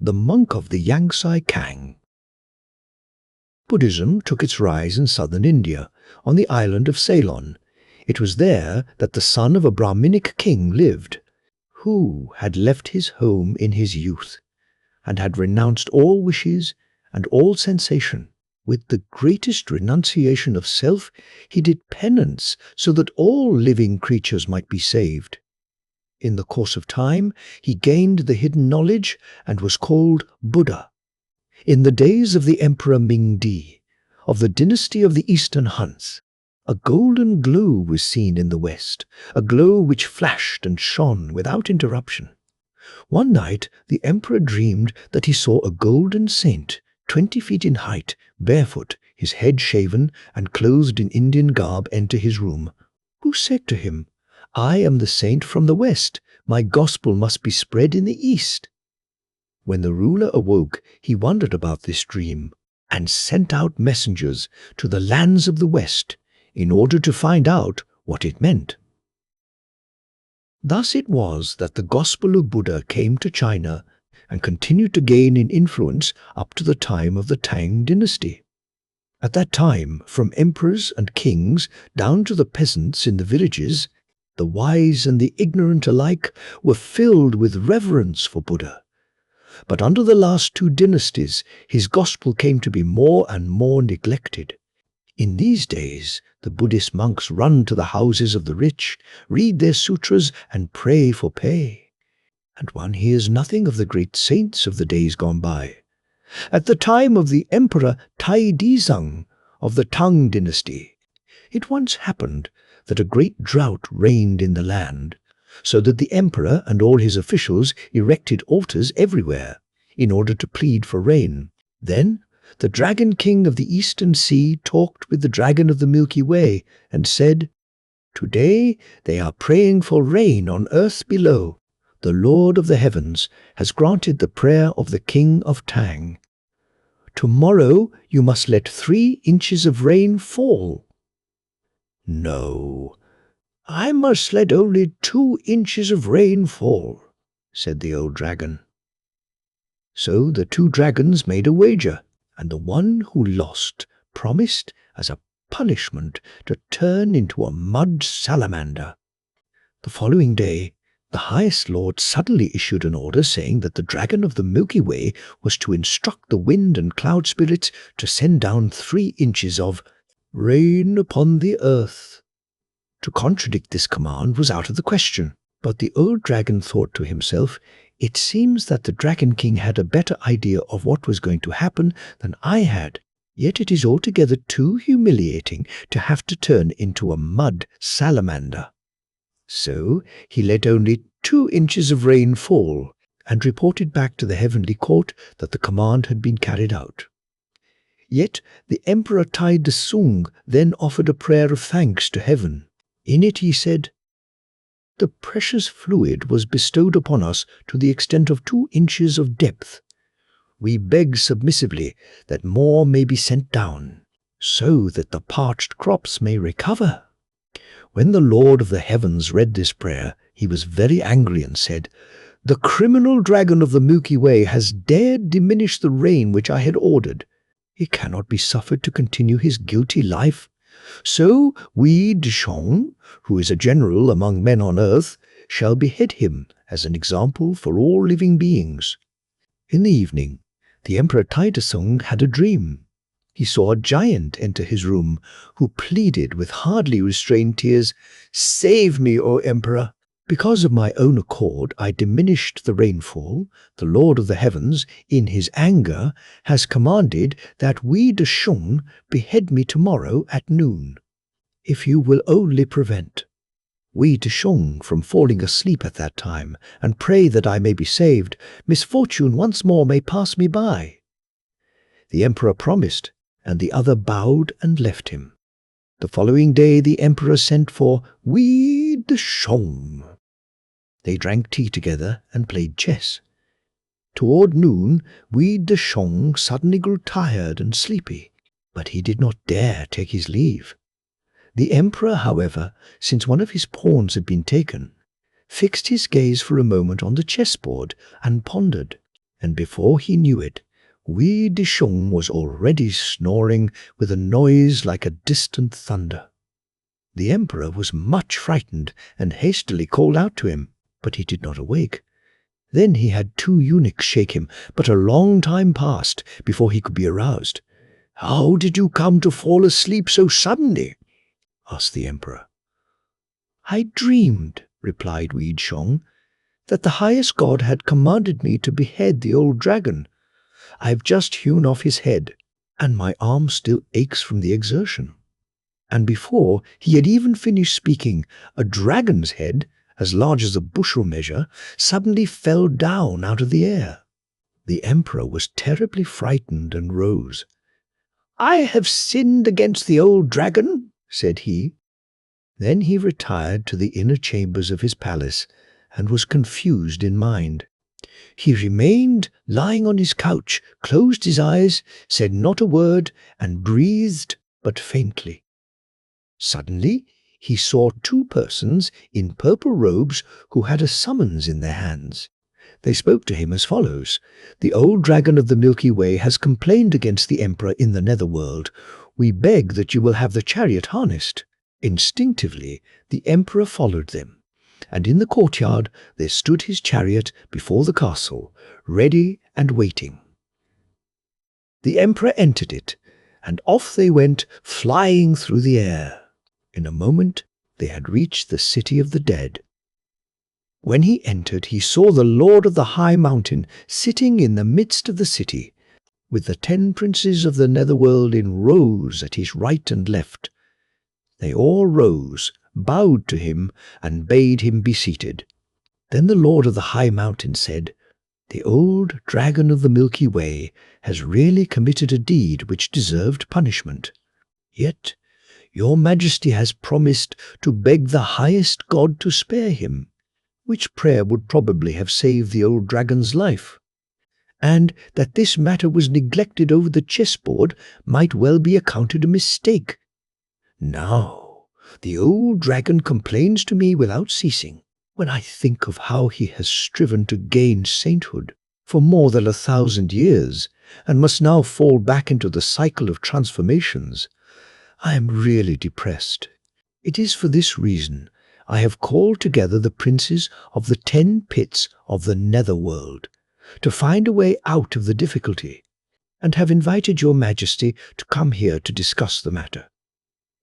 the monk of the Yangtze Kang. Buddhism took its rise in southern India, on the island of Ceylon. It was there that the son of a Brahminic king lived, who had left his home in his youth, and had renounced all wishes and all sensation. With the greatest renunciation of self, he did penance so that all living creatures might be saved. In the course of time, he gained the hidden knowledge and was called Buddha. In the days of the Emperor Ming-Di, of the dynasty of the Eastern Huns, a golden glow was seen in the west, a glow which flashed and shone without interruption. One night the emperor dreamed that he saw a golden saint, 20 feet in height, barefoot, his head shaven, and clothed in Indian garb, enter his room, who said to him, "I am the saint from the west. My gospel must be spread in the east." When the ruler awoke, he wondered about this dream, and sent out messengers to the lands of the west in order to find out what it meant. Thus it was that the gospel of Buddha came to China and continued to gain in influence up to the time of the Tang dynasty. At that time, from emperors and kings down to the peasants in the villages, the wise and the ignorant alike were filled with reverence for Buddha. But under the last two dynasties, his gospel came to be more and more neglected. In these days, the Buddhist monks run to the houses of the rich, read their sutras, and pray for pay. And one hears nothing of the great saints of the days gone by. At the time of the Emperor Taidizang of the Tang dynasty, it once happened that a great drought reigned in the land, so that the emperor and all his officials erected altars everywhere in order to plead for rain. Then the Dragon King of the Eastern Sea talked with the Dragon of the Milky Way and said, "Today they are praying for rain on earth below. The Lord of the heavens has granted the prayer of the King of Tang. Tomorrow you must let 3 inches of rain fall." "No, I must let only 2 inches of rain fall," said the old dragon. So the 2 dragons made a wager, and the one who lost promised as a punishment to turn into a mud salamander. The following day, the highest lord suddenly issued an order saying that the Dragon of the Milky Way was to instruct the wind and cloud spirits to send down 3 inches of rain upon the earth. To contradict this command was out of the question, but the old dragon thought to himself, "It seems that the Dragon King had a better idea of what was going to happen than I had, yet it is altogether too humiliating to have to turn into a mud salamander." So he let only 2 inches of rain fall, and reported back to the heavenly court that the command had been carried out. Yet the Emperor Taidisung then offered a prayer of thanks to heaven. In it he said, "The precious fluid was bestowed upon us to the extent of 2 inches of depth. We beg submissively that more may be sent down, so that the parched crops may recover." When the Lord of the Heavens read this prayer, he was very angry and said, "The criminal Dragon of the Milky Way has dared diminish the rain which I had ordered. He cannot be suffered to continue his guilty life. So we, Dishong, who is a general among men on earth, shall behead him as an example for all living beings." In the evening, the Emperor Taidisung had a dream. He saw a giant enter his room, who pleaded with hardly restrained tears, "Save me, O Emperor! Because of my own accord I diminished the rainfall. The Lord of the Heavens, in his anger, has commanded that we Dishung behead me tomorrow at noon. If you will only prevent we Dishung from falling asleep at that time, and pray that I may be saved, misfortune once more may pass me by." The emperor promised, and the other bowed and left him. The following day the emperor sent for Wei Dishong. They drank tea together and played chess. Toward noon, Wei Dishong suddenly grew tired and sleepy, but he did not dare take his leave. The emperor, however, since one of his pawns had been taken, fixed his gaze for a moment on the chessboard and pondered. and before he knew it, Wei Dishong was already snoring with a noise like a distant thunder. The emperor was much frightened and hastily called out to him, but he did not awake. Then he had 2 eunuchs shake him, but a long time passed before he could be aroused. "How did you come to fall asleep so suddenly?" asked the emperor. "I dreamed," replied Wei Dishong, "that the highest god had commanded me to behead the old dragon. I have just hewn off his head, and my arm still aches from the exertion." And before he had even finished speaking, a dragon's head, as large as a bushel measure, suddenly fell down out of the air. The emperor was terribly frightened and rose. "I have sinned against the old dragon," said he. Then he retired to the inner chambers of his palace and was confused in mind. He remained lying on his couch, closed his eyes, said not a word, and breathed but faintly. Suddenly, he saw 2 persons in purple robes who had a summons in their hands. They spoke to him as follows: "The old dragon of the Milky Way has complained against the emperor in the netherworld. We beg that you will have the chariot harnessed." Instinctively, the emperor followed them, and in the courtyard there stood his chariot before the castle, ready and waiting. The emperor entered it, and off they went, flying through the air. In a moment they had reached the city of the dead. When he entered, he saw the lord of the high mountain sitting in the midst of the city, with the 10 princes of the netherworld in rows at his right and left. They all rose, bowed to him, and bade him be seated. Then the lord of the high mountain said, "The old dragon of the Milky Way has really committed a deed which deserved punishment. Yet your majesty has promised to beg the highest god to spare him, which prayer would probably have saved the old dragon's life. And that this matter was neglected over the chessboard might well be accounted a mistake. Now, the old dragon complains to me without ceasing. When I think of how he has striven to gain sainthood for more than 1,000 years, and must now fall back into the cycle of transformations, I am really depressed. It is for this reason I have called together the princes of the 10 pits of the netherworld to find a way out of the difficulty, and have invited your majesty to come here to discuss the matter.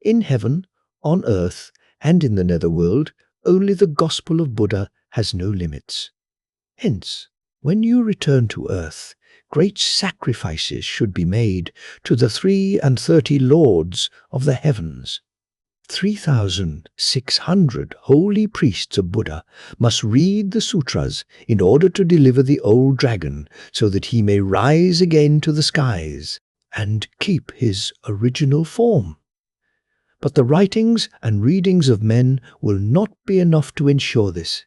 In heaven, on earth, and in the netherworld, only the gospel of Buddha has no limits. Hence, when you return to earth, great sacrifices should be made to the 33 lords of the heavens. 3,600 holy priests of Buddha must read the sutras in order to deliver the old dragon so that he may rise again to the skies and keep his original form. But the writings and readings of men will not be enough to ensure this.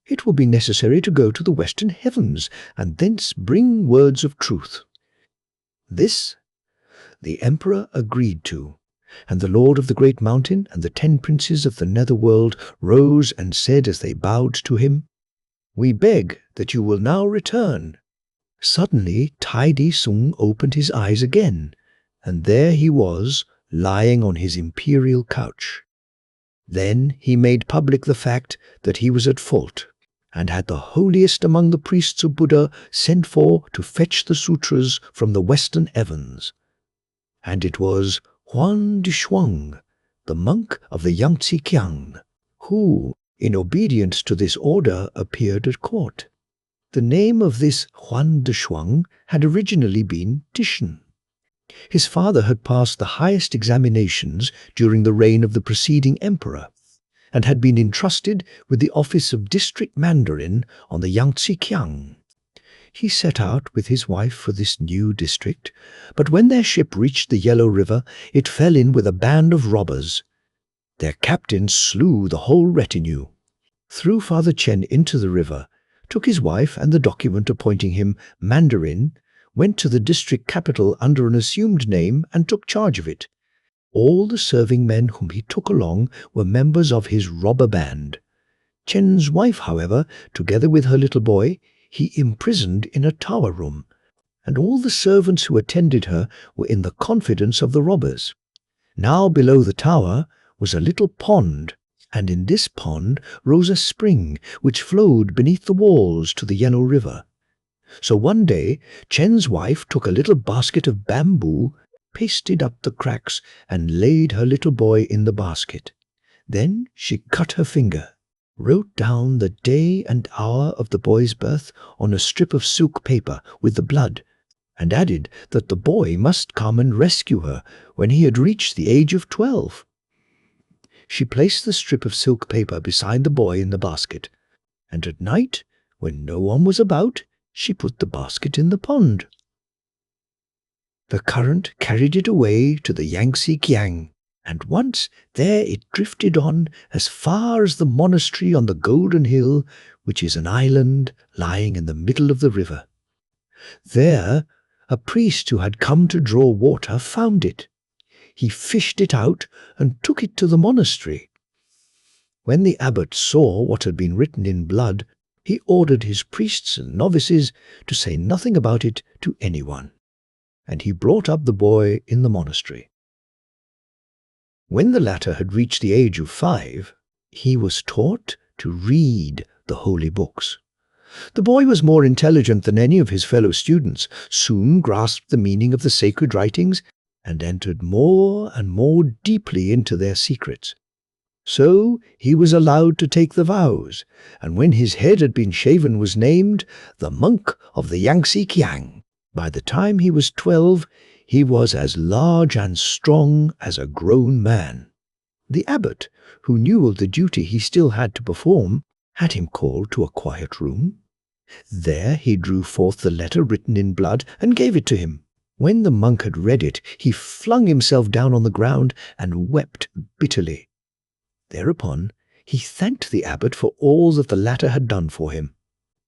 It will be necessary to go to the western heavens and thence bring words of truth." This the emperor agreed to, and the lord of the great mountain and the 10 princes of the netherworld rose and said as they bowed to him, "We beg that you will now return." Suddenly Tai Di Sung opened his eyes again, and there he was, lying on his imperial couch. Then he made public the fact that he was at fault, and had the holiest among the priests of Buddha sent for to fetch the sutras from the western heavens. And it was Huan Dushuang, the monk of the Yangtze Kiang, who, in obedience to this order, appeared at court. The name of this Huan Dushuang had originally been Dishan. His father had passed the highest examinations during the reign of the preceding emperor, and had been entrusted with the office of district mandarin on the Yangtze Kiang. He set out with his wife for this new district, but when their ship reached the Yellow River, it fell in with a band of robbers. Their captain slew the whole retinue, threw Father Chen into the river, took his wife and the document appointing him mandarin, went to the district capital under an assumed name and took charge of it. All the serving men whom he took along were members of his robber band. Chen's wife, however, together with her little boy, he imprisoned in a tower room, and all the servants who attended her were in the confidence of the robbers. Now below the tower was a little pond, and in this pond rose a spring which flowed beneath the walls to the Yellow River. So one day Chen's wife took a little basket of bamboo, pasted up the cracks, and laid her little boy in the basket. Then she cut her finger, wrote down the day and hour of the boy's birth on a strip of silk paper with the blood, and added that the boy must come and rescue her when he had reached the age of 12. She placed the strip of silk paper beside the boy in the basket, and at night, when no one was about, she put the basket in the pond. The current carried it away to the Yangtze Kiang, and once there it drifted on as far as the monastery on the Golden Hill, which is an island lying in the middle of the river. There, a priest who had come to draw water found it. He fished it out and took it to the monastery. When the abbot saw what had been written in blood, he ordered his priests and novices to say nothing about it to anyone, and he brought up the boy in the monastery. When the latter had reached the age of 5, he was taught to read the holy books. The boy was more intelligent than any of his fellow students, soon grasped the meaning of the sacred writings, and entered more and more deeply into their secrets. So he was allowed to take the vows, and when his head had been shaven was named the monk of the Yangtze Kiang. By the time he was 12, he was as large and strong as a grown man. The abbot, who knew of the duty he still had to perform, had him called to a quiet room. There he drew forth the letter written in blood and gave it to him. When the monk had read it, he flung himself down on the ground and wept bitterly. Thereupon he thanked the abbot for all that the latter had done for him.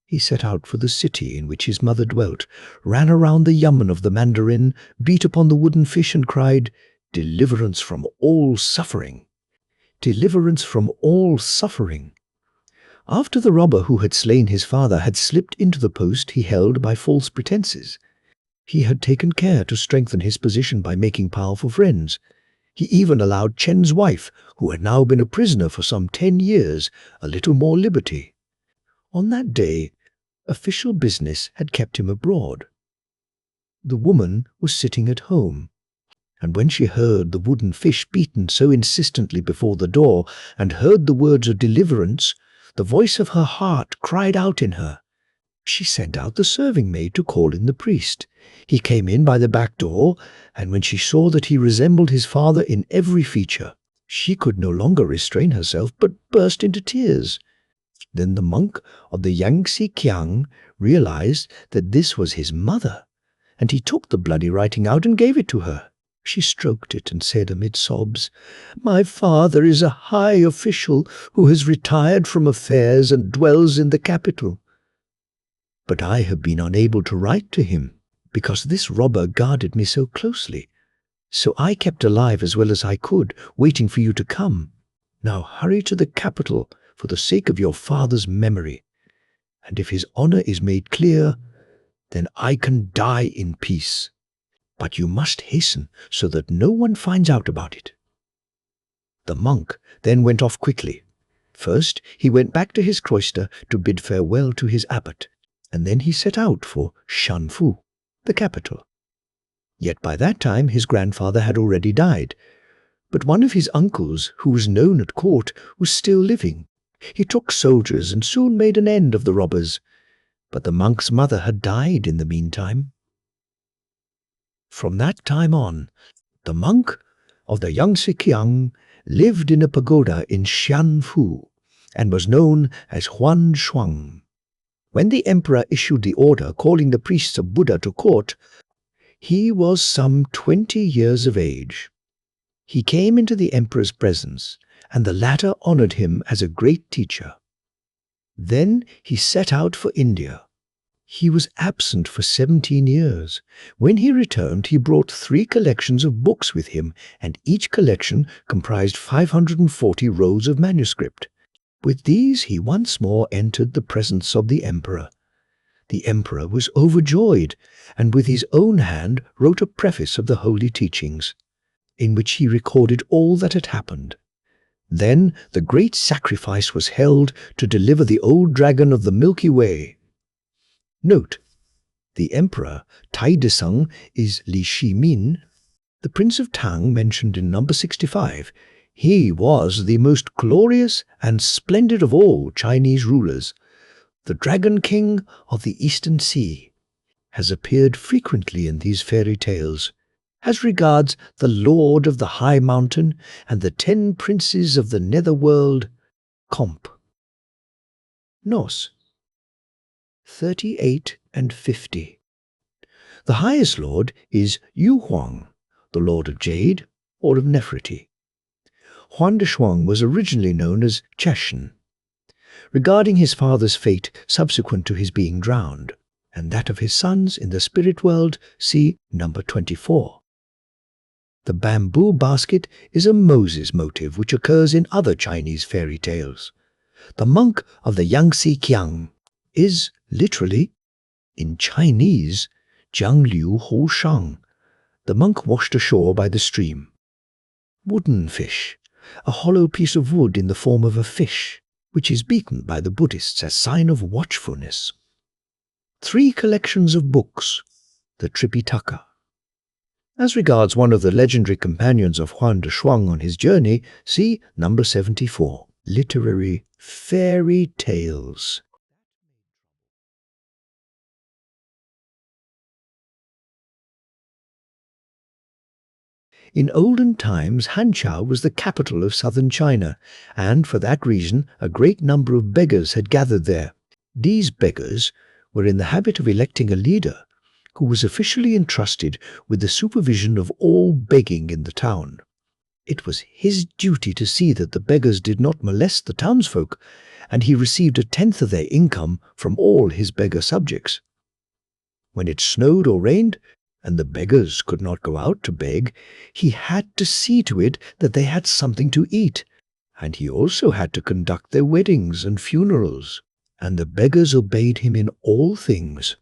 He set out for the city in which his mother dwelt, ran around the yamen of the mandarin, beat upon the wooden fish and cried, "Deliverance from all suffering! Deliverance from all suffering!" After the robber who had slain his father had slipped into the post he held by false pretenses, he had taken care to strengthen his position by making powerful friends. He even allowed Chen's wife, who had now been a prisoner for some 10 years, a little more liberty. On that day, official business had kept him abroad. The woman was sitting at home, and when she heard the wooden fish beaten so insistently before the door and heard the words of deliverance, the voice of her heart cried out in her. She sent out the serving-maid to call in the priest. He came in by the back door, and when she saw that he resembled his father in every feature, she could no longer restrain herself, but burst into tears. Then the monk of the Yangtze Kiang realized that this was his mother, and he took the bloody writing out and gave it to her. She stroked it and said amid sobs, "My father is a high official who has retired from affairs and dwells in the capital. But I have been unable to write to him, because this robber guarded me so closely. So I kept alive as well as I could, waiting for you to come. Now hurry to the capital for the sake of your father's memory. And if his honor is made clear, then I can die in peace. But you must hasten so that no one finds out about it." The monk then went off quickly. First, he went back to his cloister to bid farewell to his abbot, and then he set out for Shanfu, the capital. Yet by that time his grandfather had already died, but one of his uncles, who was known at court, was still living. He took soldiers and soon made an end of the robbers, but the monk's mother had died in the meantime. From that time on, the monk of the Yangtze Kiang lived in a pagoda in Shanfu and was known as Huan Shuang. When the emperor issued the order calling the priests of Buddha to court, he was some 20 years of age. He came into the emperor's presence, and the latter honored him as a great teacher. Then he set out for India. He was absent for 17 years. When he returned, he brought 3 collections of books with him, and each collection comprised 540 rolls of manuscript. With these he once more entered the presence of the emperor. The emperor was overjoyed, and with his own hand wrote a preface of the holy teachings, in which he recorded all that had happened. Then the great sacrifice was held to deliver the old dragon of the Milky Way. Note: the emperor, Tai Deseng, is Li Shimin, the Prince of Tang mentioned in number 65. He was the most glorious and splendid of all Chinese rulers. The Dragon King of the Eastern Sea has appeared frequently in these fairy tales. As regards the Lord of the High Mountain and the 10 princes of the netherworld, Comp. Nos. 38 and 50. The highest lord is Yu Huang, the Lord of Jade or of Nefertiti. Huan de Shuang was originally known as Cheshen, regarding his father's fate subsequent to his being drowned, and that of his sons in the spirit world, see number 24. The bamboo basket is a Moses motive which occurs in other Chinese fairy tales. The monk of the Yangtze Kiang is, literally, in Chinese, Jiang Liu Hou Shang. The monk washed ashore by the stream. Wooden fish, a hollow piece of wood in the form of a fish, which is beaten by the Buddhists as sign of watchfulness. 3 collections of books, the Tripitaka. As regards one of the legendary companions of Huan de Shuang on his journey, see number 74, Literary Fairy Tales. In olden times, Hanqiao was the capital of southern China, and for that reason a great number of beggars had gathered there. These beggars were in the habit of electing a leader who was officially entrusted with the supervision of all begging in the town. It was his duty to see that the beggars did not molest the townsfolk, and he received 1/10 of their income from all his beggar subjects. When it snowed or rained, and the beggars could not go out to beg, he had to see to it that they had something to eat, and he also had to conduct their weddings and funerals, and the beggars obeyed him in all things.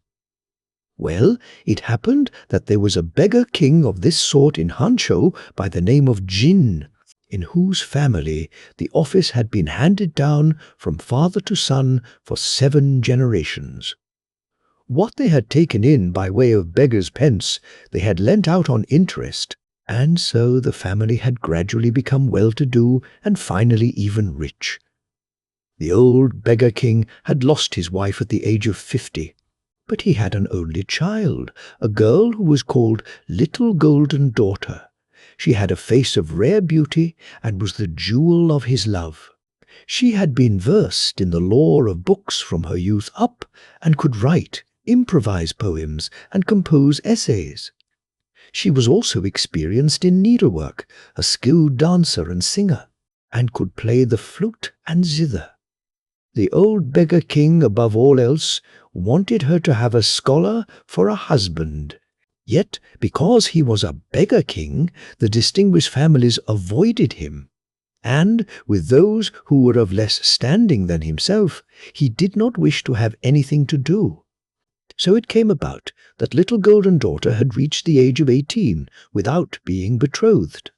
Well, it happened that there was a beggar king of this sort in Hanzhou by the name of Jin, in whose family the office had been handed down from father to son for 7 generations. What they had taken in by way of beggars' pence they had lent out on interest, and so the family had gradually become well-to-do and finally even rich. The old beggar king had lost his wife at the age of 50, but he had an only child, a girl who was called Little Golden Daughter. She had a face of rare beauty and was the jewel of his love. She had been versed in the lore of books from her youth up, and could write, improvise poems, and compose essays. She was also experienced in needlework, a skilled dancer and singer, and could play the flute and zither. The old beggar king, above all else, wanted her to have a scholar for a husband. Yet, because he was a beggar king, the distinguished families avoided him, and with those who were of less standing than himself, he did not wish to have anything to do. So it came about that Little Golden Daughter had reached the age of 18 without being betrothed.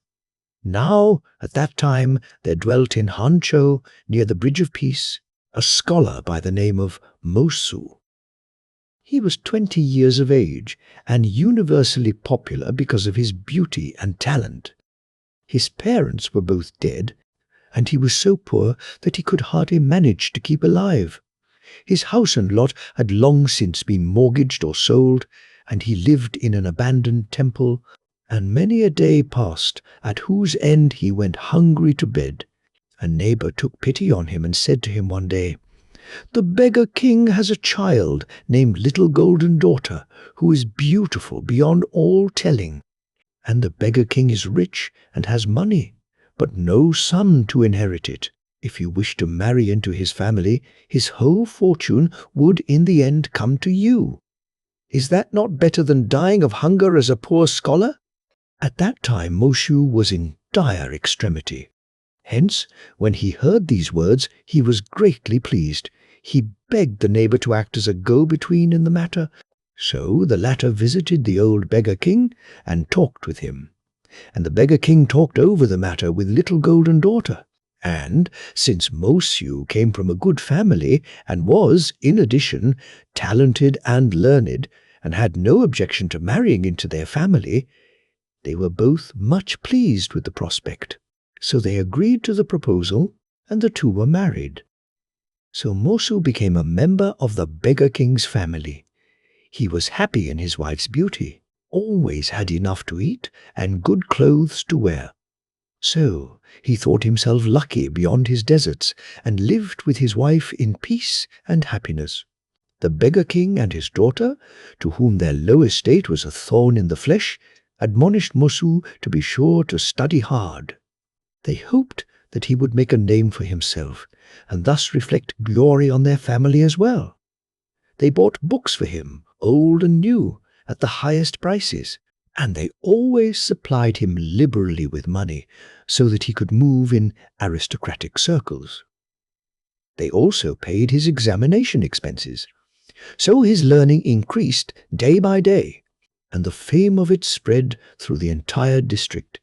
Now, at that time, there dwelt in Hanzhou, near the Bridge of Peace, a scholar by the name of Mosu. He was 20 years of age and universally popular because of his beauty and talent. His parents were both dead, and he was so poor that he could hardly manage to keep alive. His house and lot had long since been mortgaged or sold, and he lived in an abandoned temple, and many a day passed, at whose end he went hungry to bed. A neighbor took pity on him and said to him one day, "The beggar king has a child named Little Golden Daughter, who is beautiful beyond all telling. And the beggar king is rich and has money, but no son to inherit it. If you wish to marry into his family, his whole fortune would in the end come to you. Is that not better than dying of hunger as a poor scholar?" At that time Moshu was in dire extremity. Hence, when he heard these words, he was greatly pleased. he begged the neighbor to act as a go-between in the matter. So the latter visited the old beggar king and talked with him. And the beggar king talked over the matter with Little Golden Daughter. And since Mosu came from a good family and was, in addition, talented and learned, and had no objection to marrying into their family, they were both much pleased with the prospect. So they agreed to the proposal, and the two were married. So Mosu became a member of the beggar king's family. He was happy in his wife's beauty, always had enough to eat and good clothes to wear. So he thought himself lucky beyond his deserts and lived with his wife in peace and happiness. The beggar king and his daughter, to whom their low estate was a thorn in the flesh, admonished Mosu to be sure to study hard. They hoped that he would make a name for himself and thus reflect glory on their family as well. They bought books for him, old and new, at the highest prices, and they always supplied him liberally with money so that he could move in aristocratic circles. They also paid his examination expenses. So his learning increased day by day, and the fame of it spread through the entire district.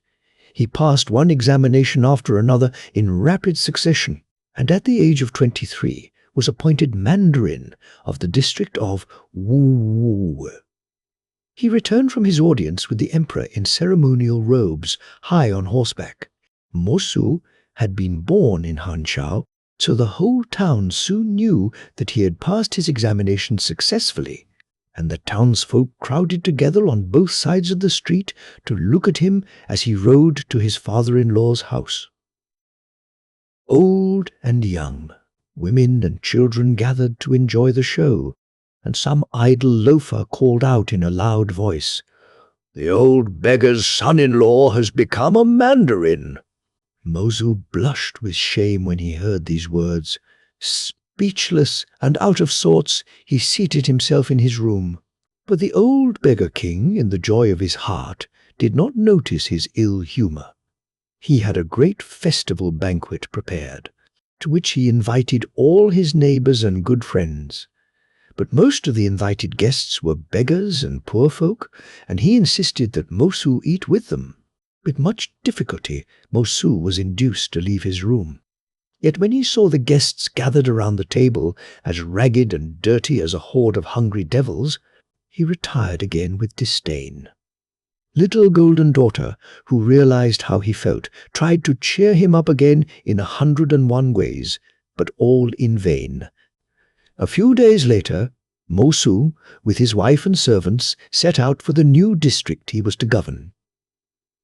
He passed one examination after another in rapid succession, and at the age of 23 was appointed Mandarin of the district of Wu. He returned from his audience with the emperor in ceremonial robes, high on horseback. Mosu had been born in Hanshao, so the whole town soon knew that he had passed his examination successfully, and the townsfolk crowded together on both sides of the street to look at him as he rode to his father-in-law's house. Old and young, women and children gathered to enjoy the show, and some idle loafer called out in a loud voice, "The old beggar's son-in-law has become a mandarin." Mosu blushed with shame when he heard these words. Speechless and out of sorts, he seated himself in his room. But the old beggar king, in the joy of his heart, did not notice his ill humour. He had a great festival banquet prepared, to which he invited all his neighbours and good friends. But most of the invited guests were beggars and poor folk, and he insisted that Mosu eat with them. With much difficulty, Mosu was induced to leave his room. Yet when he saw the guests gathered around the table, as ragged and dirty as a horde of hungry devils, he retired again with disdain. Little Golden Daughter, who realized how he felt, tried to cheer him up again in 101 ways, but all in vain. A few days later, Mosu, with his wife and servants, set out for the new district he was to govern.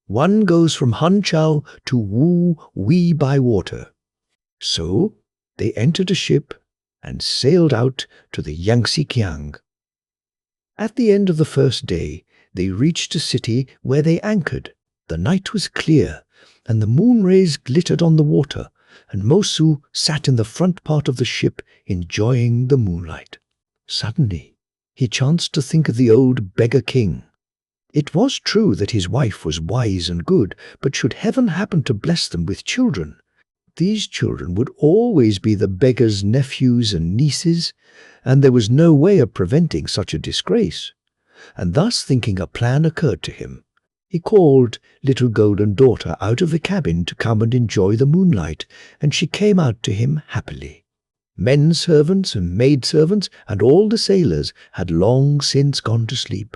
One goes from Hanchao to Wu Wei by water. So they entered a ship and sailed out to the Yangtze Kiang. At the end of the first day, they reached a city where they anchored. The night was clear, and the moon rays glittered on the water, and Mosu sat in the front part of the ship enjoying the moonlight. Suddenly, he chanced to think of the old beggar king. It was true that his wife was wise and good, but should heaven happen to bless them with children, these children would always be the beggar's nephews and nieces, and there was no way of preventing such a disgrace. And thus thinking, a plan occurred to him. He called Little Golden Daughter out of the cabin to come and enjoy the moonlight, and she came out to him happily. Men servants and maid servants and all the sailors had long since gone to sleep.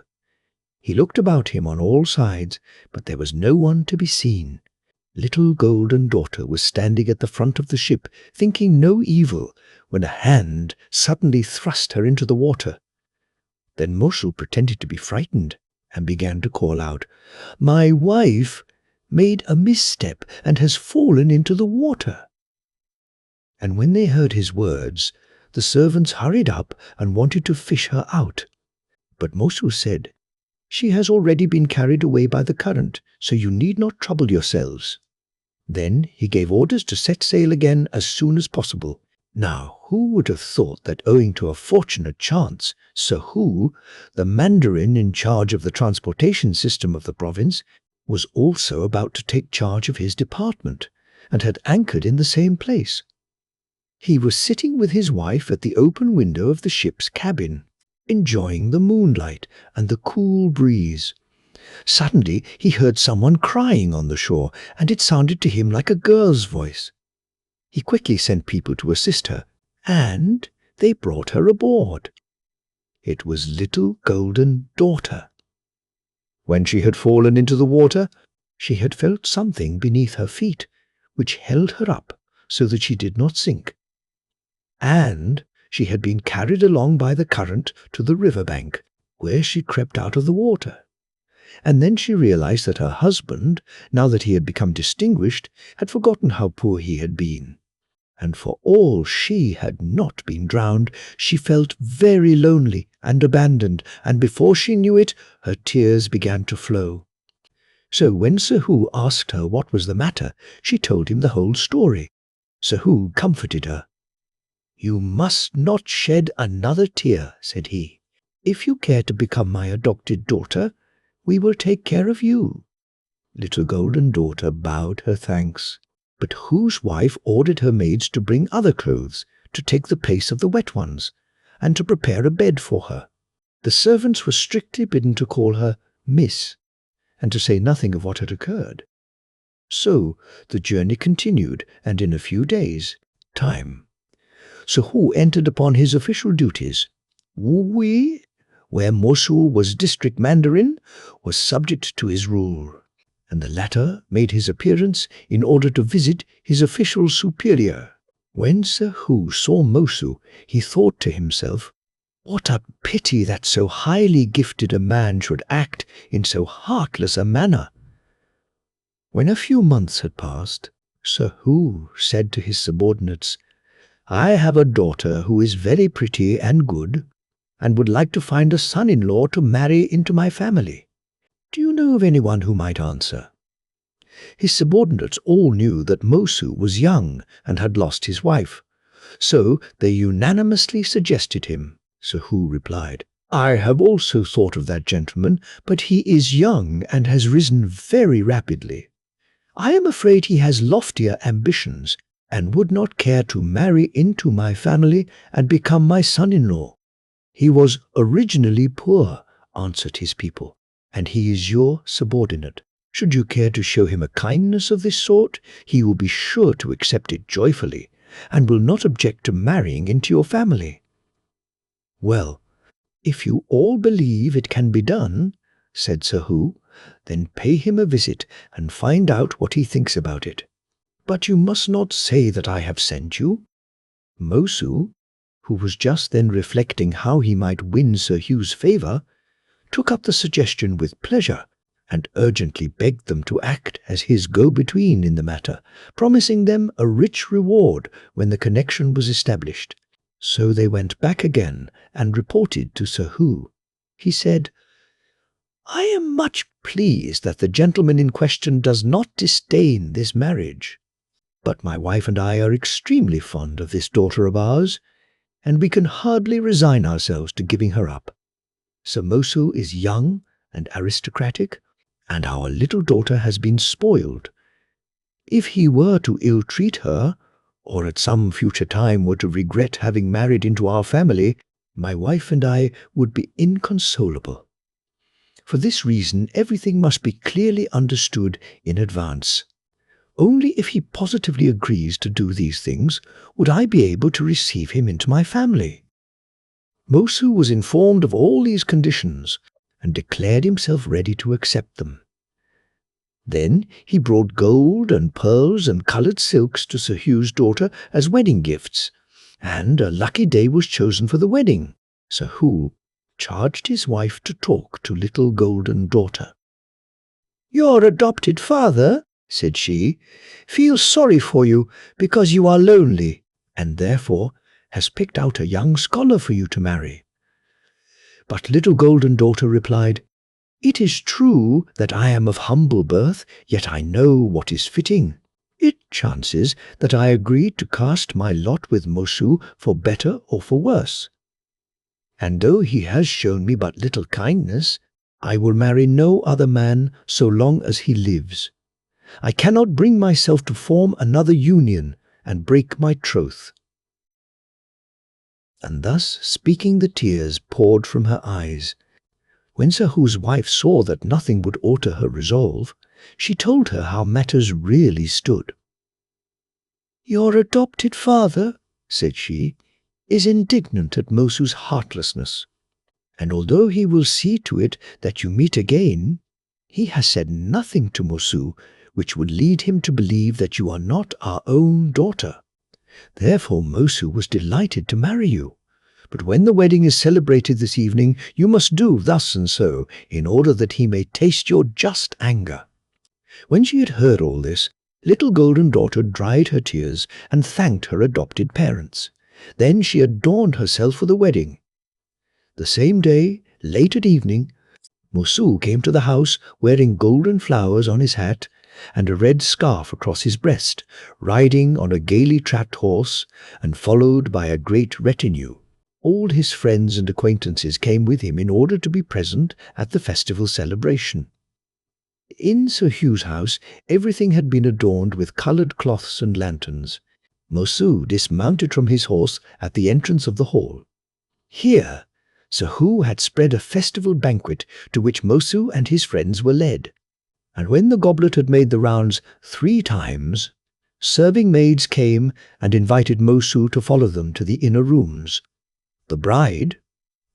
He looked about him on all sides, but there was no one to be seen. Little Golden Daughter was standing at the front of the ship, thinking no evil, when a hand suddenly thrust her into the water. Then Mosu pretended to be frightened, and began to call out, "My wife made a misstep and has fallen into the water." And when they heard his words, the servants hurried up and wanted to fish her out. But Mosu said, "She has already been carried away by the current, so you need not trouble yourselves." Then he gave orders to set sail again as soon as possible. Now, who would have thought that owing to a fortunate chance, Sir Hu, the Mandarin in charge of the transportation system of the province, was also about to take charge of his department, and had anchored in the same place? He was sitting with his wife at the open window of the ship's cabin, enjoying the moonlight and the cool breeze. Suddenly he heard someone crying on the shore, and it sounded to him like a girl's voice. He quickly sent people to assist her, and they brought her aboard. It was little Golden Daughter. When she had fallen into the water, she had felt something beneath her feet, which held her up so that she did not sink. And she had been carried along by the current to the river bank, where she crept out of the water. And then she realized that her husband, now that he had become distinguished, had forgotten how poor he had been. And for all she had not been drowned, she felt very lonely and abandoned, and before she knew it, her tears began to flow. So when Sahu asked her what was the matter, she told him the whole story. Sahu comforted her. "You must not shed another tear," said he. "If you care to become my adopted daughter, we will take care of you." Little Golden Daughter bowed her thanks. But Hu's wife ordered her maids to bring other clothes, to take the place of the wet ones, and to prepare a bed for her. The servants were strictly bidden to call her Miss, and to say nothing of what had occurred. So the journey continued, and in a few days' time, Sahu entered upon his official duties. Wui, where Mosu was district mandarin, was subject to his rule, and the latter made his appearance in order to visit his official superior. When Sahu saw Mosu, he thought to himself, "What a pity that so highly gifted a man should act in so heartless a manner." When a few months had passed, Sahu said to his subordinates, "I have a daughter who is very pretty and good, and would like to find a son-in-law to marry into my family. Do you know of anyone who might answer?" His subordinates all knew that Mosu was young and had lost his wife, so they unanimously suggested him. Sahu replied, "I have also thought of that gentleman, but he is young and has risen very rapidly. I am afraid he has loftier ambitions and would not care to marry into my family and become my son-in-law. He was originally poor," answered his people, "and he is your subordinate. Should you care to show him a kindness of this sort, he will be sure to accept it joyfully, and will not object to marrying into your family." "Well, if you all believe it can be done," said Sahu, "then pay him a visit and find out what he thinks about it. But you must not say that I have sent you." Mosu, who was just then reflecting how he might win Sir Hugh's favour, took up the suggestion with pleasure, and urgently begged them to act as his go-between in the matter, promising them a rich reward when the connection was established. So they went back again and reported to Sir Hugh. He said, "I am much pleased that the gentleman in question does not disdain this marriage. But my wife and I are extremely fond of this daughter of ours, and we can hardly resign ourselves to giving her up. Sir Mosu is young and aristocratic, and our little daughter has been spoiled. If he were to ill-treat her, or at some future time were to regret having married into our family, my wife and I would be inconsolable. For this reason, everything must be clearly understood in advance. Only if he positively agrees to do these things would I be able to receive him into my family." Mosu was informed of all these conditions, and declared himself ready to accept them. Then he brought gold and pearls and coloured silks to Sir Hugh's daughter as wedding gifts, and a lucky day was chosen for the wedding. Sir Hugh charged his wife to talk to little Golden Daughter. "Your adopted father," said she, "feels sorry for you because you are lonely, and therefore has picked out a young scholar for you to marry." But little Golden Daughter replied, "It is true that I am of humble birth, yet I know what is fitting. It chances that I agreed to cast my lot with Mosu for better or for worse. And though he has shown me but little kindness, I will marry no other man so long as he lives. I cannot bring myself to form another union and break my troth. and thus speaking the tears poured from her eyes. When Sahu's wife saw that nothing would alter her resolve, she told her how matters really stood. "Your adopted father," said she, "is indignant at Mosu's heartlessness, and although he will see to it that you meet again, he has said nothing to Mosu which would lead him to believe that you are not our own daughter. Therefore Mosu was delighted to marry you. But when the wedding is celebrated this evening, you must do thus and so, in order that he may taste your just anger." When she had heard all this, Little Golden Daughter dried her tears and thanked her adopted parents. Then she adorned herself for the wedding. The same day, late at evening, Mosu came to the house wearing golden flowers on his hat and a red scarf across his breast, riding on a gaily trapped horse and followed by a great retinue. All his friends and acquaintances came with him in order to be present at the festival celebration. In Sir Hugh's house, everything had been adorned with coloured cloths and lanterns. Mosu dismounted from his horse at the entrance of the hall. Here, Sir Hugh had spread a festival banquet to which Mosu and his friends were led. And when the goblet had made the rounds 3 times, serving maids came and invited Mosu to follow them to the inner rooms. The bride,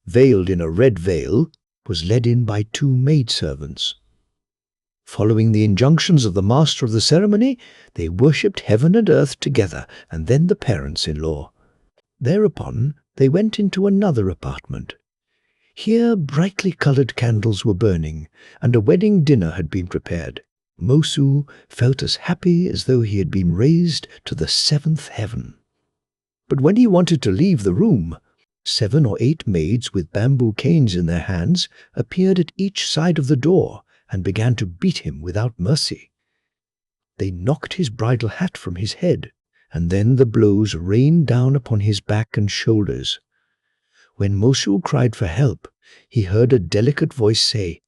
veiled in a red veil, was led in by 2 maidservants. Following the injunctions of the master of the ceremony, they worshipped heaven and earth together, and then the parents-in-law. Thereupon they went into another apartment. Here brightly coloured candles were burning, and a wedding dinner had been prepared. Mosu felt as happy as though he had been raised to the 7th heaven. But when he wanted to leave the room, 7 or 8 maids with bamboo canes in their hands appeared at each side of the door and began to beat him without mercy. They knocked his bridal hat from his head, and then the blows rained down upon his back and shoulders. When Mosu cried for help, he heard a delicate voice say,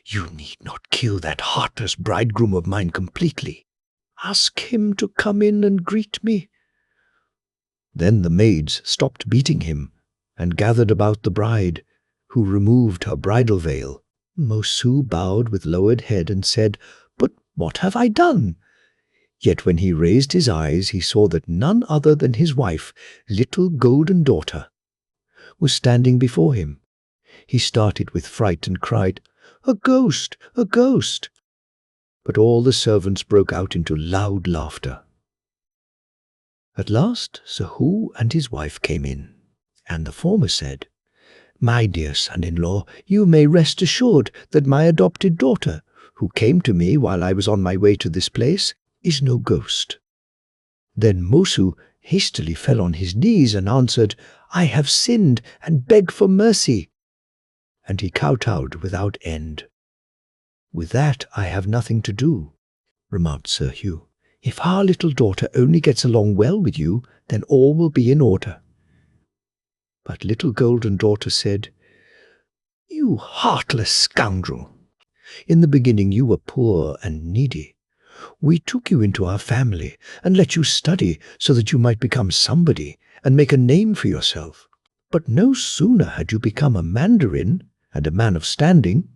"You need not kill that heartless bridegroom of mine completely. Ask him to come in and greet me." Then the maids stopped beating him and gathered about the bride, who removed her bridal veil. Mosu bowed with lowered head and said, "But what have I done?" Yet when he raised his eyes, he saw that none other than his wife, Little Golden Daughter, was standing before him. He started with fright and cried, "A ghost! A ghost!" But all the servants broke out into loud laughter. At last Sir Hugh and his wife came in, and the former said, "My dear son-in-law, you may rest assured that my adopted daughter, who came to me while I was on my way to this place, is no ghost." Then Mosu hastily fell on his knees and answered, "I have sinned and beg for mercy." And he kowtowed without end. "With that I have nothing to do," remarked Sir Hugh. "If our little daughter only gets along well with you, then all will be in order." But Little Golden Daughter said, "You heartless scoundrel! In the beginning you were poor and needy. We took you into our family and let you study so that you might become somebody and make a name for yourself. But no sooner had you become a mandarin and a man of standing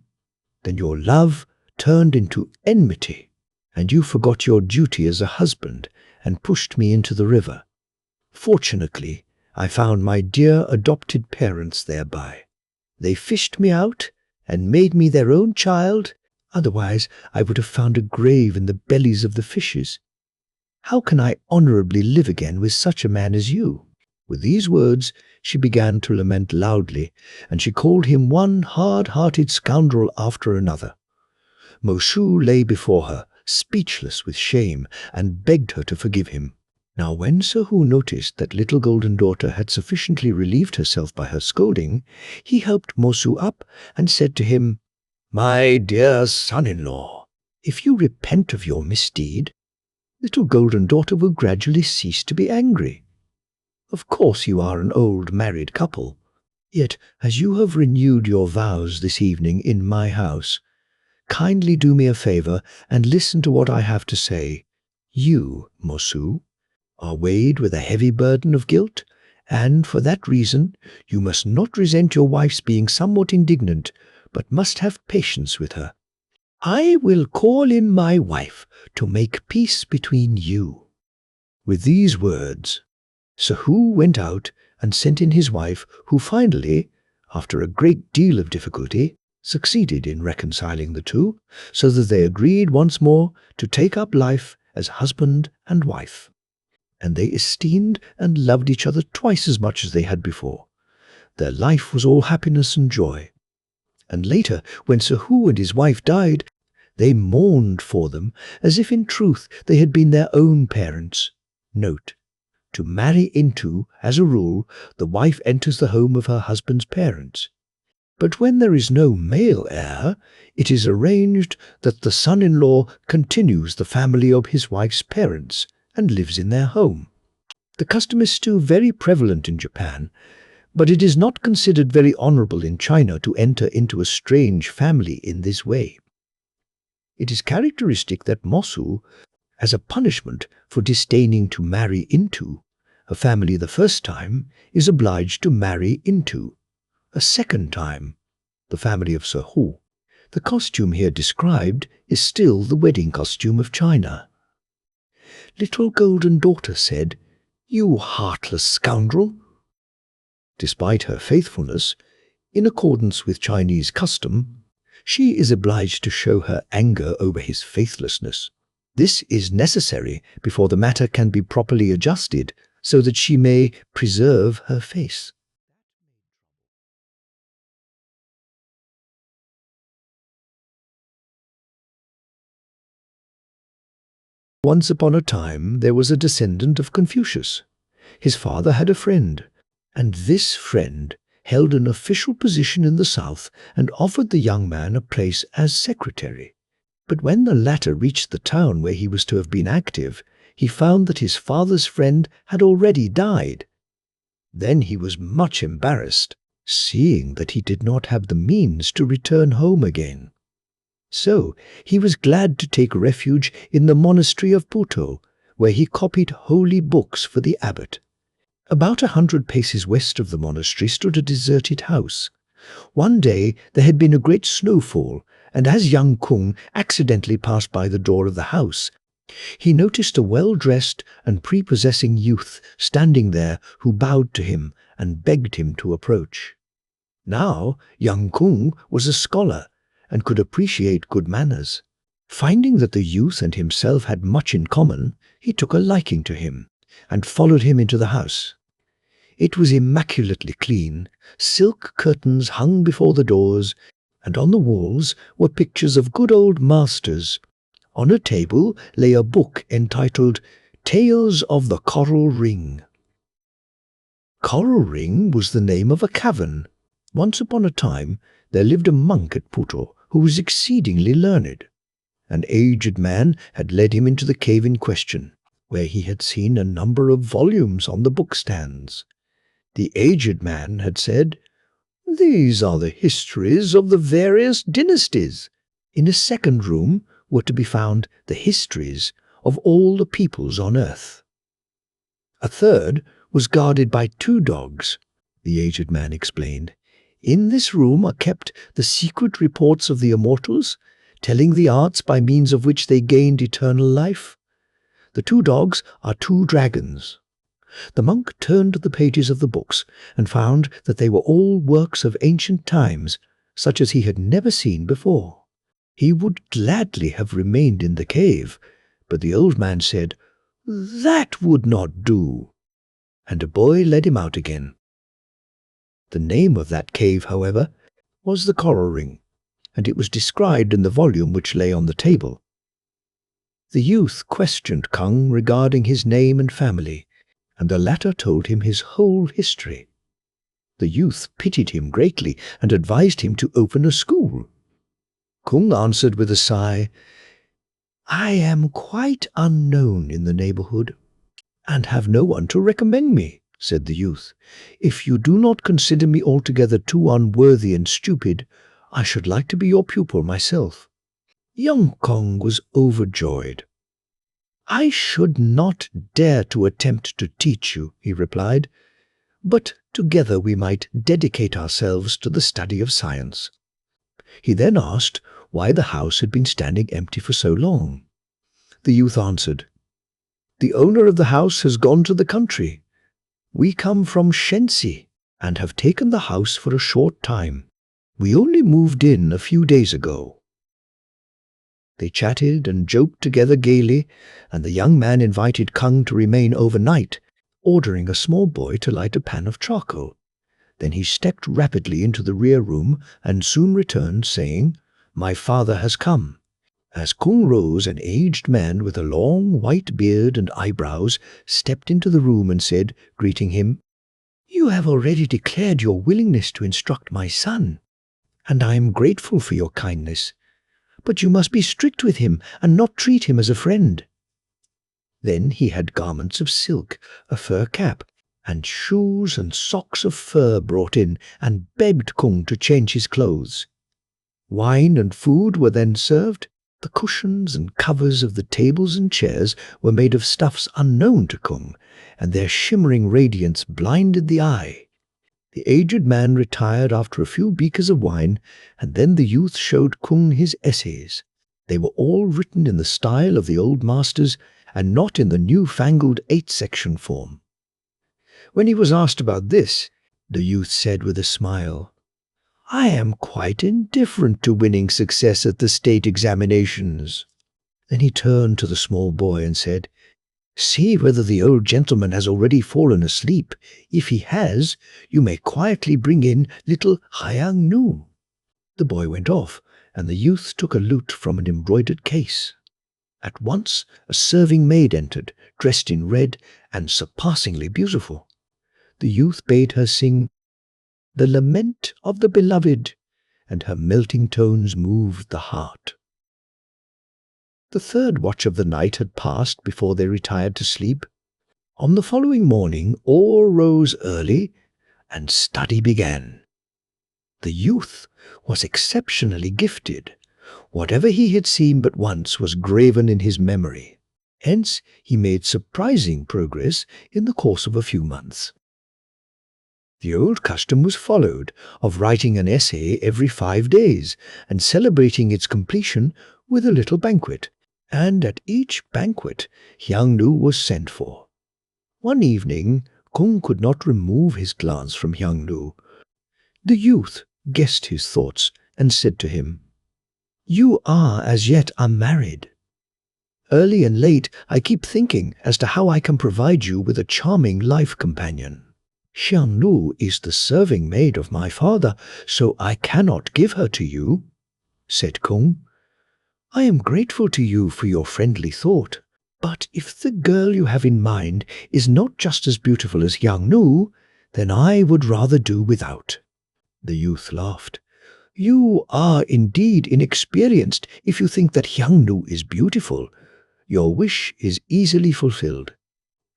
than your love turned into enmity, and you forgot your duty as a husband and pushed me into the river. Fortunately, I found my dear adopted parents thereby. They fished me out and made me their own child, otherwise I would have found a grave in the bellies of the fishes. How can I honourably live again with such a man as you?" With these words she began to lament loudly, and she called him one hard-hearted scoundrel after another. Mosu lay before her, speechless with shame, and begged her to forgive him. Now when Sir Hugh noticed that Little Golden Daughter had sufficiently relieved herself by her scolding, he helped Mosu up and said to him, "My dear son-in-law, if you repent of your misdeed, Little Golden Daughter will gradually cease to be angry. Of course you are an old married couple, yet as you have renewed your vows this evening in my house, kindly do me a favour and listen to what I have to say. You, Mosu, are weighed with a heavy burden of guilt, and for that reason you must not resent your wife's being somewhat indignant, but must have patience with her. I will call in my wife to make peace between you." With these words, Sahu went out and sent in his wife, who finally, after a great deal of difficulty, succeeded in reconciling the two, so that they agreed once more to take up life as husband and wife. And they esteemed and loved each other twice as much as they had before. Their life was all happiness and joy. And later, when Sahu and his wife died, they mourned for them as if in truth they had been their own parents. Note: to marry into, as a rule, the wife enters the home of her husband's parents. But when there is no male heir, it is arranged that the son-in-law continues the family of his wife's parents and lives in their home. The custom is still very prevalent in Japan, but it is not considered very honorable in China to enter into a strange family in this way. It is characteristic that Mosu, as a punishment for disdaining to marry into a family the first time, is obliged to marry into a second time the family of Sahu. The costume here described is still the wedding costume of China. Little Golden Daughter said, "You heartless scoundrel!" Despite her faithfulness, in accordance with Chinese custom, she is obliged to show her anger over his faithlessness. This is necessary before the matter can be properly adjusted, so that she may preserve her face. Once upon a time there was a descendant of Confucius. His father had a friend, and this friend held an official position in the south and offered the young man a place as secretary. But when the latter reached the town where he was to have been active, he found that his father's friend had already died. Then he was much embarrassed, seeing that he did not have the means to return home again. So he was glad to take refuge in the monastery of Puto, where he copied holy books for the abbot. About 100 paces west of the monastery stood a deserted house. One day there had been a great snowfall, and as young Kung accidentally passed by the door of the house, he noticed a well-dressed and prepossessing youth standing there who bowed to him and begged him to approach. Now young Kung was a scholar and could appreciate good manners. Finding that the youth and himself had much in common, he took a liking to him and followed him into the house. It was immaculately clean. Silk curtains hung before the doors, and on the walls were pictures of good old masters. On a table lay a book entitled Tales of the Coral Ring. Coral Ring was the name of a cavern. Once upon a time there lived a monk at Puto who was exceedingly learned. An aged man had led him into the cave in question, where he had seen a number of volumes on the bookstands. The aged man had said, "These are the histories of the various dynasties." In a second room were to be found the histories of all the peoples on earth. A third was guarded by 2 dogs, the aged man explained. In this room are kept the secret reports of the immortals, telling the arts by means of which they gained eternal life. The 2 dogs are 2 dragons. The monk turned to the pages of the books and found that they were all works of ancient times, such as he had never seen before. He would gladly have remained in the cave, but the old man said, "That would not do," and a boy led him out again. The name of that cave, however, was the Coral Ring, and it was described in the volume which lay on the table. The youth questioned Kung regarding his name and family, and the latter told him his whole history. The youth pitied him greatly and advised him to open a school. Kung answered with a sigh, "I am quite unknown in the neighborhood, and have no one to recommend me," said the youth. "If you do not consider me altogether too unworthy and stupid, I should like to be your pupil myself." Young Kong was overjoyed. "I should not dare to attempt to teach you," he replied, but together we might dedicate ourselves to the study of science." He then asked why the house had been standing empty for so long. The youth answered, "The owner of the house has gone to the country. We come from Shensi and have taken the house for a short time. We only moved in a few days ago." They chatted and joked together gaily, and the young man invited Kung to remain overnight, ordering a small boy to light a pan of charcoal. Then he stepped rapidly into the rear room and soon returned, saying, "My father has come." As Kung rose, an aged man with a long white beard and eyebrows stepped into the room and said, greeting him, "You have already declared your willingness to instruct my son, and I am grateful for your kindness. But you must be strict with him and not treat him as a friend." Then he had garments of silk, a fur cap, and shoes and socks of fur brought in, and begged Kung to change his clothes. Wine and food were then served. The cushions and covers of the tables and chairs were made of stuffs unknown to Kung, and their shimmering radiance blinded the eye. The aged man retired after a few beakers of wine, and then the youth showed Kung his essays. They were all written in the style of the old masters, and not in the new-fangled 8-section form. When he was asked about this, the youth said with a smile, "I am quite indifferent to winning success at the state examinations." Then he turned to the small boy and said, "See whether the old gentleman has already fallen asleep. If he has, you may quietly bring in little Hyang Nu." The boy went off, and the youth took a lute from an embroidered case. At once a serving maid entered, dressed in red and surpassingly beautiful. The youth bade her sing "The Lament of the Beloved," and her melting tones moved the heart. The third watch of the night had passed before they retired to sleep. On the following morning all rose early, and study began. The youth was exceptionally gifted. Whatever he had seen but once was graven in his memory. Hence he made surprising progress in the course of a few months. The old custom was followed of writing an essay every 5 days and celebrating its completion with a little banquet, and at each banquet Hyang Nu was sent for. One evening Kung could not remove his glance from Hyang Nu. The youth guessed his thoughts and said to him, "You are as yet unmarried. Early and late I keep thinking as to how I can provide you with a charming life companion. Hyang Nu is the serving maid of my father, so I cannot give her to you," said Kung. "I am grateful to you for your friendly thought, but if the girl you have in mind is not just as beautiful as Hyang Nu, then I would rather do without." The youth laughed. "You are indeed inexperienced if you think that Hyang Nu is beautiful. Your wish is easily fulfilled."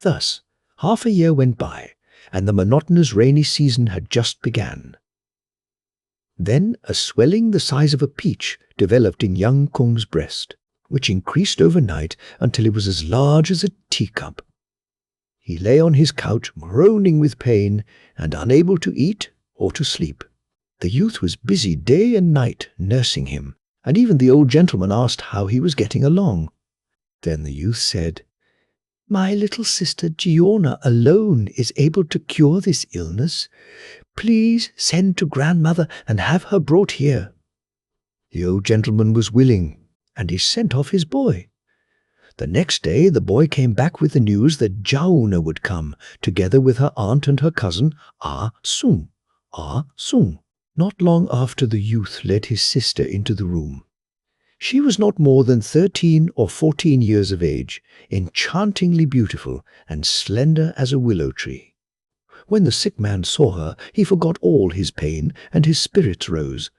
Thus, half a year went by, and the monotonous rainy season had just begun. Then a swelling the size of a peach developed in young Kung's breast, which increased overnight until it was as large as a teacup. He lay on his couch groaning with pain and unable to eat or to sleep. The youth was busy day and night nursing him, and even the old gentleman asked how he was getting along. Then the youth said, "My little sister Giona alone is able to cure this illness. Please send to grandmother and have her brought here." The old gentleman was willing, and he sent off his boy. The next day the boy came back with the news that Jauna would come, together with her aunt and her cousin, Ah Sung. Not long after, the youth led his sister into the room. She was not more than 13 or 14 years of age, enchantingly beautiful and slender as a willow tree. When the sick man saw her, he forgot all his pain, and his spirits rose.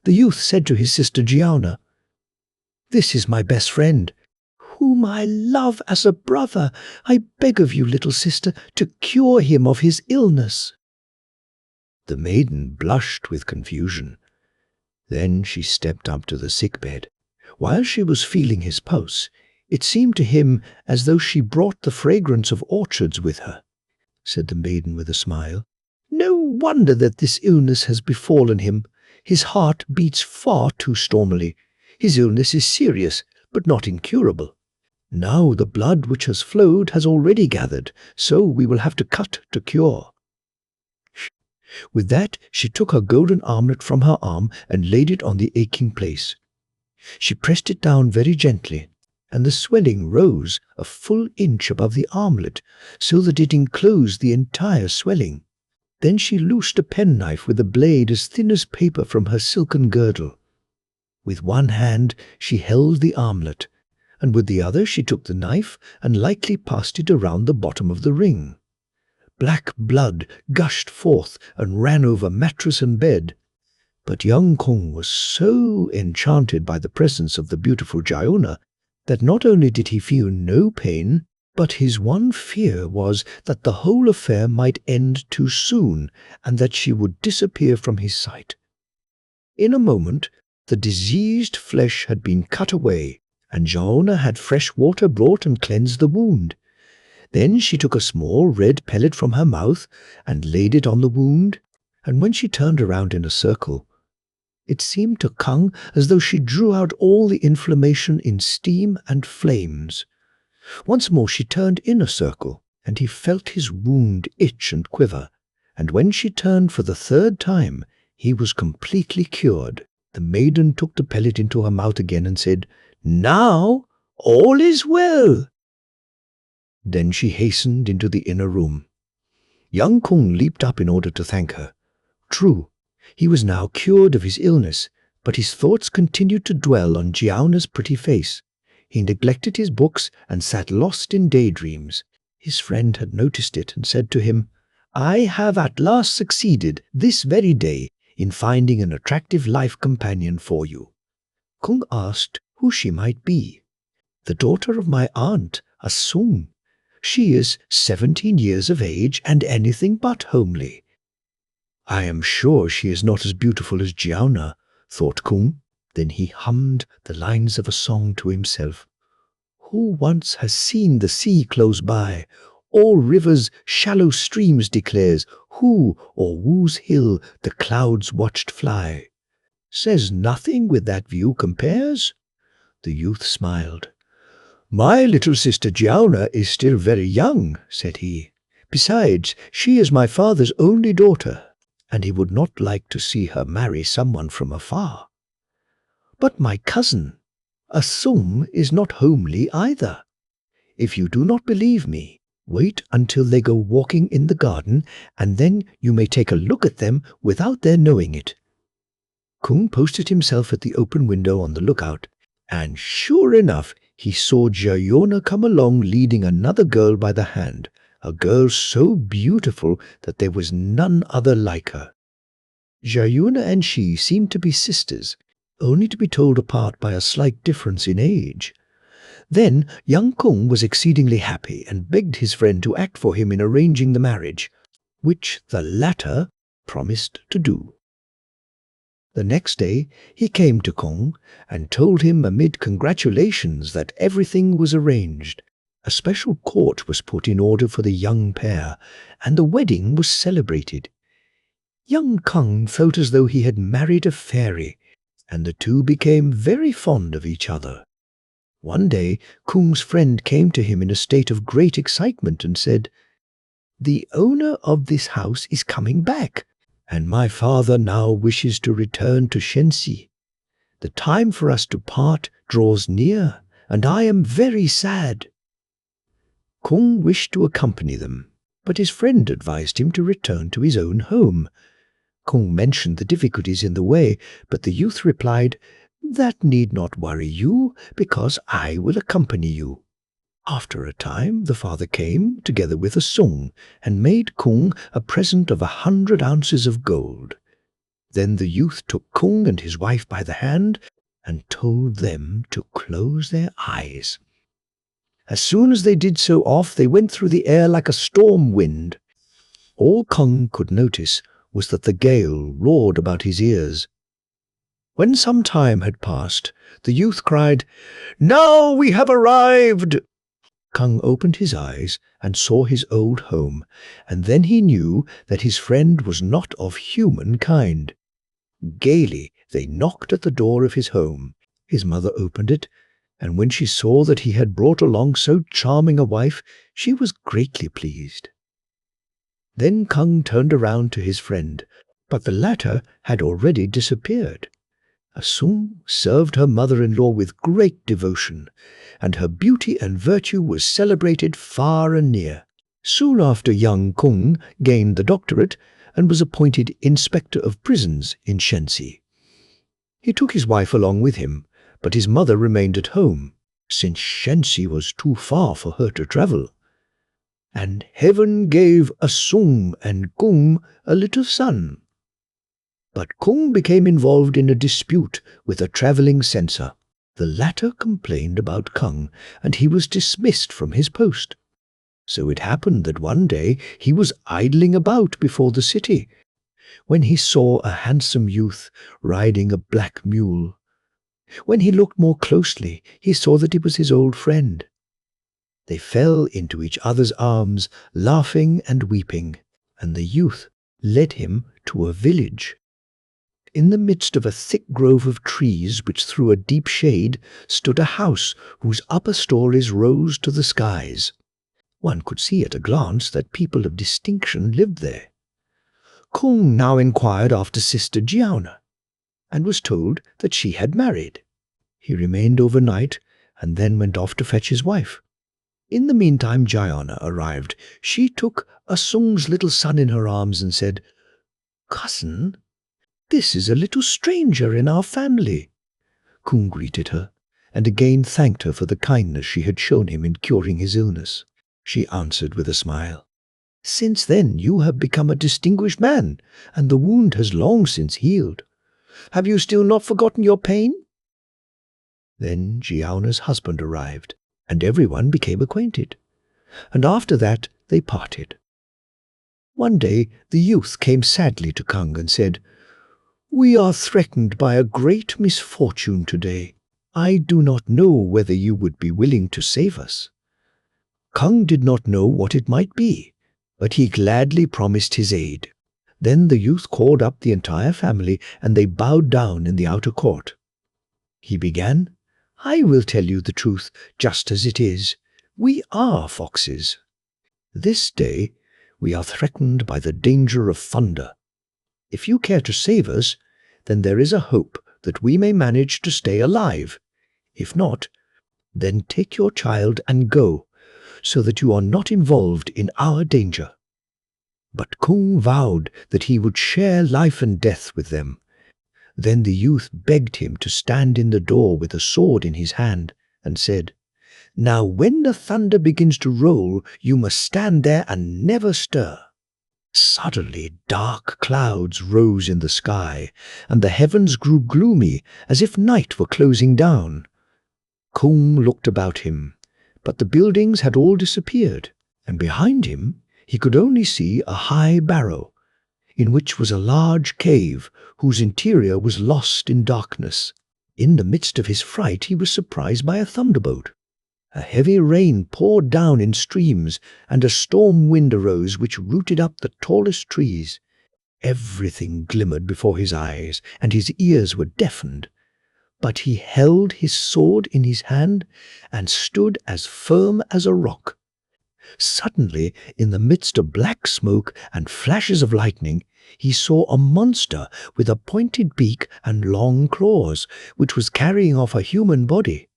The youth said to his sister Gianna, "This is my best friend, whom I love as a brother. I beg of you, little sister, to cure him of his illness." The maiden blushed with confusion. Then she stepped up to the sick bed. While she was feeling his pulse, it seemed to him as though she brought the fragrance of orchards with her. said the maiden with a smile. "No wonder that this illness has befallen him. His heart beats far too stormily. His illness is serious, but not incurable. Now the blood which has flowed has already gathered, so we will have to cut to cure." With that, she took her golden armlet from her arm and laid it on the aching place. She pressed it down very gently, and the swelling rose a full inch above the armlet, so that it enclosed the entire swelling. Then she loosed a penknife with a blade as thin as paper from her silken girdle. With one hand she held the armlet, and with the other she took the knife and lightly passed it around the bottom of the ring. Black blood gushed forth and ran over mattress and bed. But young Kung was so enchanted by the presence of the beautiful Giona that not only did he feel no pain, but his one fear was that the whole affair might end too soon and that she would disappear from his sight. In a moment, the diseased flesh had been cut away, and Giona had fresh water brought and cleansed the wound. Then she took a small red pellet from her mouth and laid it on the wound, and when she turned around in a circle, it seemed to Kung as though she drew out all the inflammation in steam and flames. Once more she turned in a circle, and he felt his wound itch and quiver, and when she turned for the third time, he was completely cured. The maiden took the pellet into her mouth again and said, "Now all is well." Then she hastened into the inner room. Young Kung leaped up in order to thank her. True, he was now cured of his illness, but his thoughts continued to dwell on Giauna's pretty face. He neglected his books and sat lost in daydreams. His friend had noticed it and said to him, "I have at last succeeded this very day in finding an attractive life companion for you." Kung asked who she might be. "The daughter of my aunt, Asung. She is 17 years of age and anything but homely." "I am sure she is not as beautiful as Giauna," thought Kung. Then he hummed the lines of a song to himself. "Who once has seen the sea close by? All rivers shallow streams declares. Who o'er whose hill the clouds watched fly? Says nothing with that view compares?" The youth smiled. "My little sister Giauna is still very young," said he. "Besides, she is my father's only daughter, and he would not like to see her marry someone from afar. But my cousin, Asum, is not homely either. If you do not believe me, wait until they go walking in the garden, and then you may take a look at them without their knowing it." Kung posted himself at the open window on the lookout, and sure enough, he saw Giona come along leading another girl by the hand, a girl so beautiful that there was none other like her. Giona and she seemed to be sisters, only to be told apart by a slight difference in age. Then young Kung was exceedingly happy and begged his friend to act for him in arranging the marriage, which the latter promised to do. The next day he came to Kung and told him amid congratulations that everything was arranged. A special court was put in order for the young pair, and the wedding was celebrated. Young Kung felt as though he had married a fairy, and the two became very fond of each other. One day Kung's friend came to him in a state of great excitement and said, "The owner of this house is coming back, and my father now wishes to return to Shenxi. The time for us to part draws near, and I am very sad." Kung wished to accompany them, but his friend advised him to return to his own home. Kung mentioned the difficulties in the way, but the youth replied, "That need not worry you, because I will accompany you." After a time, the father came, together with a sung, and made Kung a present of 100 ounces of gold. Then the youth took Kung and his wife by the hand and told them to close their eyes. As soon as they did so off, they went through the air like a storm wind. All Kung could notice was that the gale roared about his ears. When some time had passed, the youth cried, "Now we have arrived!" Kung opened his eyes and saw his old home, and then he knew that his friend was not of human kind. Gaily they knocked at the door of his home. His mother opened it, and when she saw that he had brought along so charming a wife, she was greatly pleased. Then Kung turned around to his friend, but the latter had already disappeared. Asung served her mother-in-law with great devotion, and her beauty and virtue was celebrated far and near. Soon after, young Kung gained the doctorate and was appointed inspector of prisons in Shenxi. He took his wife along with him, but his mother remained at home, since Shenxi was too far for her to travel. And heaven gave Asung and Kung a little son. But Kung became involved in a dispute with a traveling censor. The latter complained about Kung, and he was dismissed from his post. So it happened that one day he was idling about before the city, when he saw a handsome youth riding a black mule. When he looked more closely, he saw that it was his old friend. They fell into each other's arms, laughing and weeping, and the youth led him to a village. In the midst of a thick grove of trees which threw a deep shade stood a house whose upper stories rose to the skies. One could see at a glance that people of distinction lived there. Kung now inquired after Sister Jiaona, and was told that she had married. He remained overnight, and then went off to fetch his wife. In the meantime Jiaona arrived. She took Asung's little son in her arms and said, "Cousin, this is a little stranger in our family." Kung greeted her, and again thanked her for the kindness she had shown him in curing his illness. She answered with a smile, "Since then you have become a distinguished man, and the wound has long since healed. Have you still not forgotten your pain?" Then Jiaona's husband arrived, and everyone became acquainted, and after that they parted. One day the youth came sadly to Kung and said, "We are threatened by a great misfortune today. I do not know whether you would be willing to save us." Kung did not know what it might be, but he gladly promised his aid. Then the youth called up the entire family, and they bowed down in the outer court. He began, "I will tell you the truth just as it is. We are foxes. This day we are threatened by the danger of thunder. If you care to save us, then there is a hope that we may manage to stay alive. If not, then take your child and go, so that you are not involved in our danger." But Kung vowed that he would share life and death with them. Then the youth begged him to stand in the door with a sword in his hand, and said, "Now when the thunder begins to roll, you must stand there and never stir." Suddenly dark clouds rose in the sky, and the heavens grew gloomy as if night were closing down. Kung looked about him, but the buildings had all disappeared, and behind him he could only see a high barrow, in which was a large cave whose interior was lost in darkness. In the midst of his fright he was surprised by a thunderbolt. A heavy rain poured down in streams, and a storm wind arose which rooted up the tallest trees. Everything glimmered before his eyes, and his ears were deafened. But he held his sword in his hand and stood as firm as a rock. Suddenly, in the midst of black smoke and flashes of lightning, he saw a monster with a pointed beak and long claws, which was carrying off a human body.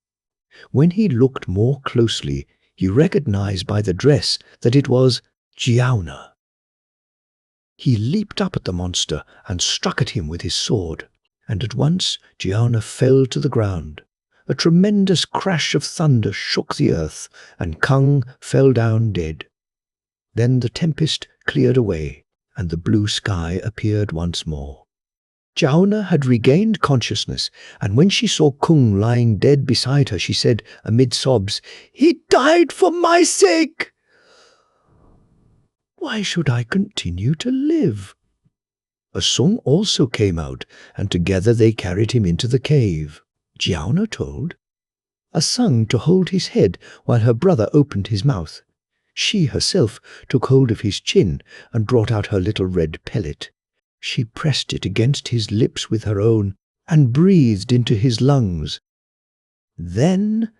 When he looked more closely, he recognized by the dress that it was Jiaona. He leaped up at the monster and struck at him with his sword, and at once Jiaona fell to the ground. A tremendous crash of thunder shook the earth, and Kung fell down dead. Then the tempest cleared away, and the blue sky appeared once more. Jiaona had regained consciousness, and when she saw Kung lying dead beside her, she said, amid sobs, "He died for my sake! Why should I continue to live?" Asung also came out, and together they carried him into the cave. Jiaona told, sung to hold his head while her brother opened his mouth. She herself took hold of his chin and brought out her little red pellet. She pressed it against his lips with her own and breathed into his lungs. Then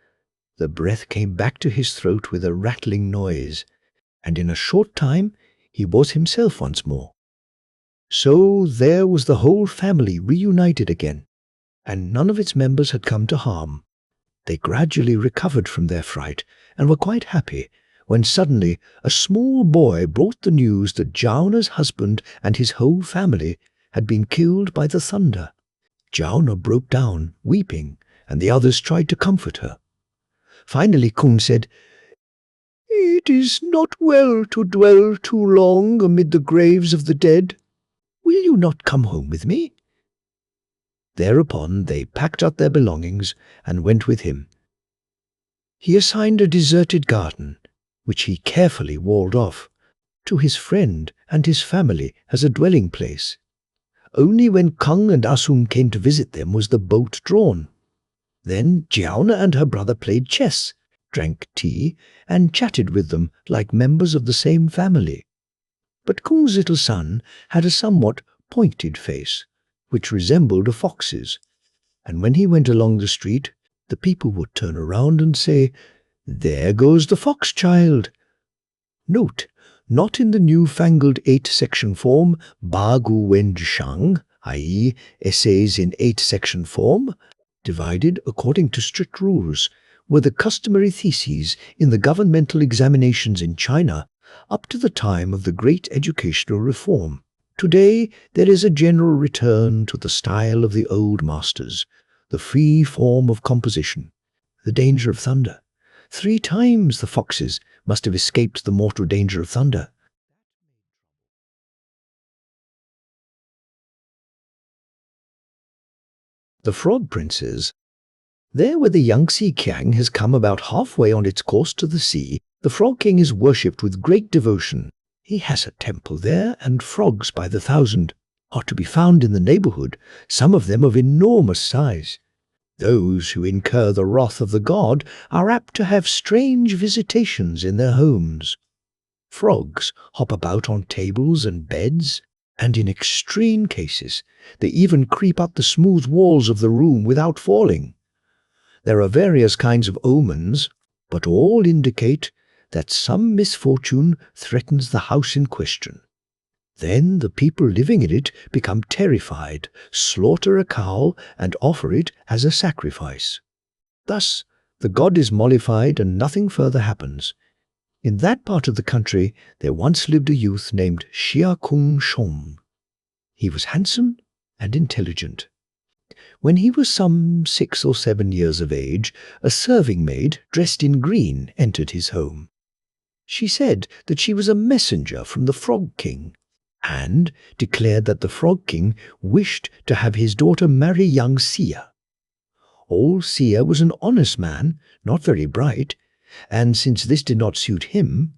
the breath came back to his throat with a rattling noise, and in a short time he was himself once more. So there was the whole family reunited again, and none of its members had come to harm. They gradually recovered from their fright and were quite happy when suddenly a small boy brought the news that Giauna's husband and his whole family had been killed by the thunder. Giauna broke down, weeping, and the others tried to comfort her. Finally Kung said, "It is not well to dwell too long amid the graves of the dead. Will you not come home with me?" Thereupon they packed up their belongings and went with him. He assigned a deserted garden, which he carefully walled off, to his friend and his family as a dwelling place. Only when Kung and Asung came to visit them was the bolt drawn. Then Giauna and her brother played chess, drank tea, and chatted with them like members of the same family. But Kung's little son had a somewhat pointed face, which resembled a fox's, and when he went along the street, the people would turn around and say, "There goes the fox child." Note, not in the newfangled 8-section form Bagu Wen Shang, i.e. essays in 8-section form, divided according to strict rules, were the customary theses in the governmental examinations in China up to the time of the Great Educational Reform. Today there is a general return to the style of the old masters, the free form of composition, the danger of thunder. 3 times the foxes must have escaped the mortal danger of thunder. The Frog Princes. There where the Yangtze Kiang has come about halfway on its course to the sea, the Frog King is worshipped with great devotion. He has a temple there, and frogs by the thousand are to be found in the neighborhood, some of them of enormous size. Those who incur the wrath of the god are apt to have strange visitations in their homes. Frogs hop about on tables and beds, and in extreme cases they even creep up the smooth walls of the room without falling. There are various kinds of omens, but all indicate that some misfortune threatens the house in question. Then the people living in it become terrified, slaughter a cow, and offer it as a sacrifice. Thus, the god is mollified and nothing further happens. In that part of the country there once lived a youth named Xia Kung Shom. He was handsome and intelligent. When he was some 6 or 7 years of age, a serving maid dressed in green entered his home. She said that she was a messenger from the Frog King, and declared that the Frog King wished to have his daughter marry young Xia. Old Xia was an honest man, not very bright, and since this did not suit him,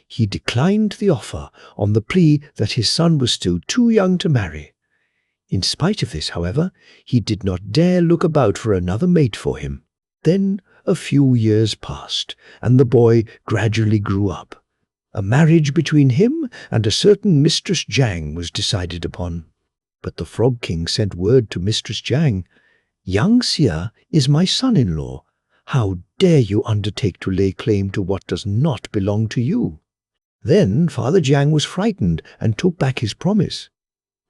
he declined the offer on the plea that his son was still too young to marry. In spite of this, however, he did not dare look about for another mate for him. Then a few years passed, and the boy gradually grew up. A marriage between him and a certain Mistress Jiang was decided upon. But the Frog King sent word to Mistress Jiang, "Young Xia is my son-in-law. How dare you undertake to lay claim to what does not belong to you?" Then Father Jiang was frightened and took back his promise.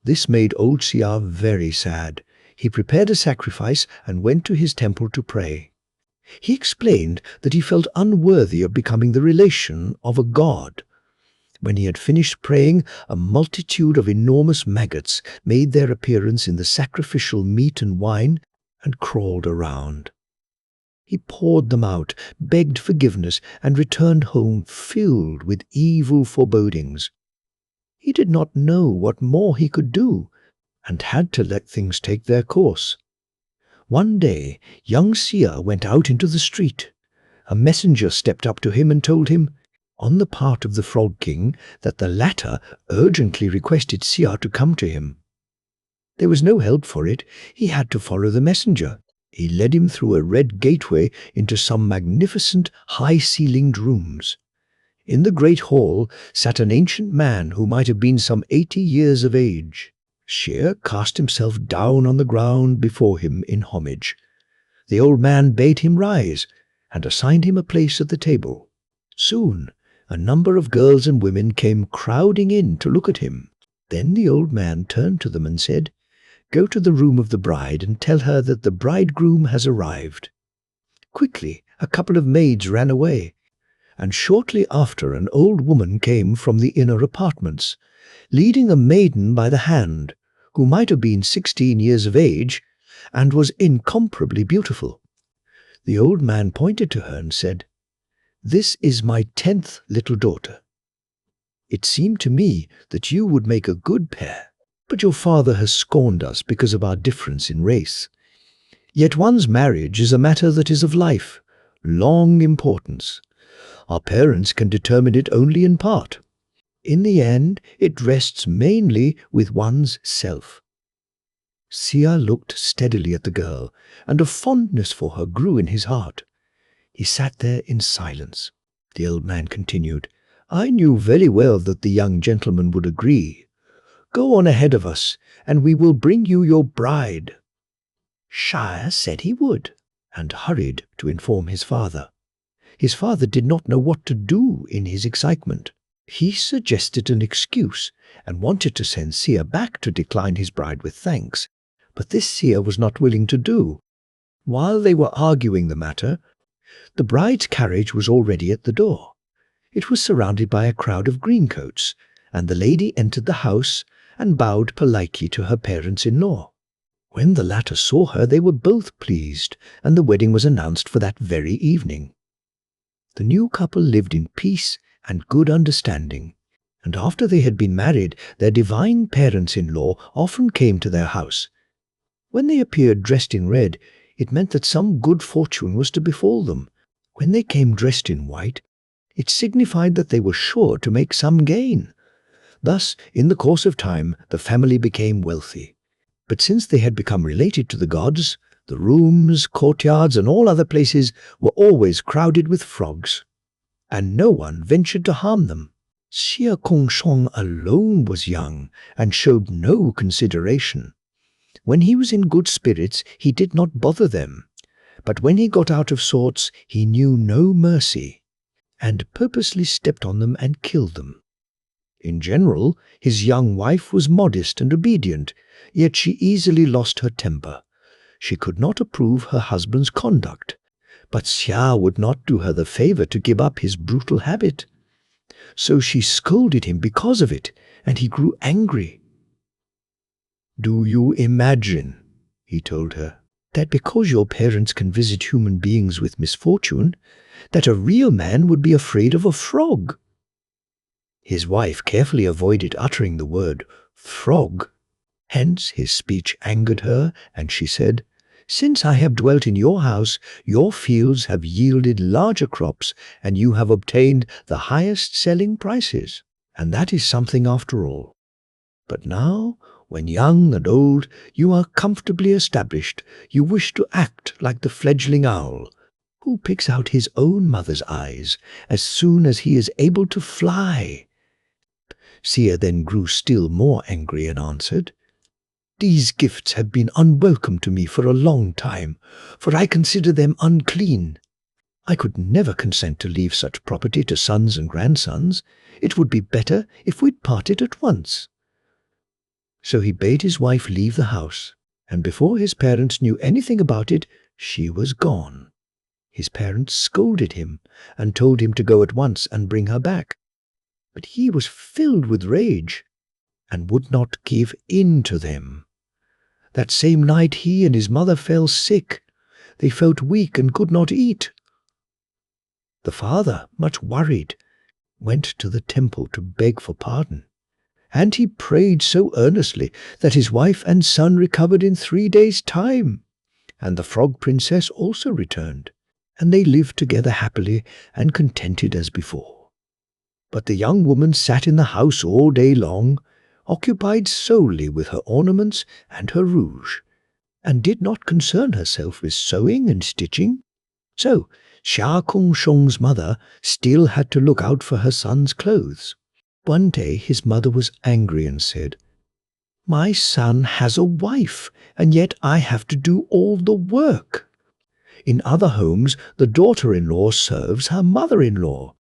This made old Xia very sad. He prepared a sacrifice and went to his temple to pray. He explained that he felt unworthy of becoming the relation of a god. When he had finished praying, a multitude of enormous maggots made their appearance in the sacrificial meat and wine and crawled around. He poured them out, begged forgiveness, and returned home filled with evil forebodings. He did not know what more he could do, and had to let things take their course. One day, young Xia went out into the street. A messenger stepped up to him and told him, on the part of the Frog King, that the latter urgently requested Xia to come to him. There was no help for it. He had to follow the messenger. He led him through a red gateway into some magnificent, high-ceilinged rooms. In the great hall sat an ancient man who might have been some 80 years of age. Shir cast himself down on the ground before him in homage. The old man bade him rise, and assigned him a place at the table. Soon a number of girls and women came crowding in to look at him. Then the old man turned to them and said, "Go to the room of the bride and tell her that the bridegroom has arrived." Quickly a couple of maids ran away, and shortly after an old woman came from the inner apartments, leading a maiden by the hand, who might have been 16 years of age, and was incomparably beautiful. The old man pointed to her and said, "This is my 10th little daughter. It seemed to me that you would make a good pair, but your father has scorned us because of our difference in race. Yet one's marriage is a matter that is of life, long importance. Our parents can determine it only in part. In the end, it rests mainly with one's self." Sia looked steadily at the girl, and a fondness for her grew in his heart. He sat there in silence. The old man continued, "I knew very well that the young gentleman would agree. Go on ahead of us, and we will bring you your bride." Shire said he would, and hurried to inform his father. His father did not know what to do in his excitement. He suggested an excuse and wanted to send Sia back to decline his bride with thanks, but this Sia was not willing to do. While they were arguing the matter, the bride's carriage was already at the door. It was surrounded by a crowd of greencoats, and the lady entered the house and bowed politely to her parents-in-law. When the latter saw her, they were both pleased, and the wedding was announced for that very evening. The new couple lived in peace and good understanding, and after they had been married, their divine parents-in-law often came to their house. When they appeared dressed in red, it meant that some good fortune was to befall them. When they came dressed in white, it signified that they were sure to make some gain. Thus, in the course of time, the family became wealthy. But since they had become related to the gods, the rooms, courtyards, and all other places were always crowded with frogs, and no one ventured to harm them. Xia Kongshong alone was young and showed no consideration. When he was in good spirits, he did not bother them, but when he got out of sorts, he knew no mercy, and purposely stepped on them and killed them. In general, his young wife was modest and obedient, yet she easily lost her temper. She could not approve her husband's conduct, but Xia would not do her the favor to give up his brutal habit. So she scolded him because of it, and he grew angry. "Do you imagine," he told her, "that because your parents can visit human beings with misfortune, that a real man would be afraid of a frog?" His wife carefully avoided uttering the word frog. Hence his speech angered her, and she said, "Since I have dwelt in your house, your fields have yielded larger crops, and you have obtained the highest selling prices, and that is something after all. But now, when young and old, you are comfortably established, you wish to act like the fledgling owl, who picks out his own mother's eyes as soon as he is able to fly." Sia then grew still more angry and answered, "These gifts have been unwelcome to me for a long time, for I consider them unclean. I could never consent to leave such property to sons and grandsons. It would be better if we'd parted at once." So he bade his wife leave the house, and before his parents knew anything about it, she was gone. His parents scolded him and told him to go at once and bring her back. But he was filled with rage and would not give in to them. That same night he and his mother fell sick. They felt weak and could not eat. The father, much worried, went to the temple to beg for pardon, and he prayed so earnestly that his wife and son recovered in 3 days' time, and the frog princess also returned, and they lived together happily and contented as before. But the young woman sat in the house all day long, occupied solely with her ornaments and her rouge, and did not concern herself with sewing and stitching. So Xia Kongsheng's mother still had to look out for her son's clothes. One day his mother was angry and said, "My son has a wife, and yet I have to do all the work. In other homes, the daughter-in-law serves her mother-in-law.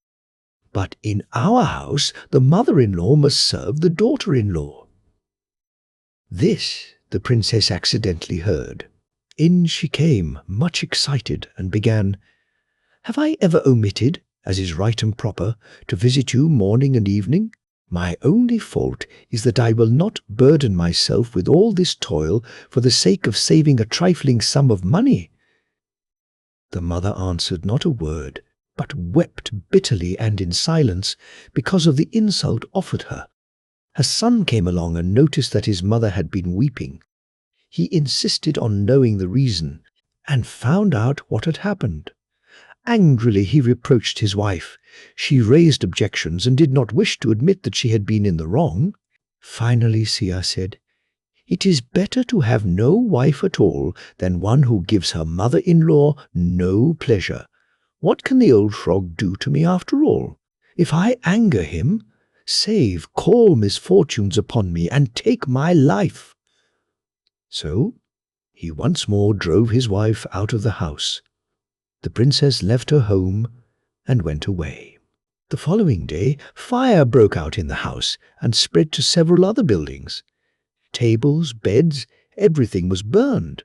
But in our house, the mother-in-law must serve the daughter-in-law." This the princess accidentally heard. In she came, much excited, and began, "Have I ever omitted, as is right and proper, to visit you morning and evening? My only fault is that I will not burden myself with all this toil for the sake of saving a trifling sum of money." The mother answered not a word, but wept bitterly and in silence because of the insult offered her. Her son came along and noticed that his mother had been weeping. He insisted on knowing the reason, and found out what had happened. Angrily he reproached his wife. She raised objections and did not wish to admit that she had been in the wrong. Finally Sia said, "It is better to have no wife at all than one who gives her mother-in-law no pleasure. What can the old frog do to me after all? If I anger him, call misfortunes upon me and take my life." So he once more drove his wife out of the house. The princess left her home and went away. The following day, fire broke out in the house and spread to several other buildings. Tables, beds, everything was burned.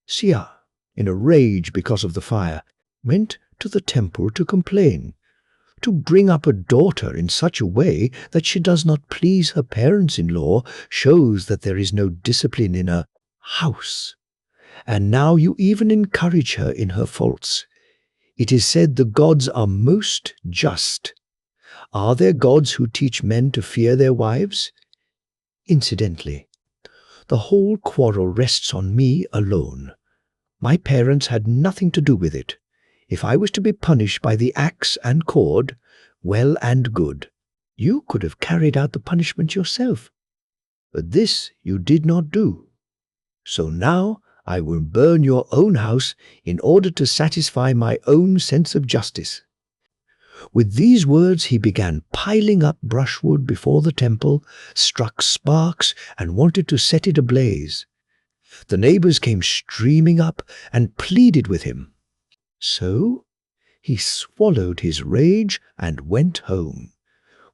Sia, in a rage because of the fire, went to the temple to complain. To bring up a daughter in such a way that she does not please her parents-in-law shows that there is no discipline in a house. And now you even encourage her in her faults. It is said the gods are most just. Are there gods who teach men to fear their wives? Incidentally, the whole quarrel rests on me alone. My parents had nothing to do with it. If I was to be punished by the axe and cord, well and good. You could have carried out the punishment yourself. But this you did not do. So now I will burn your own house in order to satisfy my own sense of justice." With these words he began piling up brushwood before the temple, struck sparks, and wanted to set it ablaze. The neighbors came streaming up and pleaded with him. So he swallowed his rage and went home.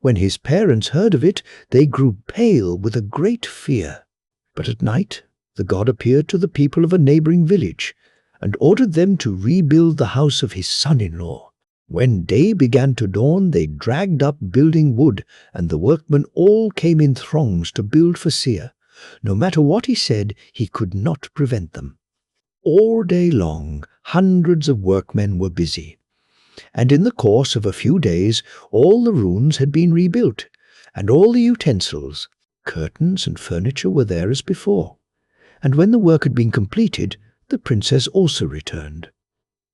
When his parents heard of it, they grew pale with a great fear. But at night the god appeared to the people of a neighboring village and ordered them to rebuild the house of his son-in-law. When day began to dawn, they dragged up building wood, and the workmen all came in throngs to build for Sia. No matter what he said, he could not prevent them. All day long, hundreds of workmen were busy. And in the course of a few days, all the rooms had been rebuilt, and all the utensils, curtains and furniture were there as before. And when the work had been completed, the princess also returned.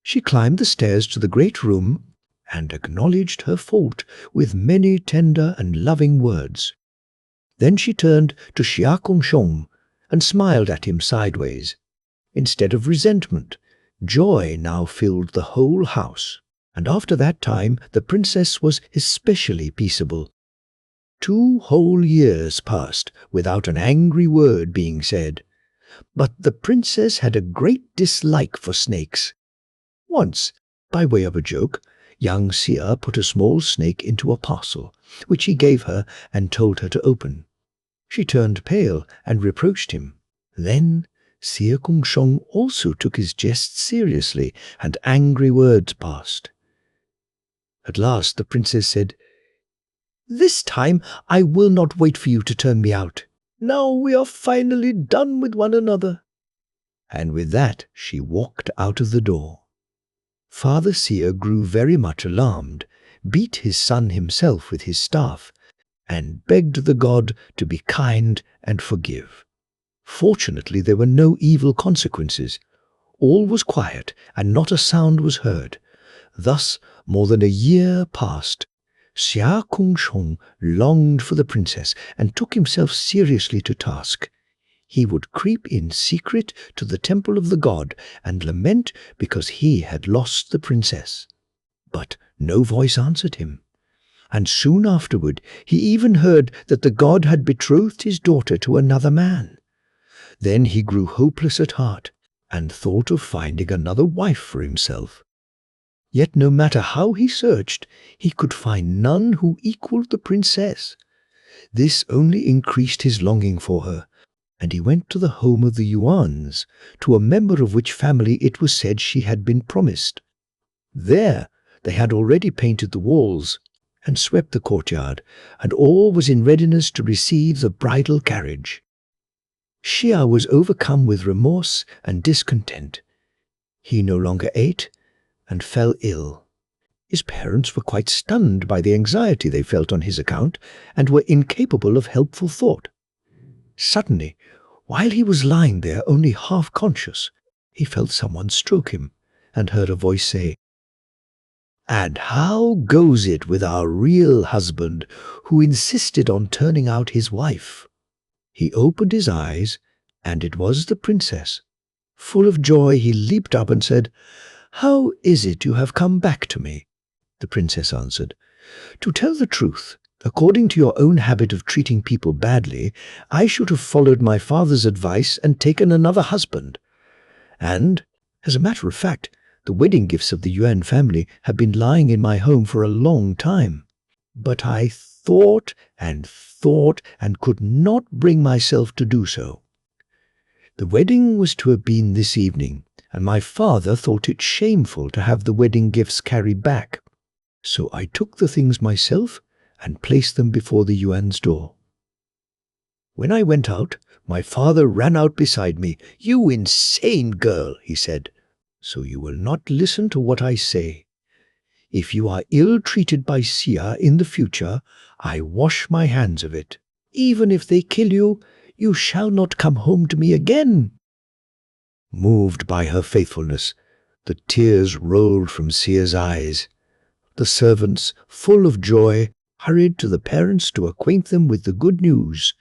She climbed the stairs to the great room and acknowledged her fault with many tender and loving words. Then she turned to Xia Kongsheng and smiled at him sideways. Instead of resentment, joy now filled the whole house. And after that time, the princess was especially peaceable. 2 whole years passed without an angry word being said. But the princess had a great dislike for snakes. Once, by way of a joke, young Sia put a small snake into a parcel, which he gave her and told her to open. She turned pale and reproached him. Then Sia Kongsheng also took his jest seriously, and angry words passed. At last the princess said, "This time I will not wait for you to turn me out. Now we are finally done with one another." And with that she walked out of the door. Father Sia grew very much alarmed, beat his son himself with his staff, and begged the god to be kind and forgive. Fortunately, there were no evil consequences. All was quiet, and not a sound was heard. Thus more than a year passed. Xia Kongsheng longed for the princess and took himself seriously to task. he would creep in secret to the temple of the god and lament because he had lost the princess. But no voice answered him, and soon afterward he even heard that the god had betrothed his daughter to another man. Then he grew hopeless at heart and thought of finding another wife for himself. Yet no matter how he searched, he could find none who equaled the princess. This only increased his longing for her, and he went to the home of the Yuans, to a member of which family it was said she had been promised. There they had already painted the walls and swept the courtyard, and all was in readiness to receive the bridal carriage. Xia was overcome with remorse and discontent. He no longer ate and fell ill. His parents were quite stunned by the anxiety they felt on his account and were incapable of helpful thought. Suddenly, while he was lying there only half conscious, he felt someone stroke him and heard a voice say, "And how goes it with our real husband who insisted on turning out his wife?" He opened his eyes, and it was the princess. Full of joy, he leaped up and said, "How is it you have come back to me?" The princess answered, "To tell the truth, according to your own habit of treating people badly, I should have followed my father's advice and taken another husband. And, as a matter of fact, the wedding gifts of the Yuan family have been lying in my home for a long time. But I thought and could not bring myself to do so. The wedding was to have been this evening, and my father thought it shameful to have the wedding gifts carried back. So I took the things myself and placed them before the Yuan's door. When I went out, my father ran out beside me. 'You insane girl,' he said. 'So you will not listen to what I say. If you are ill-treated by Xia in the future, I wash my hands of it. Even if they kill you, you shall not come home to me again.' Moved by her faithfulness, the tears rolled from Xia's eyes. The servants, full of joy, hurried to the parents to acquaint them with the good news.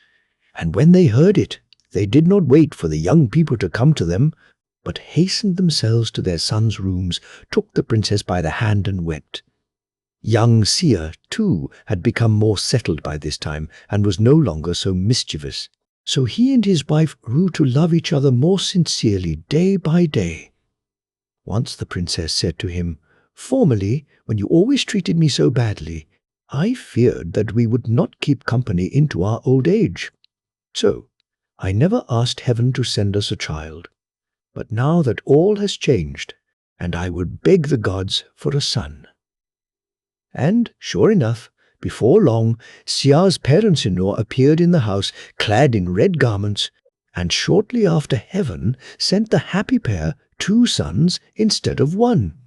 And when they heard it, they did not wait for the young people to come to them, but hastened themselves to their sons' rooms, took the princess by the hand and wept. Young Xia, too, had become more settled by this time and was no longer so mischievous. So he and his wife grew to love each other more sincerely day by day. Once the princess said to him, "Formerly, when you always treated me so badly, I feared that we would not keep company into our old age. So I never asked heaven to send us a child. But now that all has changed, and I will beg the gods for a son." And, sure enough, before long, Xia's parents-in-law appeared in the house, clad in red garments, and shortly after heaven sent the happy pair 2 sons instead of 1.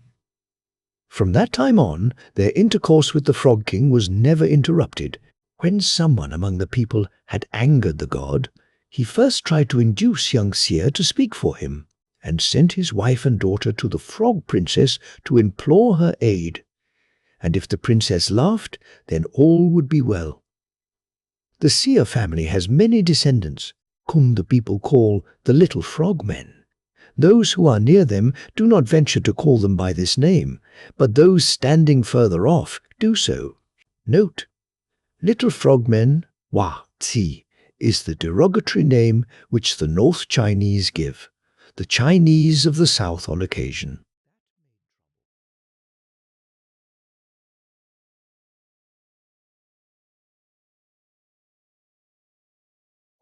From that time on, their intercourse with the Frog King was never interrupted. When someone among the people had angered the god, he first tried to induce young Xia to speak for him, and sent his wife and daughter to the Frog Princess to implore her aid. And if the princess laughed, then all would be well. The Xia family has many descendants, whom the people call the Little Frogmen. Those who are near them do not venture to call them by this name, but those standing further off do so. Note, Little Frogmen, Wa Zi, is the derogatory name which the North Chinese give, the Chinese of the South on occasion.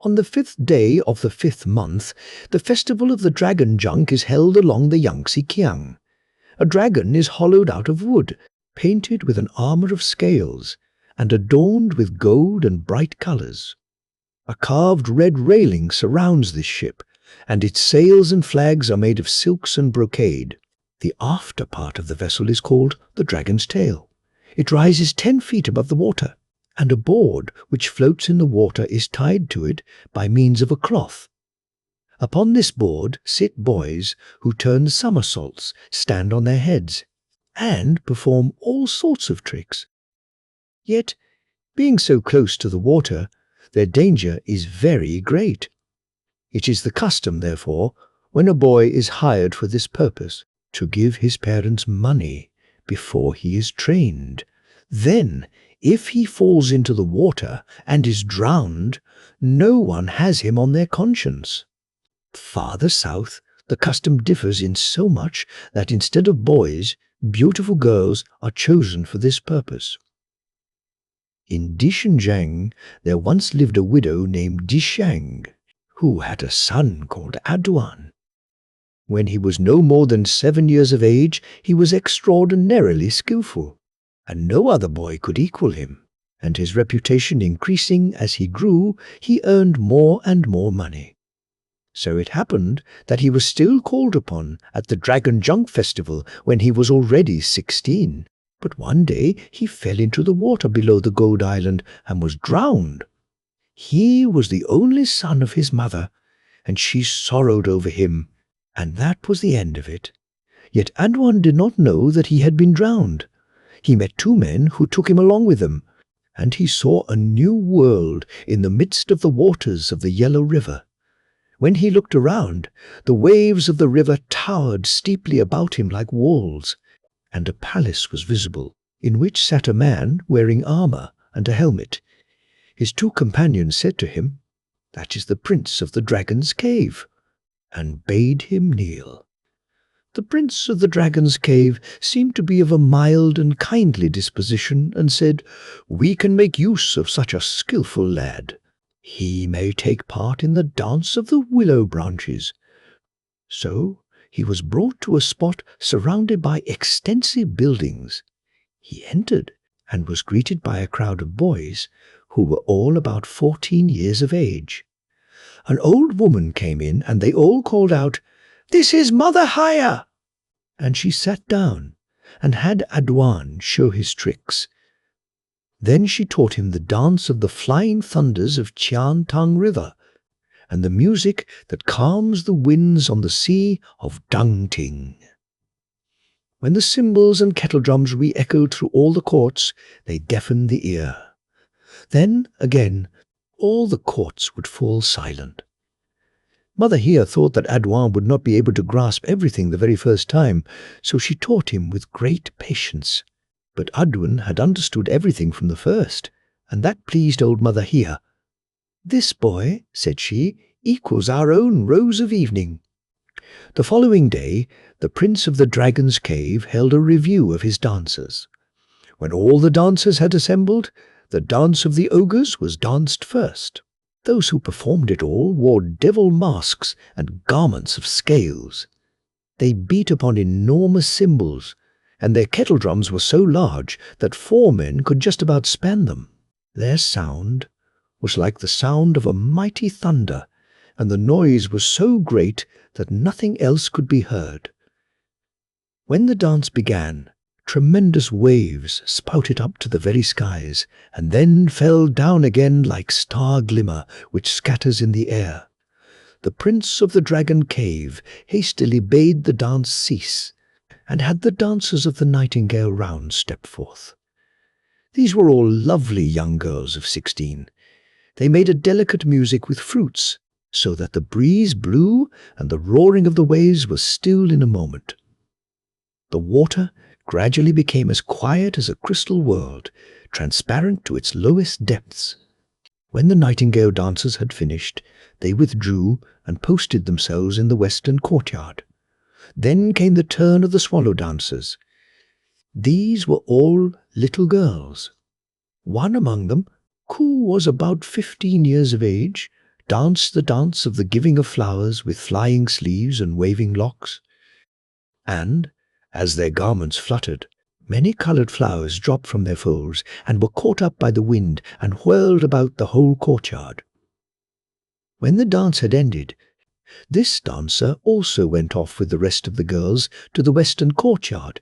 On the 5th day of the 5th month, the festival of the dragon junk is held along the Yangtze Kiang. A dragon is hollowed out of wood, painted with an armor of scales, and adorned with gold and bright colors. A carved red railing surrounds this ship, and its sails and flags are made of silks and brocade. The after part of the vessel is called the Dragon's Tail. It rises 10 feet above the water, and a board which floats in the water is tied to it by means of a cloth. Upon this board sit boys who turn somersaults, stand on their heads, and perform all sorts of tricks. Yet, being so close to the water, their danger is very great. It is the custom, therefore, when a boy is hired for this purpose, to give his parents money before he is trained. Then, if he falls into the water and is drowned, no one has him on their conscience. Farther south, the custom differs in so much that instead of boys, beautiful girls are chosen for this purpose. In Dishenjang, there once lived a widow named Dishang, who had a son called Adwan. When he was no more than 7 years of age, he was extraordinarily skillful, and no other boy could equal him, and his reputation increasing as he grew, he earned more and more money. So it happened that he was still called upon at the Dragon Junk Festival when he was already 16. But one day he fell into the water below the Gold Island and was drowned. He was the only son of his mother, and she sorrowed over him, and that was the end of it. Yet Adwan did not know that he had been drowned. He met 2 men who took him along with them, and he saw a new world in the midst of the waters of the Yellow River. When he looked around, the waves of the river towered steeply about him like walls, and a palace was visible, in which sat a man wearing armor and a helmet. His 2 companions said to him, "That is the prince of the Dragon's Cave," and bade him kneel. The prince of the Dragon's Cave seemed to be of a mild and kindly disposition, and said, "We can make use of such a skilful lad. He may take part in the dance of the willow branches." So he was brought to a spot surrounded by extensive buildings. He entered and was greeted by a crowd of boys who were all about 14 years of age. An old woman came in, and they all called out, "This is Mother Haya!" And she sat down and had Adwan show his tricks. Then she taught him the dance of the flying thunders of Chian Tang River, and the music that calms the winds on the sea of Dang Ting. When the cymbals and kettledrums re-echoed through all the courts, they deafened the ear. Then, again, all the courts would fall silent. Mother here thought that Adwan would not be able to grasp everything the very first time, so she taught him with great patience. But Adwan had understood everything from the first, and that pleased old Mother here. "This boy," said she, "equals our own Rose of Evening." The following day, the Prince of the Dragon's Cave held a review of his dancers. When all the dancers had assembled, the dance of the ogres was danced first. Those who performed it all wore devil masks and garments of scales. They beat upon enormous cymbals, and their kettledrums were so large that 4 men could just about span them. Their sound was like the sound of a mighty thunder, and the noise was so great that nothing else could be heard. When the dance began, tremendous waves spouted up to the very skies, and then fell down again like star glimmer which scatters in the air. The Prince of the Dragon Cave hastily bade the dance cease, and had the dancers of the Nightingale Round step forth. These were all lovely young girls of 16. They made a delicate music with fruits, so that the breeze blew and the roaring of the waves was stilled in a moment. The water gradually became as quiet as a crystal world, transparent to its lowest depths. When the Nightingale dancers had finished, they withdrew and posted themselves in the western courtyard. Then came the turn of the Swallow dancers. These were all little girls. One among them, who was about 15 years of age, danced the dance of the giving of flowers with flying sleeves and waving locks. And, as their garments fluttered, many coloured flowers dropped from their folds and were caught up by the wind and whirled about the whole courtyard. When the dance had ended, this dancer also went off with the rest of the girls to the western courtyard.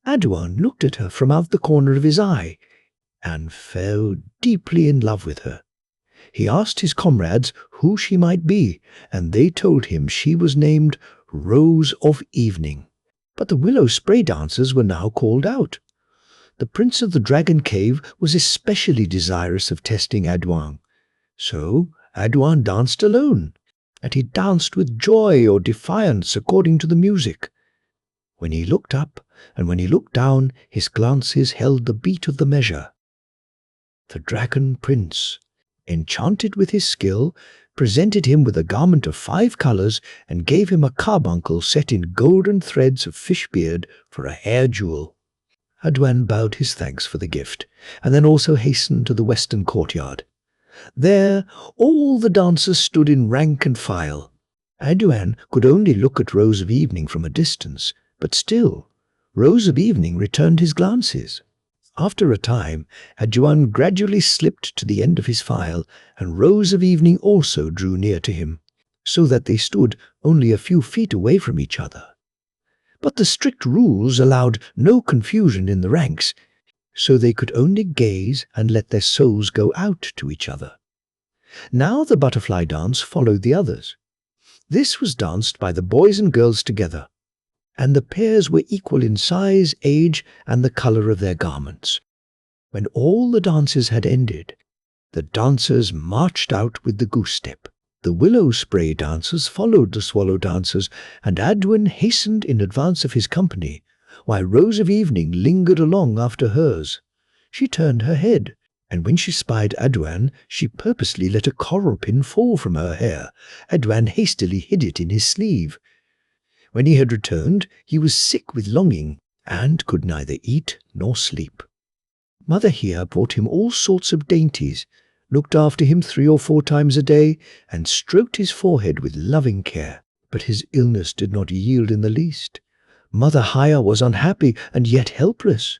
Adwan looked at her from out the corner of his eye and fell deeply in love with her. He asked his comrades who she might be, and they told him she was named Rose of Evening. But the willow spray dancers were now called out. The Prince of the Dragon Cave was especially desirous of testing Adwan. So Adwan danced alone, and he danced with joy or defiance according to the music. When he looked up and when he looked down, his glances held the beat of the measure. The dragon prince, enchanted with his skill, presented him with a garment of 5 colors and gave him a carbuncle set in golden threads of fish beard for a hair jewel. Adwan bowed his thanks for the gift, and then also hastened to the western courtyard. There all the dancers stood in rank and file. Adwan could only look at Rose of Evening from a distance, but still, Rose of Evening returned his glances. After a time, Adwan gradually slipped to the end of his file, and Rose of Evening also drew near to him, so that they stood only a few feet away from each other. But the strict rules allowed no confusion in the ranks, so they could only gaze and let their souls go out to each other. Now the butterfly dance followed the others. This was danced by the boys and girls together, and the pairs were equal in size, age, and the color of their garments. When all the dances had ended, the dancers marched out with the goose step. The willow spray dancers followed the swallow dancers, and Adwan hastened in advance of his company, while Rose of Evening lingered along after hers. She turned her head, and when she spied Adwan, she purposely let a coral pin fall from her hair. Adwan hastily hid it in his sleeve. When he had returned, he was sick with longing, and could neither eat nor sleep. Mother here brought him all sorts of dainties, looked after him 3 or 4 times a day, and stroked his forehead with loving care. But his illness did not yield in the least. Mother Haya was unhappy and yet helpless.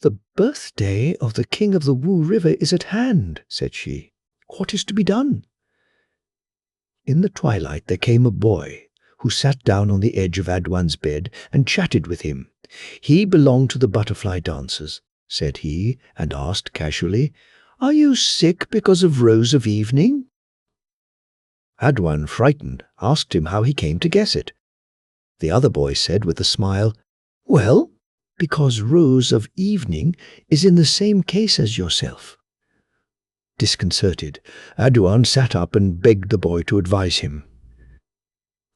"The birthday of the king of the Wu River is at hand," said she. "What is to be done?" In the twilight there came a boy, who sat down on the edge of Adwan's bed and chatted with him. He belonged to the butterfly dancers, said he, and asked casually, "Are you sick because of Rose of Evening?" Adwan, frightened, asked him how he came to guess it. The other boy said with a smile, "Well, because Rose of Evening is in the same case as yourself." Disconcerted, Adwan sat up and begged the boy to advise him.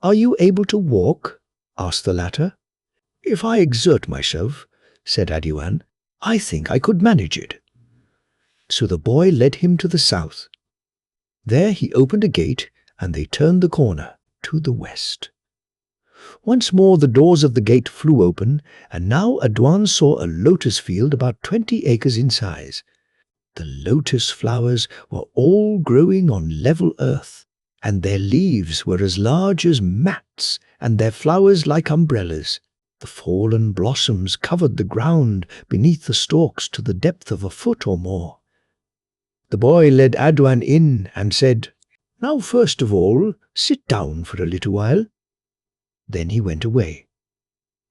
"Are you able to walk?" asked the latter. "If I exert myself," said Adwan, "I think I could manage it." So the boy led him to the south. There he opened a gate, and they turned the corner to the west. Once more the doors of the gate flew open, and now Adwan saw a lotus field about 20 acres in size. The lotus flowers were all growing on level earth, and their leaves were as large as mats, and their flowers like umbrellas. The fallen blossoms covered the ground beneath the stalks to the depth of a foot or more. The boy led Adwan in and said, "Now first of all, sit down for a little while." Then he went away.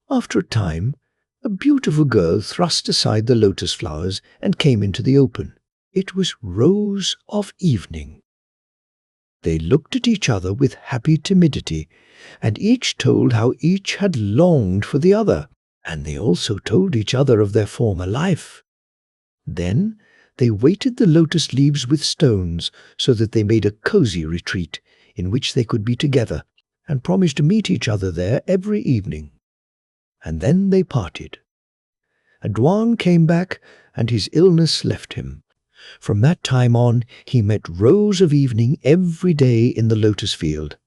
After a time, a beautiful girl thrust aside the lotus flowers and came into the open. It was Rose of Evening. They looked at each other with happy timidity, and each told how each had longed for the other, and they also told each other of their former life. Then they weighted the lotus leaves with stones so that they made a cozy retreat in which they could be together, and promised to meet each other there every evening. And then they parted. Adwan came back, and his illness left him. From that time on, he met Rose of Evening every day in the lotus field.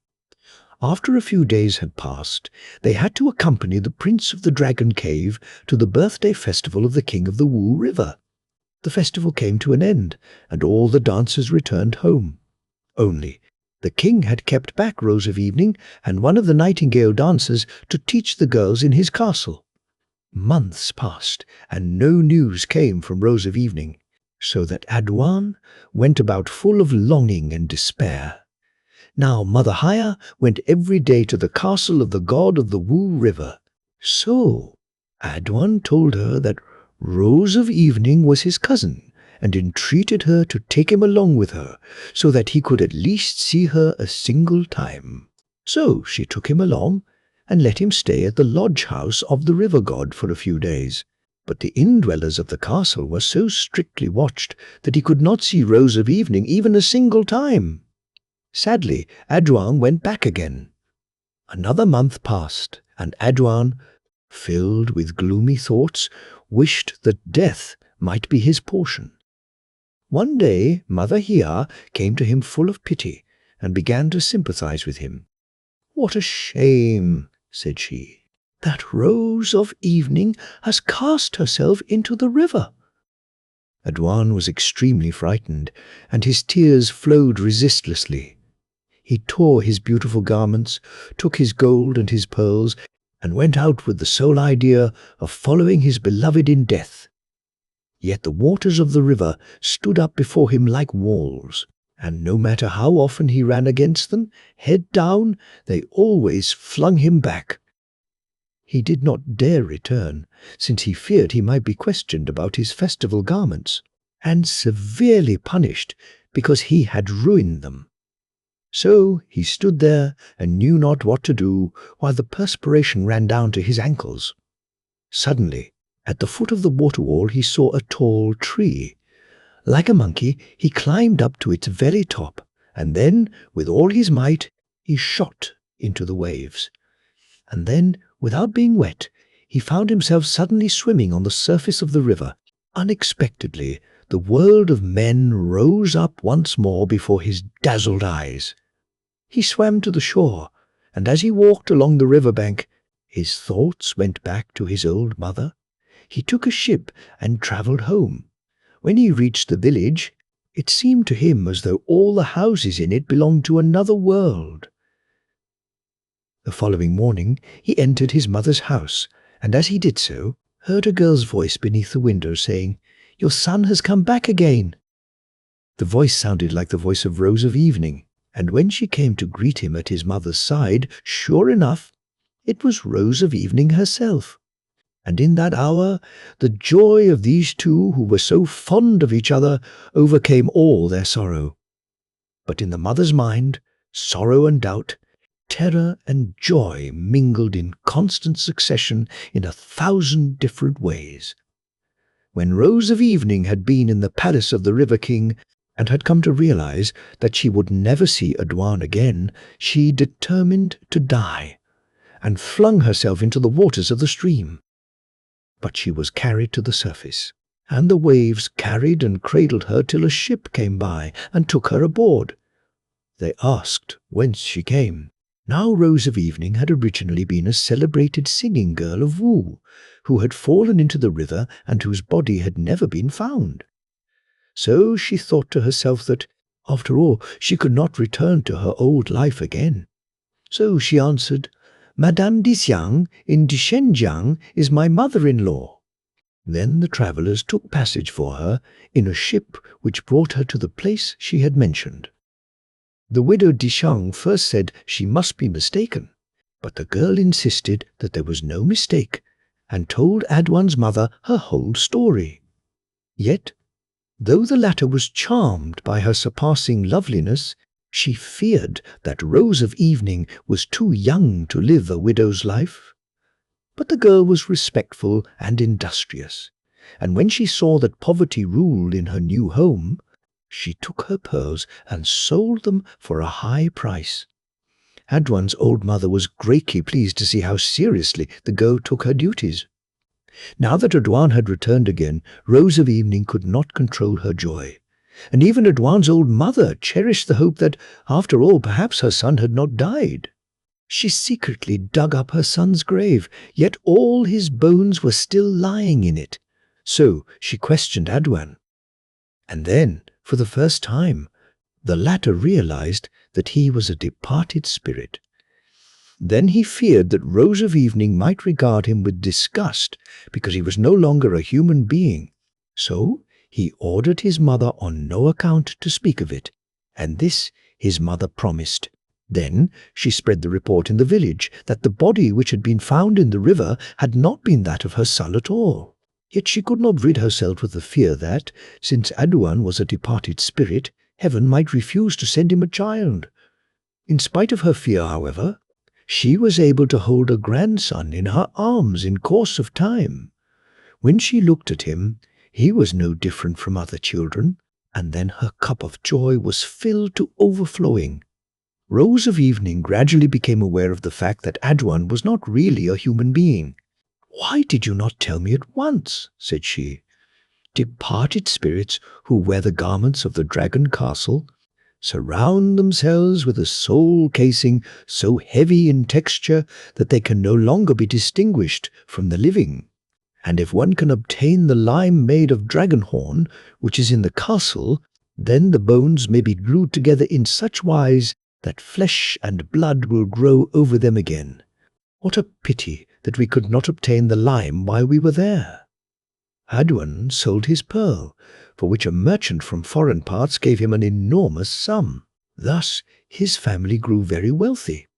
After a few days had passed, they had to accompany the Prince of the Dragon Cave to the birthday festival of the King of the Wu River. The festival came to an end, and all the dancers returned home. Only the king had kept back Rose of Evening and one of the nightingale dancers to teach the girls in his castle. Months passed, and no news came from Rose of Evening, so that Adwan went about full of longing and despair. Now Mother Haya went every day to the castle of the god of the Wu River. So Adwan told her that Rose of Evening was his cousin, and entreated her to take him along with her, so that he could at least see her a single time. So she took him along, and let him stay at the lodge house of the river god for a few days. But the indwellers of the castle were so strictly watched that he could not see Rose of Evening even a single time. Sadly, Adwan went back again. Another month passed, and Adwan, filled with gloomy thoughts, wished that death might be his portion. One day Mother Hia came to him full of pity and began to sympathize with him. "What a shame," said she. "That Rose of Evening has cast herself into the river." Adwan was extremely frightened, and his tears flowed resistlessly. He tore his beautiful garments, took his gold and his pearls, and went out with the sole idea of following his beloved in death. Yet the waters of the river stood up before him like walls, and no matter how often he ran against them, head down, they always flung him back. He did not dare return, since he feared he might be questioned about his festival garments, and severely punished because he had ruined them. So he stood there and knew not what to do, while the perspiration ran down to his ankles. Suddenly, at the foot of the waterwall, he saw a tall tree. Like a monkey, he climbed up to its very top, and then, with all his might, he shot into the waves. And then, without being wet, he found himself suddenly swimming on the surface of the river. Unexpectedly, the world of men rose up once more before his dazzled eyes. He swam to the shore, and as he walked along the river bank, his thoughts went back to his old mother. He took a ship and travelled home. When he reached the village, it seemed to him as though all the houses in it belonged to another world. The following morning he entered his mother's house, and as he did so, heard a girl's voice beneath the window saying, "Your son has come back again." The voice sounded like the voice of Rose of Evening, and when she came to greet him at his mother's side, sure enough, it was Rose of Evening herself. And in that hour, the joy of these two who were so fond of each other overcame all their sorrow. But in the mother's mind, sorrow and doubt, terror and joy mingled in constant succession in 1,000 different ways. When Rose of Evening had been in the palace of the River King, and had come to realize that she would never see Adwan again, she determined to die, and flung herself into the waters of the stream. But she was carried to the surface, and the waves carried and cradled her till a ship came by and took her aboard. They asked whence she came. Now Rose of Evening had originally been a celebrated singing girl of Wu, who had fallen into the river and whose body had never been found. So she thought to herself that, after all, she could not return to her old life again. So she answered, "Madame Dixiang in Dishenjiang is my mother-in-law." Then the travellers took passage for her in a ship which brought her to the place she had mentioned. The widow Dishang first said she must be mistaken, but the girl insisted that there was no mistake, and told Adwan's mother her whole story. Yet, though the latter was charmed by her surpassing loveliness, she feared that Rose of Evening was too young to live a widow's life. But the girl was respectful and industrious, and when she saw that poverty ruled in her new home, she took her pearls and sold them for a high price. Adwan's old mother was greatly pleased to see how seriously the girl took her duties. Now that Adwan had returned again, Rose of Evening could not control her joy, and even Adwan's old mother cherished the hope that, after all, perhaps her son had not died. She secretly dug up her son's grave, yet all his bones were still lying in it. So she questioned Adwan. And then, for the first time, the latter realized that he was a departed spirit. Then he feared that Rose of Evening might regard him with disgust because he was no longer a human being. So he ordered his mother on no account to speak of it, and this his mother promised. Then she spread the report in the village that the body which had been found in the river had not been that of her son at all. Yet she could not rid herself of the fear that, since Adwan was a departed spirit, heaven might refuse to send him a child. In spite of her fear, however, she was able to hold a grandson in her arms in course of time. When she looked at him, he was no different from other children, and then her cup of joy was filled to overflowing. Rose of Evening gradually became aware of the fact that Adwan was not really a human being. "Why did you not tell me at once?" said she. "Departed spirits who wear the garments of the dragon castle surround themselves with a soul casing so heavy in texture that they can no longer be distinguished from the living. And if one can obtain the lime made of dragon horn, which is in the castle, then the bones may be glued together in such wise that flesh and blood will grow over them again. What a pity that we could not obtain the lime while we were there." Adwan sold his pearl, for which a merchant from foreign parts gave him an enormous sum. Thus his family grew very wealthy.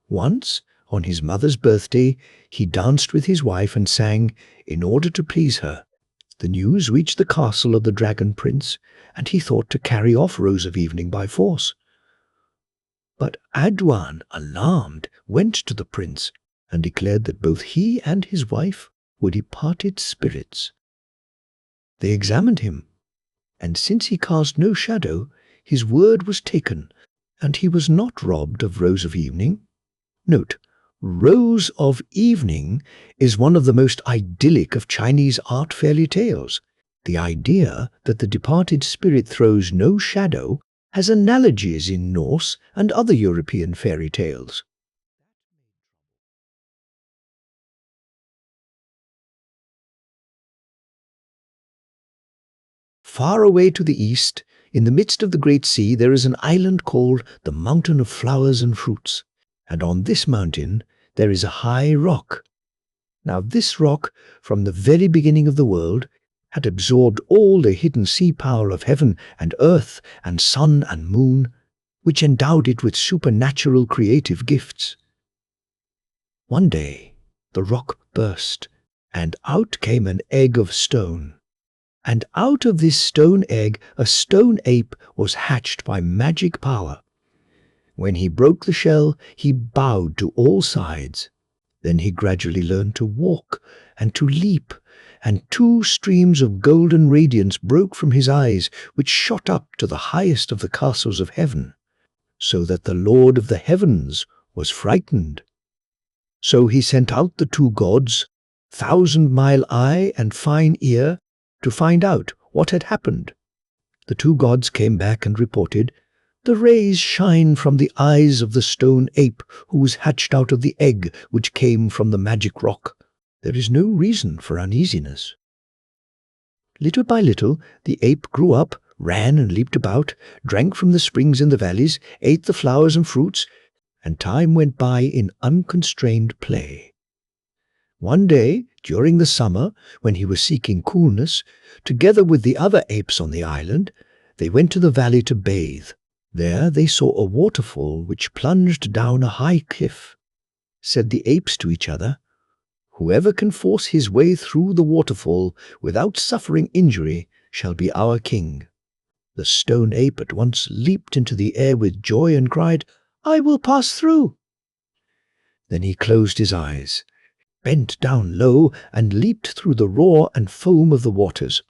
Once, on his mother's birthday, he danced with his wife and sang in order to please her. The news reached the castle of the dragon prince, and he thought to carry off Rose of Evening by force. But Adwan, alarmed, went to the prince and declared that both he and his wife were departed spirits. They examined him, and since he cast no shadow, his word was taken, and he was not robbed of Rose of Evening. Note, Rose of Evening is one of the most idyllic of Chinese art fairy tales. The idea that the departed spirit throws no shadow has analogies in Norse and other European fairy tales. Far away to the east, in the midst of the great sea, there is an island called the Mountain of Flowers and Fruits, and on this mountain there is a high rock. Now this rock, from the very beginning of the world, had absorbed all the hidden sea power of heaven and earth and sun and moon, which endowed it with supernatural creative gifts. One day the rock burst, and out came an egg of stone. And out of this stone egg a stone ape was hatched by magic power. When he broke the shell, he bowed to all sides. Then he gradually learned to walk and to leap, and 2 streams of golden radiance broke from his eyes, which shot up to the highest of the castles of heaven, so that the Lord of the heavens was frightened. So he sent out the 2 gods, 1,000-mile Eye and Fine Ear, to find out what had happened. The 2 gods came back and reported, "The rays shine from the eyes of the stone ape who was hatched out of the egg which came from the magic rock. There is no reason for uneasiness." Little by little, the ape grew up, ran and leaped about, drank from the springs in the valleys, ate the flowers and fruits, and time went by in unconstrained play. One day, during the summer, when he was seeking coolness, together with the other apes on the island, they went to the valley to bathe. There they saw a waterfall which plunged down a high cliff. Said the apes to each other, "Whoever can force his way through the waterfall without suffering injury shall be our king." The stone ape at once leaped into the air with joy and cried, "I will pass through." Then he closed his eyes, bent down low, and leaped through the roar and foam of the waters.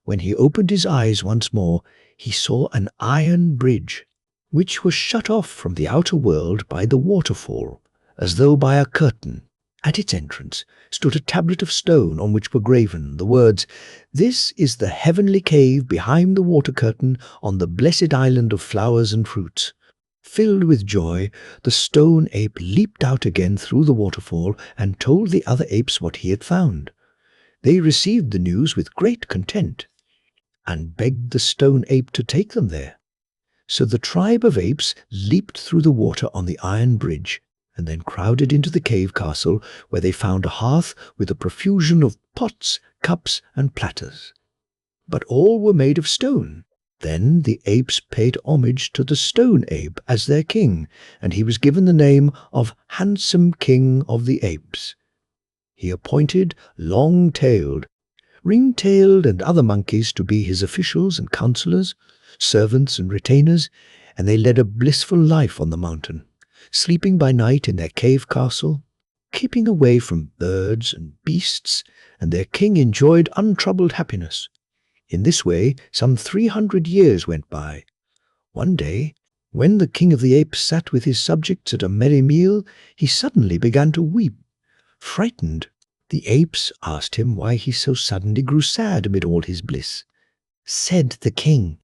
When he opened his eyes once more, he saw an iron bridge, which was shut off from the outer world by the waterfall, as though by a curtain. At its entrance stood a tablet of stone on which were graven the words, "This is the heavenly cave behind the water curtain on the blessed island of flowers and fruits." Filled with joy, the stone ape leaped out again through the waterfall and told the other apes what he had found. They received the news with great content, and begged the stone ape to take them there. So the tribe of apes leaped through the water on the iron bridge, and then crowded into the cave castle, where they found a hearth with a profusion of pots, cups, and platters. But all were made of stone. Then the apes paid homage to the stone ape as their king, and he was given the name of Handsome King of the Apes. He appointed Long-tailed, Ring-tailed, and other monkeys to be his officials and counselors, servants and retainers, and they led a blissful life on the mountain, sleeping by night in their cave castle, keeping away from birds and beasts, and their king enjoyed untroubled happiness. In this way, some 300 years went by. One day, When the king of the apes sat with his subjects at a merry meal, he suddenly began to weep. Frightened, the apes asked him why he so suddenly grew sad amid all his bliss. Said the king,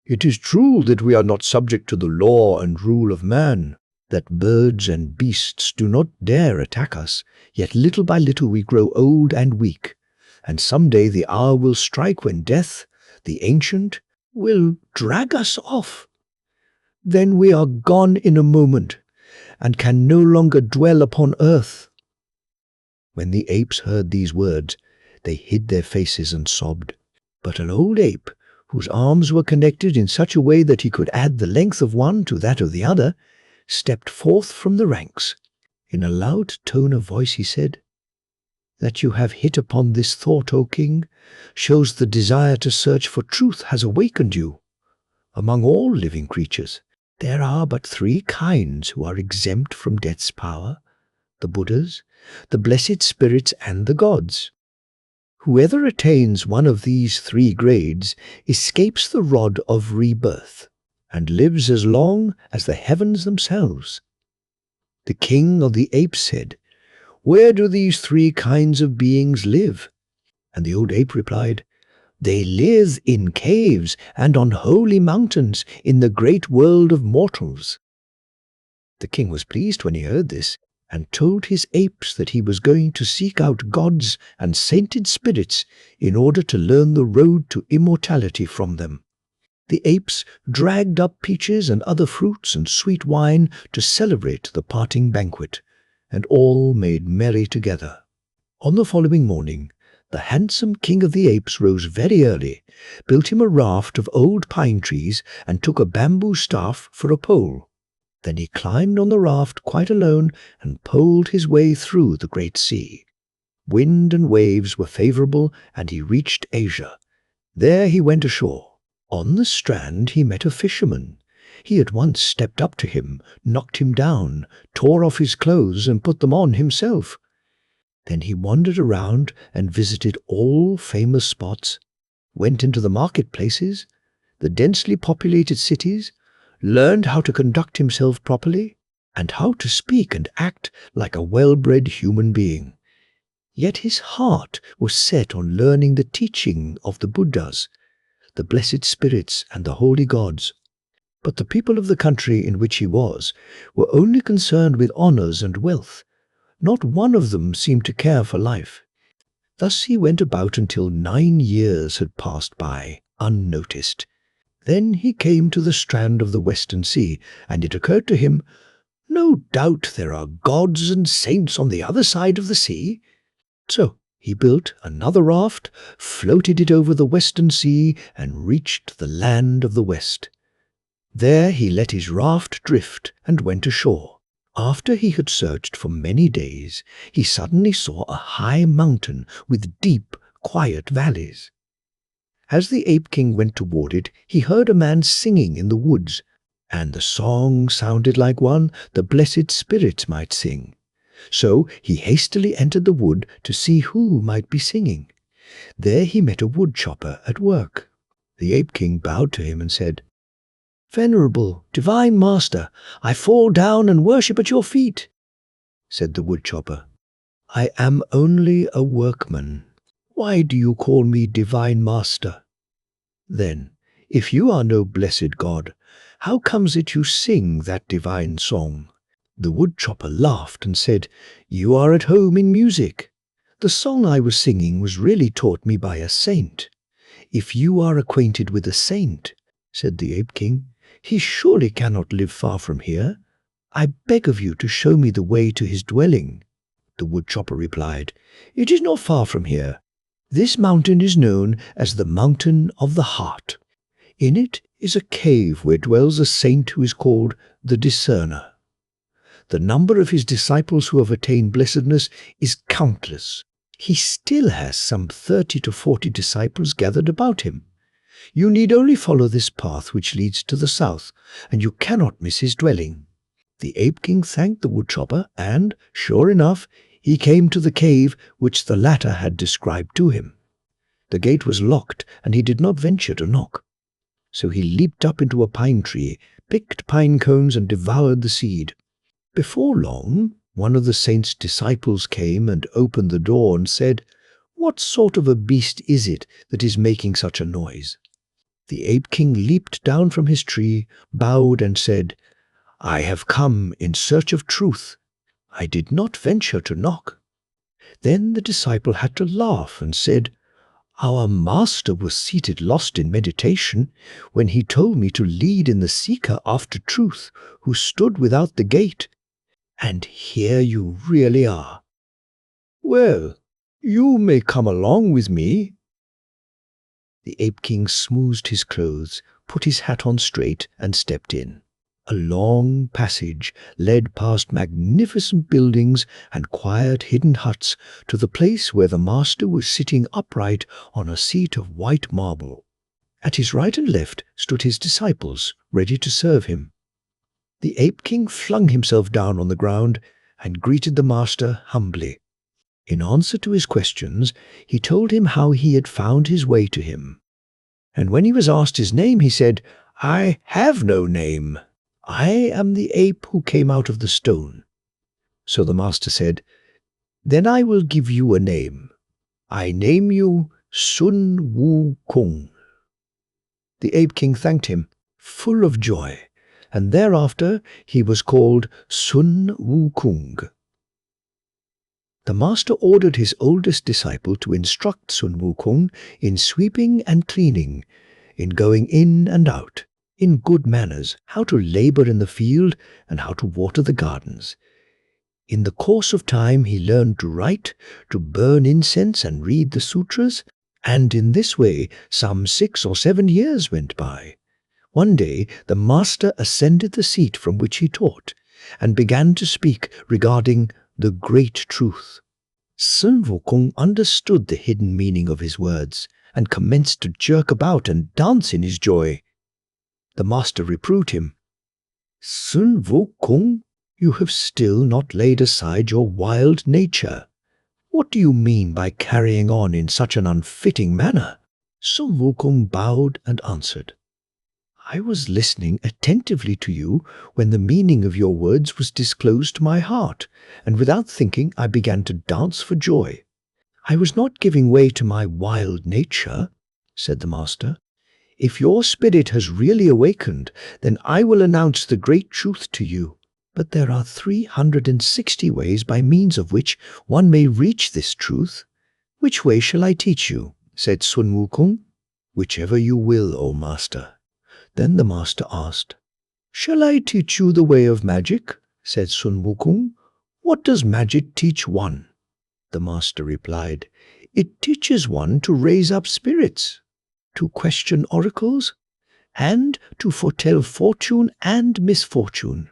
"It is true that we are not subject to the law and rule of man, that birds and beasts do not dare attack us, yet little by little we grow old and weak, and some day the hour will strike when death, the ancient, will drag us off. Then we are gone in a moment, and can no longer dwell upon earth." When the apes heard these words, they hid their faces and sobbed. But an old ape, whose arms were connected in such a way that he could add the length of one to that of the other, stepped forth from the ranks. In a loud tone of voice he said, "That you have hit upon this thought, O king, shows the desire to search for truth has awakened you. Among all living creatures, there are but three kinds who are exempt from death's power: the Buddhas, the blessed spirits, and the gods. Whoever attains one of these three grades escapes the rod of rebirth, and lives as long as the heavens themselves." The king of the apes said, "Where do these three kinds of beings live?" And the old ape replied, "They live in caves and on holy mountains in the great world of mortals." The king was pleased when he heard this, and told his apes that he was going to seek out gods and sainted spirits in order to learn the road to immortality from them. The apes dragged up peaches and other fruits and sweet wine to celebrate the parting banquet, and all made merry together. On the following morning, the handsome king of the apes rose very early, built him a raft of old pine trees, and took a bamboo staff for a pole. Then he climbed on the raft quite alone and poled his way through the great sea. Wind and waves were favorable, and he reached Asia. There he went ashore. On the strand he met a fisherman. He at once stepped up to him, knocked him down, tore off his clothes, and put them on himself. Then he wandered around and visited all famous spots, went into the marketplaces, the densely populated cities, learned how to conduct himself properly, and how to speak and act like a well-bred human being. Yet his heart was set on learning the teaching of the Buddhas, the blessed spirits, and the holy gods. But the people of the country in which he was were only concerned with honors and wealth. Not one of them seemed to care for life. Thus he went about until 9 years had passed by, unnoticed. Then he came to the strand of the Western Sea, and it occurred to him, "No doubt there are gods and saints on the other side of the sea." So he built another raft, floated it over the Western Sea, and reached the land of the West. There he let his raft drift and went ashore. After he had searched for many days, he suddenly saw a high mountain with deep, quiet valleys. As the Ape King went toward it, he heard a man singing in the woods, and the song sounded like one the blessed spirits might sing. So he hastily entered the wood to see who might be singing. There he met a woodchopper at work. The Ape King bowed to him and said, "Venerable, divine master, I fall down and worship at your feet." Said the woodchopper, "I am only a workman. Why do you call me divine master? Then, if you are no blessed god, how comes it you sing that divine song?" The woodchopper laughed and said, "You are at home in music. The song I was singing was really taught me by a saint. If you are acquainted with a saint," said the Ape King, "he surely cannot live far from here. I beg of you to show me the way to his dwelling." The woodchopper replied, "It is not far from here. This mountain is known as the Mountain of the Heart. In it is a cave where dwells a saint who is called the Discerner. The number of his disciples who have attained blessedness is countless. He still has some 30 to 40 disciples gathered about him. You need only follow this path which leads to the south, and you cannot miss his dwelling." The Ape King thanked the woodchopper, and, sure enough, he came to the cave which the latter had described to him. The gate was locked, and he did not venture to knock. So he leaped up into a pine tree, picked pine cones and devoured the seed. Before long, one of the saint's disciples came and opened the door and said, "What sort of a beast is it that is making such a noise?" The ape king leaped down from his tree, bowed and said, "I have come in search of truth. I did not venture to knock." Then the disciple had to laugh and said, "Our master was seated lost in meditation when he told me to lead in the seeker after truth who stood without the gate. And here you really are. Well, you may come along with me." The ape king smoothed his clothes, put his hat on straight, and stepped in. A long passage led past magnificent buildings and quiet hidden huts to the place where the master was sitting upright on a seat of white marble. At his right and left stood his disciples, ready to serve him. The ape king flung himself down on the ground and greeted the master humbly. In answer to his questions, he told him how he had found his way to him. And when he was asked his name, he said, "I have no name. I am the ape who came out of the stone." So the master said, "Then I will give you a name. I name you Sun Wukong." The ape king thanked him, full of joy, and thereafter he was called Sun Wukong. The master ordered his oldest disciple to instruct Sun Wukong in sweeping and cleaning, in going in and out, in good manners, how to labor in the field and how to water the gardens. In the course of time he learned to write, to burn incense and read the sutras, and in this way some 6 or 7 years went by. One day the master ascended the seat from which he taught, and began to speak regarding the great truth. Sun Wukong understood the hidden meaning of his words, and commenced to jerk about and dance in his joy. The master reproved him. "Sun Wukong, you have still not laid aside your wild nature. What do you mean by carrying on in such an unfitting manner?" Sun Wukong bowed and answered, "I was listening attentively to you when the meaning of your words was disclosed to my heart, and without thinking I began to dance for joy. I was not giving way to my wild nature," said the master. "If your spirit has really awakened, then I will announce the great truth to you. But there are 360 ways by means of which one may reach this truth. Which way shall I teach you?" said Sun Wukong. "Whichever you will, O master." Then the master asked, "Shall I teach you the way of magic?" said Sun Wukong. "What does magic teach one?" The master replied, "It teaches one to raise up spirits, to question oracles, and to foretell fortune and misfortune."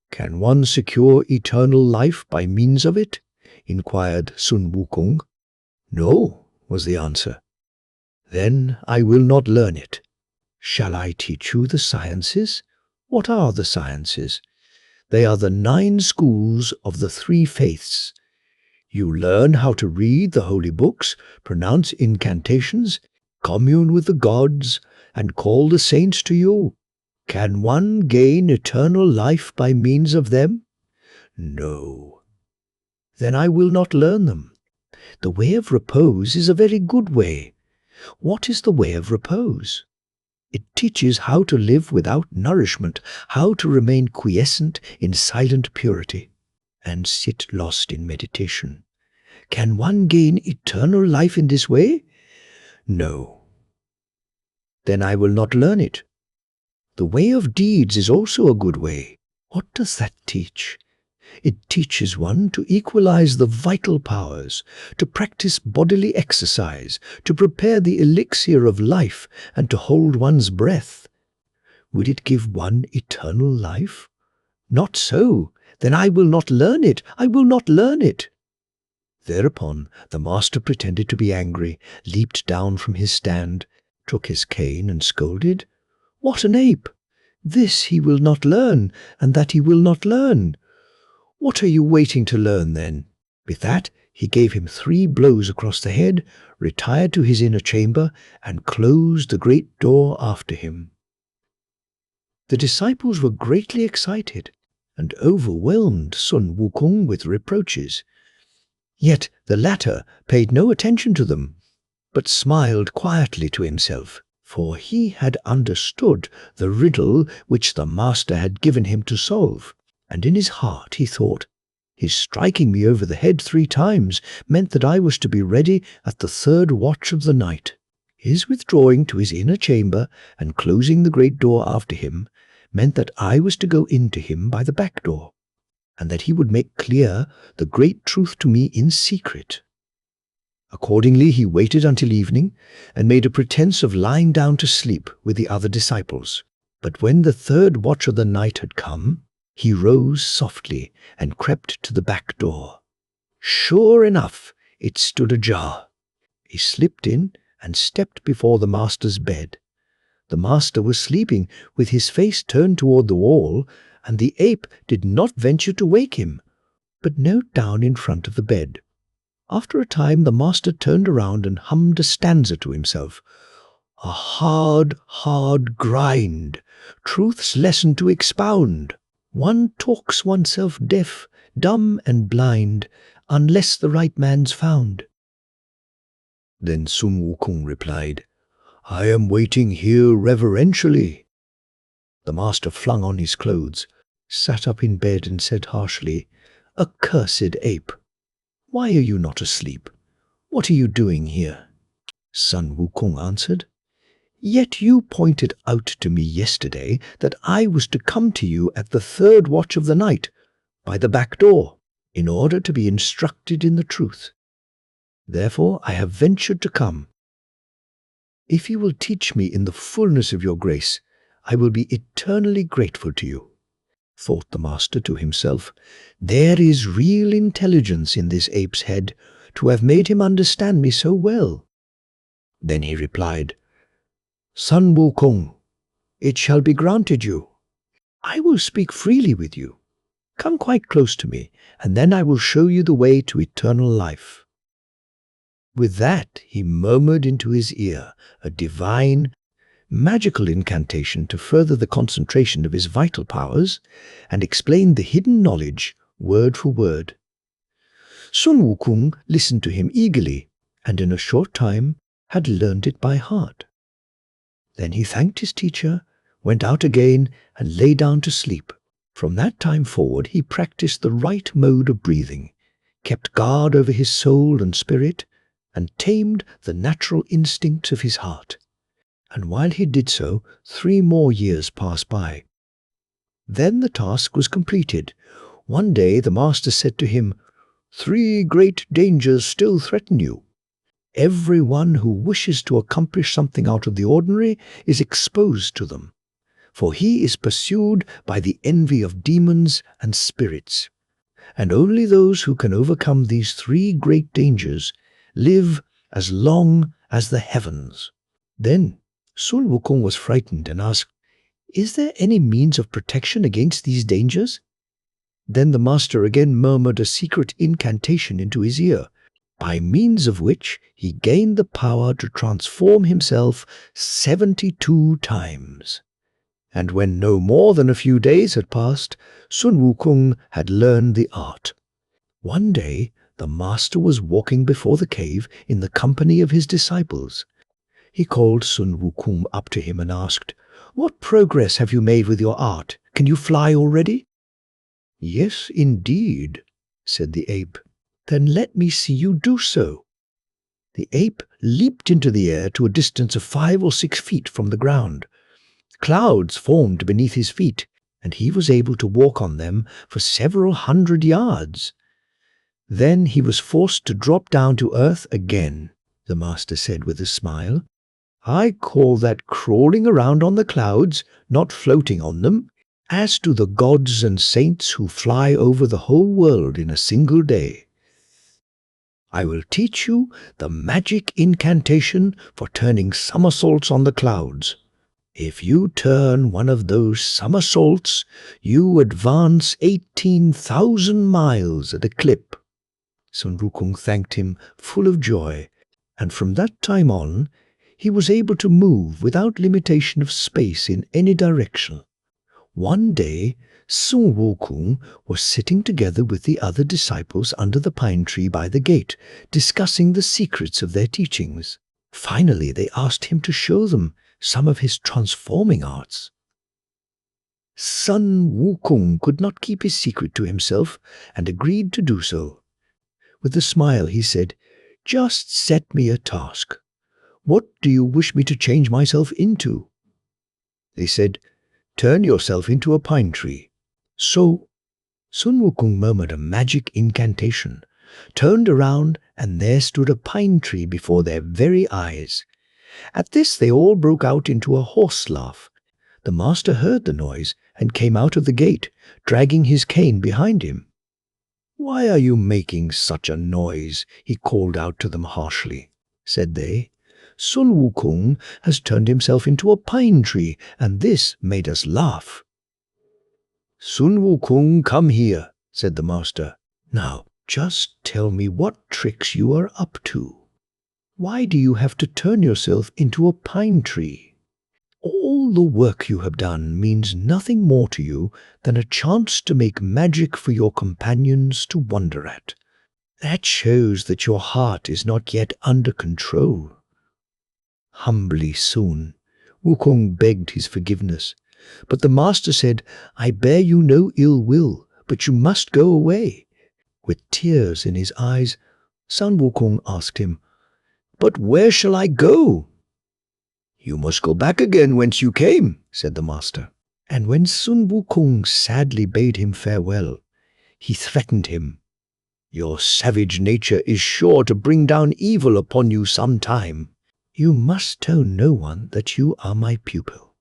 "Can one secure eternal life by means of it?" inquired Sun Wukong. "No," was the answer. "Then I will not learn it. Shall I teach you the sciences?" "What are the sciences?" "They are the 9 schools of the 3 faiths. You learn how to read the holy books, pronounce incantations, commune with the gods, and call the saints to you. Can one gain eternal life by means of them?" "No." "Then I will not learn them. The way of repose is a very good way." "What is the way of repose?" "It teaches how to live without nourishment, how to remain quiescent in silent purity, and sit lost in meditation." "Can one gain eternal life in this way?" "No." "Then I will not learn it." "The way of deeds is also a good way." "What does that teach?" "It teaches one to equalize the vital powers, to practice bodily exercise, to prepare the elixir of life, and to hold one's breath." "Would it give one eternal life?" "Not so. Then I will not learn it. I will not learn it." Thereupon the master pretended to be angry, leaped down from his stand, took his cane and scolded, "What an ape! This he will not learn, and that he will not learn. What are you waiting to learn, then?" With that, he gave him 3 blows across the head, retired to his inner chamber, and closed the great door after him. The disciples were greatly excited and overwhelmed Sun Wukong with reproaches. Yet the latter paid no attention to them, but smiled quietly to himself, for he had understood the riddle which the master had given him to solve, and in his heart he thought, "His striking me over the head 3 times meant that I was to be ready at the 3rd watch of the night. His withdrawing to his inner chamber and closing the great door after him meant that I was to go in to him by the back door, and that he would make clear the great truth to me in secret." Accordingly, he waited until evening and made a pretense of lying down to sleep with the other disciples. But when the 3rd watch of the night had come, he rose softly and crept to the back door. Sure enough, it stood ajar. He slipped in and stepped before the master's bed. The master was sleeping with his face turned toward the wall, and the ape did not venture to wake him, but knelt down in front of the bed. After a time the master turned around and hummed a stanza to himself. "A hard, hard grind, truth's lesson to expound. One talks oneself deaf, dumb and blind, unless the right man's found." Then Sun Wukong replied, "I am waiting here reverentially." The master flung on his clothes, sat up in bed and said harshly, "Accursed ape! Why are you not asleep? What are you doing here?" Sun Wukong answered, "Yet you pointed out to me yesterday that I was to come to you at the 3rd watch of the night, by the back door, in order to be instructed in the truth. Therefore I have ventured to come. If you will teach me in the fullness of your grace, I will be eternally grateful to you." Thought the master to himself, "There is real intelligence in this ape's head to have made him understand me so well." Then he replied, "Sun Wukong, it shall be granted you. I will speak freely with you. Come quite close to me, and then I will show you the way to eternal life." With that he murmured into his ear a divine, magical incantation to further the concentration of his vital powers, and explained the hidden knowledge word for word. Sun Wukong listened to him eagerly, and in a short time had learned it by heart. Then he thanked his teacher, went out again, and lay down to sleep. From that time forward he practiced the right mode of breathing, kept guard over his soul and spirit, and tamed the natural instincts of his heart. And while he did so, 3 more years passed by. Then the task was completed. One day the master said to him, "3 great dangers still threaten you. Every one who wishes to accomplish something out of the ordinary is exposed to them, for he is pursued by the envy of demons and spirits. And only those who can overcome these 3 great dangers live as long as the heavens." Then Sun Wukong was frightened and asked, "Is there any means of protection against these dangers?" Then the master again murmured a secret incantation into his ear, by means of which he gained the power to transform himself 72 times. And when no more than a few days had passed, Sun Wukong had learned the art. One day the master was walking before the cave in the company of his disciples. He called Sun Wukong up to him and asked, "What progress have you made with your art? Can you fly already?" "Yes, indeed," said the ape. "Then let me see you do so." The ape leaped into the air to a distance of 5 or 6 feet from the ground. Clouds formed beneath his feet, and he was able to walk on them for several 100 yards. Then he was forced to drop down to earth again, the master said with a smile. "I call that crawling around on the clouds, not floating on them, as do the gods and saints who fly over the whole world in a single day. I will teach you the magic incantation for turning somersaults on the clouds. If you turn one of those somersaults, you advance 18,000 miles at a clip." Sun Wukong thanked him, full of joy, and from that time on, he was able to move without limitation of space in any direction. One day, Sun Wukong was sitting together with the other disciples under the pine tree by the gate, discussing the secrets of their teachings. Finally, they asked him to show them some of his transforming arts. Sun Wukong could not keep his secret to himself and agreed to do so. With a smile, he said, "Just set me a task. What do you wish me to change myself into?" They said, "Turn yourself into a pine tree." So Sun Wukong murmured a magic incantation, turned around, and there stood a pine tree before their very eyes. At this they all broke out into a horse laugh. The master heard the noise and came out of the gate, dragging his cane behind him. "Why are you making such a noise?" he called out to them harshly. Said they, "Sun Wukong has turned himself into a pine tree, and this made us laugh." "Sun Wukong, come here," said the master. "Now, just tell me what tricks you are up to. Why do you have to turn yourself into a pine tree? All the work you have done means nothing more to you than a chance to make magic for your companions to wonder at. That shows that your heart is not yet under control." Humbly Sun Wukong begged his forgiveness, but the master said, "I bear you no ill will, but you must go away." With tears in his eyes, Sun Wukong asked him, "But where shall I go?" "You must go back again whence you came," said the master. And when Sun Wukong sadly bade him farewell, he threatened him. "Your savage nature is sure to bring down evil upon you some time. You must tell no one that you are my pupil.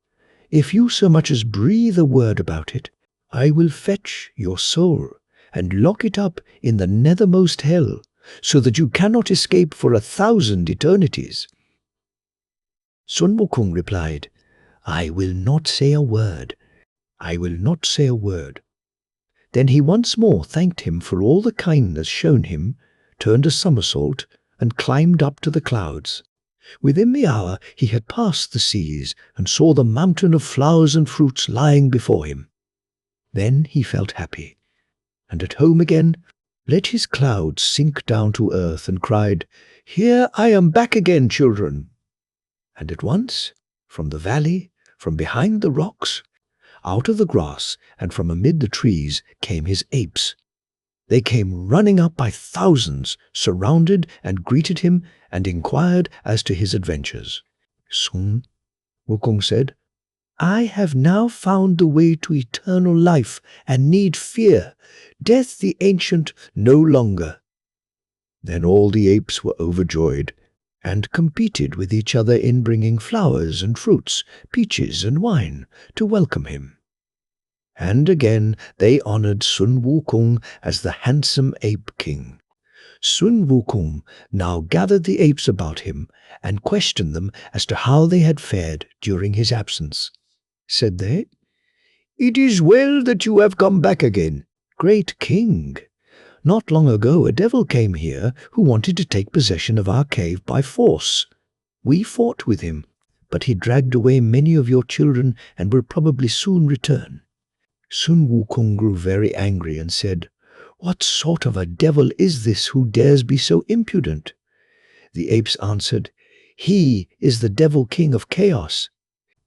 If you so much as breathe a word about it, I will fetch your soul and lock it up in the nethermost hell, so that you cannot escape for 1,000 eternities." Sun Wukong replied, "I will not say a word. I will not say a word." Then he once more thanked him for all the kindness shown him, turned a somersault, and climbed up to the clouds. Within the hour he had passed the seas and saw the mountain of flowers and fruits lying before him. Then he felt happy, and at home again let his clouds sink down to earth and cried, "Here I am back again, children." And at once, from the valley, from behind the rocks, out of the grass, and from amid the trees came his apes. They came running up by thousands, surrounded and greeted him, and inquired as to his adventures. Sun Wukong said, "I have now found the way to eternal life, and need fear death the ancient no longer." Then all the apes were overjoyed, and competed with each other in bringing flowers and fruits, peaches and wine, to welcome him. And again they honored Sun Wukong as the handsome ape king. Sun Wukong now gathered the apes about him and questioned them as to how they had fared during his absence. Said they, "It is well that you have come back again, great king. Not long ago a devil came here who wanted to take possession of our cave by force. We fought with him, but he dragged away many of your children and will probably soon return." Sun Wukong grew very angry and said, "What sort of a devil is this who dares be so impudent?" The apes answered, "He is the devil king of chaos.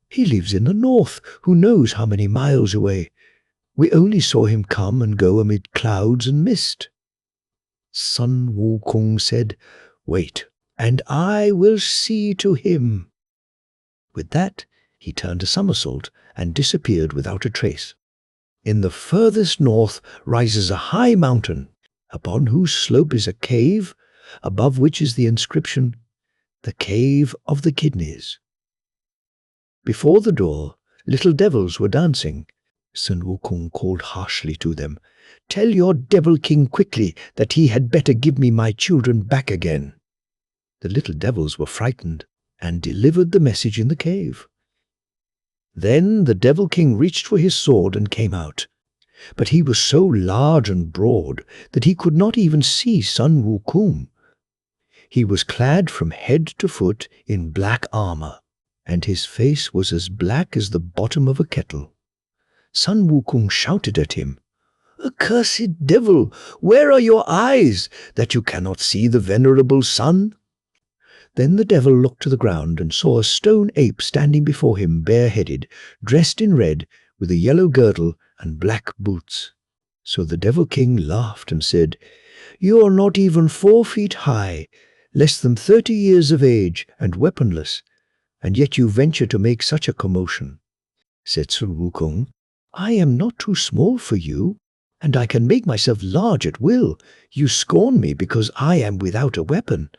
He lives in the north, who knows how many miles away. We only saw him come and go amid clouds and mist." Sun Wukong said, "Wait, and I will see to him." With that, he turned a somersault and disappeared without a trace. In the furthest north rises a high mountain, upon whose slope is a cave, above which is the inscription, "The Cave of the Kidneys." Before the door, little devils were dancing. Sun Wukong called harshly to them, "Tell your devil king quickly that he had better give me my children back again." The little devils were frightened and delivered the message in the cave. Then the devil king reached for his sword and came out. But he was so large and broad that he could not even see Sun Wukong. He was clad from head to foot in black armor, and his face was as black as the bottom of a kettle. Sun Wukong shouted at him, "Accursed devil, where are your eyes, that you cannot see the venerable sun?" Then the devil looked to the ground and saw a stone ape standing before him bareheaded, dressed in red, with a yellow girdle and black boots. So the devil king laughed and said, "You are not even 4 feet high, less than 30 years of age and weaponless, and yet you venture to make such a commotion." Said Sun Wukong, "I am not too small for you, and I can make myself large at will. You scorn me because I am without a weapon,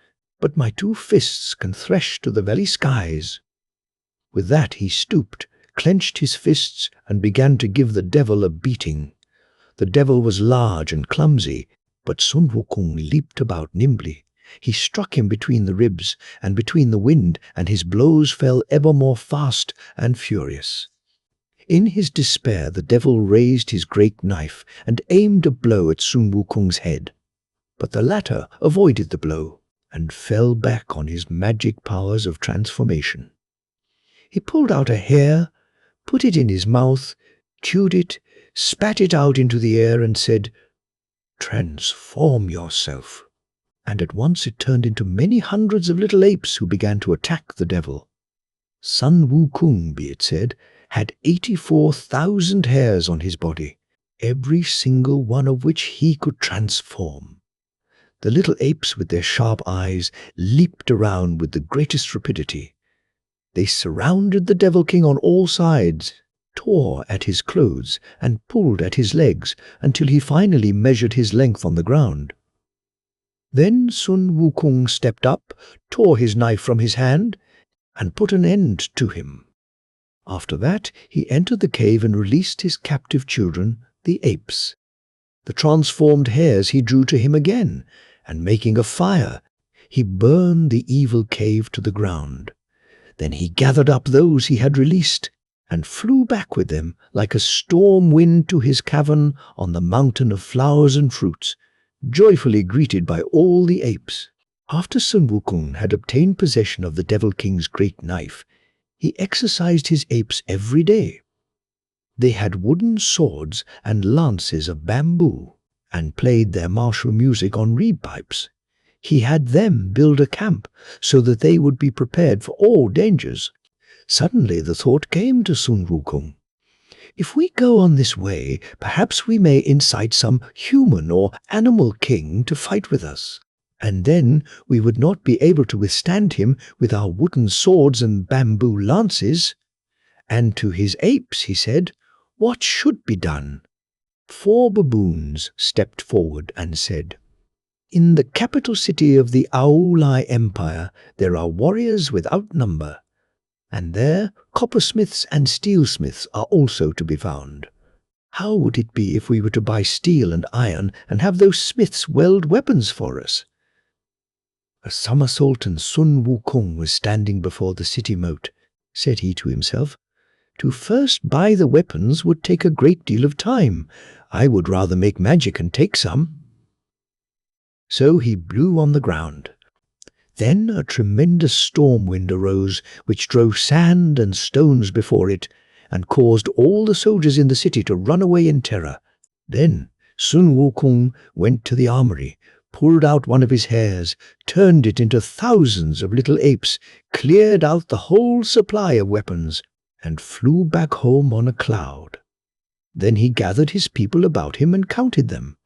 but my 2 fists can thresh to the very skies." With that he stooped, clenched his fists, and began to give the devil a beating. The devil was large and clumsy, but Sun Wukong leaped about nimbly. He struck him between the ribs and between the wind, and his blows fell ever more fast and furious. In his despair the devil raised his great knife and aimed a blow at Sun Wukong's head. But the latter avoided the blow and fell back on his magic powers of transformation. He pulled out a hair, put it in his mouth, chewed it, spat it out into the air and said, "Transform yourself." And at once it turned into many hundreds of little apes who began to attack the devil. Sun Wukong, be it said, had 84,000 hairs on his body, every single one of which he could transform. The little apes with their sharp eyes leaped around with the greatest rapidity. They surrounded the Devil King on all sides, tore at his clothes, and pulled at his legs until he finally measured his length on the ground. Then Sun Wukong stepped up, tore his knife from his hand, and put an end to him. After that, he entered the cave and released his captive children, the apes. The transformed hares he drew to him again, and making a fire, he burned the evil cave to the ground. Then he gathered up those he had released, and flew back with them like a storm wind to his cavern on the mountain of flowers and fruits, joyfully greeted by all the apes. After Sun Wukong had obtained possession of the Devil King's great knife, he exercised his apes every day. They had wooden swords and lances of bamboo, and played their martial music on reed pipes. He had them build a camp so that they would be prepared for all dangers. Suddenly the thought came to Sun Wukong, "If we go on this way, perhaps we may incite some human or animal king to fight with us, and then we would not be able to withstand him with our wooden swords and bamboo lances." And to his apes he said, "What should be done?" 4 baboons stepped forward and said, "In the capital city of the Aulai Empire there are warriors without number, and there coppersmiths and steelsmiths are also to be found. How would it be if we were to buy steel and iron and have those smiths weld weapons for us?" A summer sultan, Sun Wukong, was standing before the city moat. Said he to himself, "To first buy the weapons would take a great deal of time. I would rather make magic and take some." So he blew on the ground. Then a tremendous storm wind arose, which drove sand and stones before it, and caused all the soldiers in the city to run away in terror. Then Sun Wukong went to the armory, pulled out one of his hares, turned it into thousands of little apes, cleared out the whole supply of weapons, and flew back home on a cloud. Then he gathered his people about him and counted them.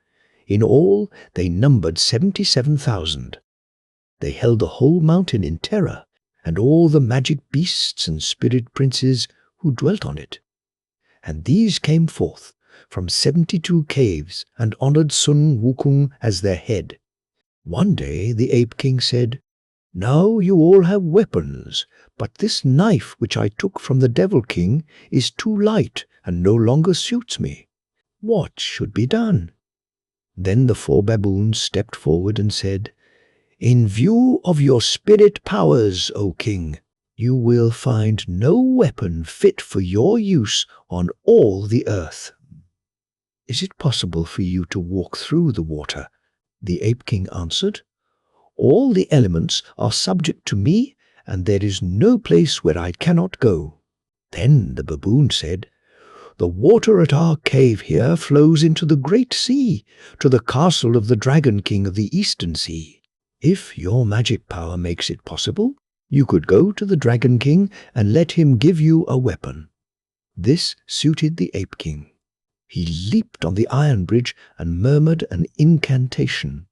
In all, they numbered 77,000. They held the whole mountain in terror, and all the magic beasts and spirit princes who dwelt on it. And these came forth from 72 caves and honored Sun Wukong as their head. One day the Ape King said, "Now you all have weapons, but this knife which I took from the Devil King is too light and no longer suits me. What should be done?" Then the 4 baboons stepped forward and said, "In view of your spirit powers, O King, you will find no weapon fit for your use on all the earth." "Is it possible for you to walk through the water?" the Ape King answered. "All the elements are subject to me, and there is no place where I cannot go." Then the baboon said, The water at our cave here flows into the great sea, to the castle of the Dragon King of the Eastern Sea. If your magic power makes it possible, you could go to the Dragon King and let him give you a weapon." This suited the Ape King. He leaped on the iron bridge and murmured an incantation.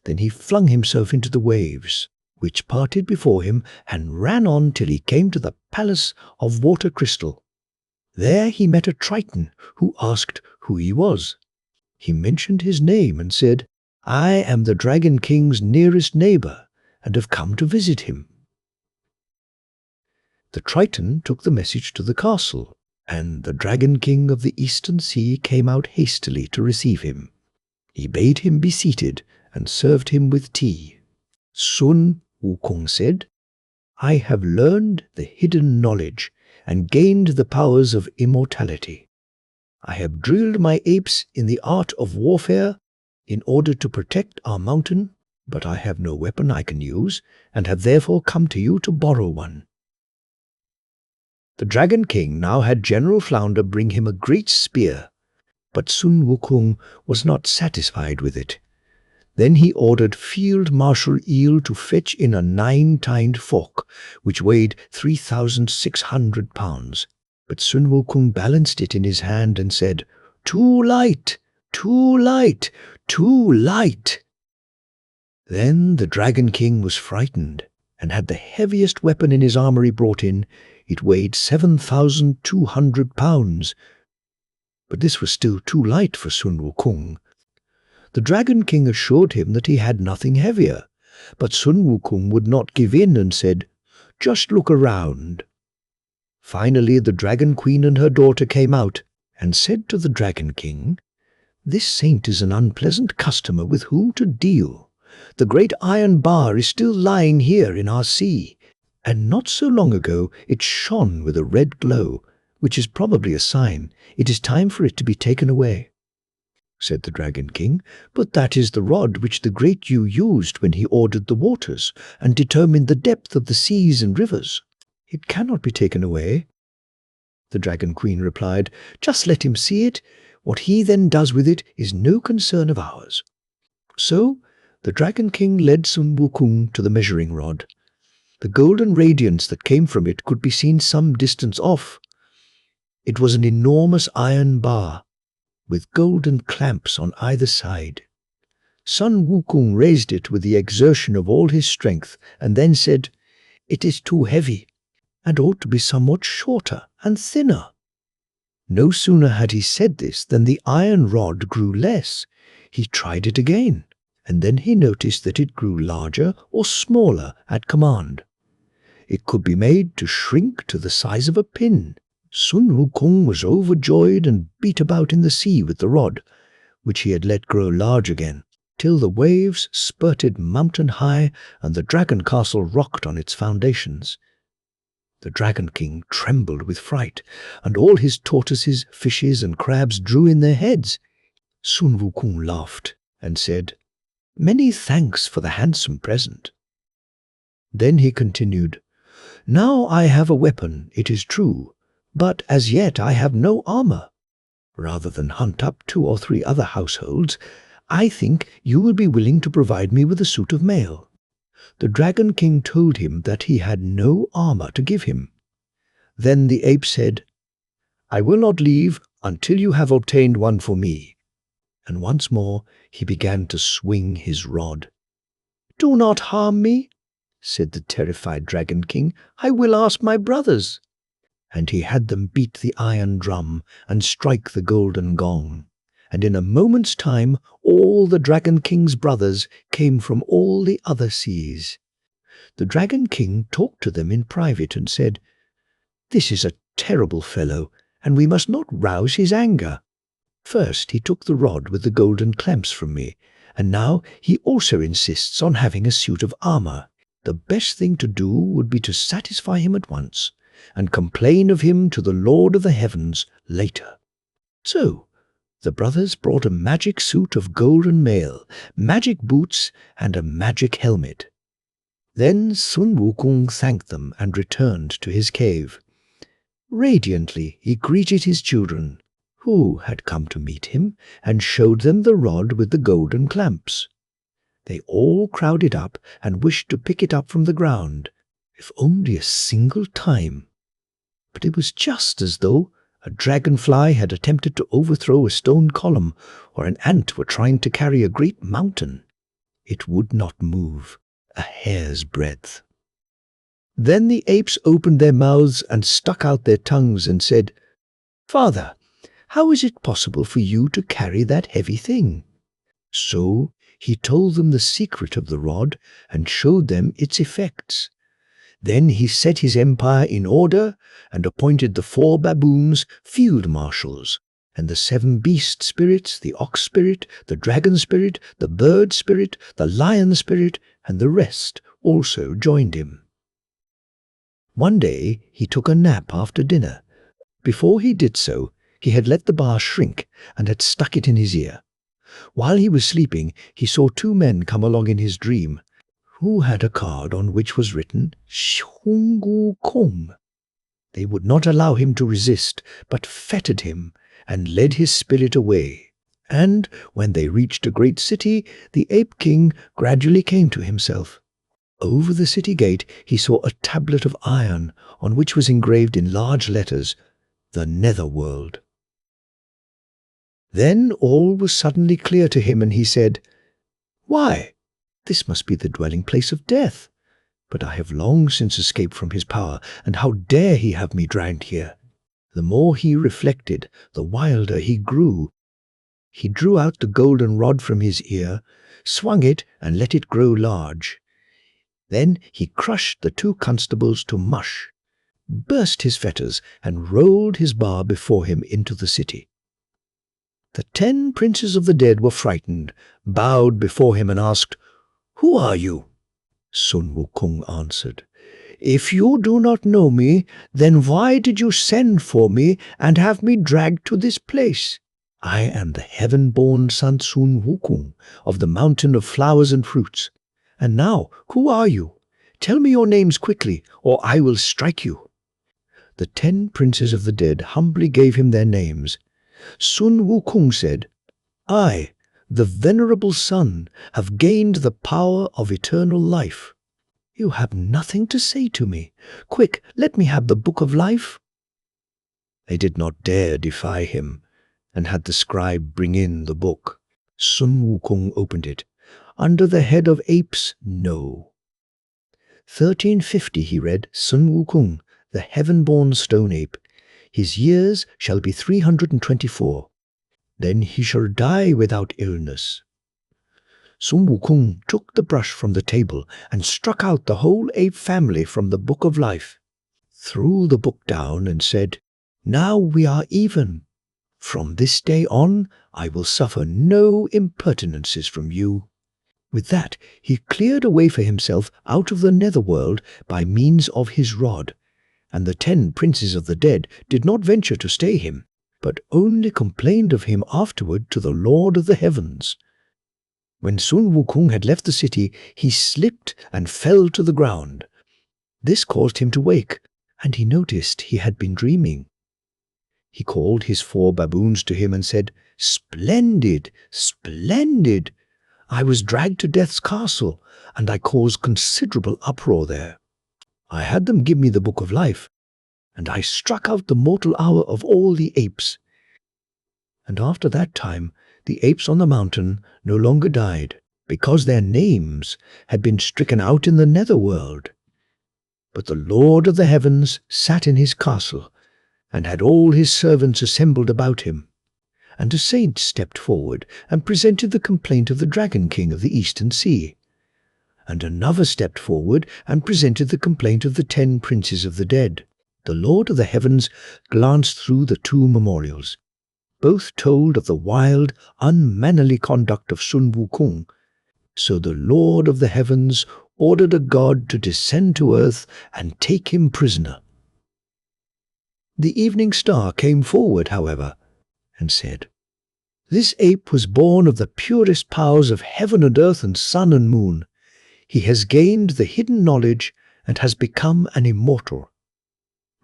Then he flung himself into the waves, which parted before him, and ran on till he came to the palace of water crystal. There he met a Triton who asked who he was. He mentioned his name and said, "I am the Dragon King's nearest neighbor and have come to visit him." The Triton took the message to the castle, and the Dragon King of the Eastern Sea came out hastily to receive him. He bade him be seated and served him with tea. Sun Wukong said, "I have learned the hidden knowledge and gained the powers of immortality. I have drilled my apes in the art of warfare in order to protect our mountain, but I have no weapon I can use, and have therefore come to you to borrow one." The Dragon King now had General Flounder bring him a great spear, but Sun Wukong was not satisfied with it. Then he ordered Field Marshal Eel to fetch in a 9-tined fork, which weighed 3,600 pounds. But Sun Wukong balanced it in his hand and said, "Too light, too light, too light." Then the Dragon King was frightened and had the heaviest weapon in his armory brought in. It weighed 7,200 pounds. But this was still too light for Sun Wukong. The Dragon King assured him that he had nothing heavier, but Sun Wukong would not give in and said, "Just look around." Finally the Dragon Queen and her daughter came out and said to the Dragon King, "This saint is an unpleasant customer with whom to deal. The great iron bar is still lying here in our sea, and not so long ago it shone with a red glow, which is probably a sign it is time for it to be taken away." Said the Dragon King, "But that is the rod which the great Yu used when he ordered the waters and determined the depth of the seas and rivers. It cannot be taken away." The Dragon Queen replied, "Just let him see it. What he then does with it is no concern of ours." So the Dragon King led Sun Wukong to the measuring rod. The golden radiance that came from it could be seen some distance off. It was an enormous iron bar, with golden clamps on either side. Sun Wukong raised it with the exertion of all his strength, and then said, "It is too heavy, and ought to be somewhat shorter and thinner." No sooner had he said this than the iron rod grew less. He tried it again, and then he noticed that it grew larger or smaller at command. It could be made to shrink to the size of a pin. Sun Wukong was overjoyed and beat about in the sea with the rod, which he had let grow large again, till the waves spurted mountain high and the dragon castle rocked on its foundations. The Dragon King trembled with fright, and all his tortoises, fishes, and crabs drew in their heads. Sun Wukong laughed and said, "Many thanks for the handsome present." Then he continued, "Now I have a weapon, it is true, but as yet I have no armor. Rather than hunt up 2 or 3 other households, I think you will be willing to provide me with a suit of mail." The Dragon King told him that he had no armor to give him. Then the ape said, "I will not leave until you have obtained one for me." And once more he began to swing his rod. "Do not harm me," said the terrified Dragon King. "I will ask my brothers." And he had them beat the iron drum and strike the golden gong. And in a moment's time all the Dragon King's brothers came from all the other seas. The Dragon King talked to them in private and said, "This is a terrible fellow, and we must not rouse his anger. First he took the rod with the golden clamps from me, and now he also insists on having a suit of armor. The best thing to do would be to satisfy him at once, and complain of him to the Lord of the Heavens later." So the brothers brought a magic suit of golden mail, magic boots, and a magic helmet. Then Sun Wukong thanked them and returned to his cave. Radiantly he greeted his children, who had come to meet him, and showed them the rod with the golden clamps. They all crowded up and wished to pick it up from the ground, if only a single time. But it was just as though a dragonfly had attempted to overthrow a stone column, or an ant were trying to carry a great mountain. It would not move a hair's breadth. Then the apes opened their mouths and stuck out their tongues and said, "Father, how is it possible for you to carry that heavy thing?" So he told them the secret of the rod and showed them its effects. Then he set his empire in order and appointed the 4 baboons field marshals, and the 7 beast spirits, the ox spirit, the dragon spirit, the bird spirit, the lion spirit, and the rest also joined him. One day he took a nap after dinner. Before he did so, he had let the bar shrink and had stuck it in his ear. While he was sleeping, he saw 2 men come along in his dream, who had a card on which was written, "Shungu Kong." They would not allow him to resist, but fettered him and led his spirit away. And when they reached a great city, the Ape King gradually came to himself. Over the city gate he saw a tablet of iron on which was engraved in large letters, "The Netherworld." Then all was suddenly clear to him, and he said, "Why, this must be the dwelling place of death. But I have long since escaped from his power, and how dare he have me dragged here?" The more he reflected, the wilder he grew. He drew out the golden rod from his ear, swung it and let it grow large. Then he crushed the 2 constables to mush, burst his fetters, and rolled his bar before him into the city. The 10 princes of the dead were frightened, bowed before him and asked, "Who are you?" Sun Wukong answered, "If you do not know me, then why did you send for me and have me dragged to this place? I am the heaven-born son Sun Wukong of the mountain of flowers and fruits. And now, who are you? Tell me your names quickly, or I will strike you." The 10 princes of the dead humbly gave him their names. Sun Wukong said, "I, the venerable sun, have gained the power of eternal life." "You have nothing to say to me. Quick, let me have the book of life." They did not dare defy him, and had the scribe bring in the book. Sun Wukong opened it. Under the head of apes, no. 1350 he read, "Sun Wukong, the heaven-born stone ape. His years shall be 324. Then he shall die without illness." Sun Wukong took the brush from the table and struck out the whole ape family from the book of life, threw the book down and said, "Now we are even. From this day on, I will suffer no impertinences from you." With that, he cleared a way for himself out of the netherworld by means of his rod, and the 10 princes of the dead did not venture to stay him, but only complained of him afterward to the Lord of the Heavens. When Sun Wukong had left the city, he slipped and fell to the ground. This caused him to wake, and he noticed he had been dreaming. He called his 4 baboons to him and said, "Splendid, splendid! I was dragged to Death's castle, and I caused considerable uproar there. I had them give me the book of life, and I struck out the mortal hour of all the apes. And after that time, the apes on the mountain no longer died, because their names had been stricken out in the netherworld. But the Lord of the Heavens sat in his castle, and had all his servants assembled about him. And a saint stepped forward and presented the complaint of the Dragon King of the Eastern Sea. And another stepped forward and presented the complaint of the 10 princes of the dead. The Lord of the Heavens glanced through the 2 memorials. Both told of the wild, unmannerly conduct of Sun Wukong. So the Lord of the Heavens ordered a god to descend to earth and take him prisoner. The evening star came forward, however, and said, "This ape was born of the purest powers of heaven and earth and sun and moon. He has gained the hidden knowledge and has become an immortal.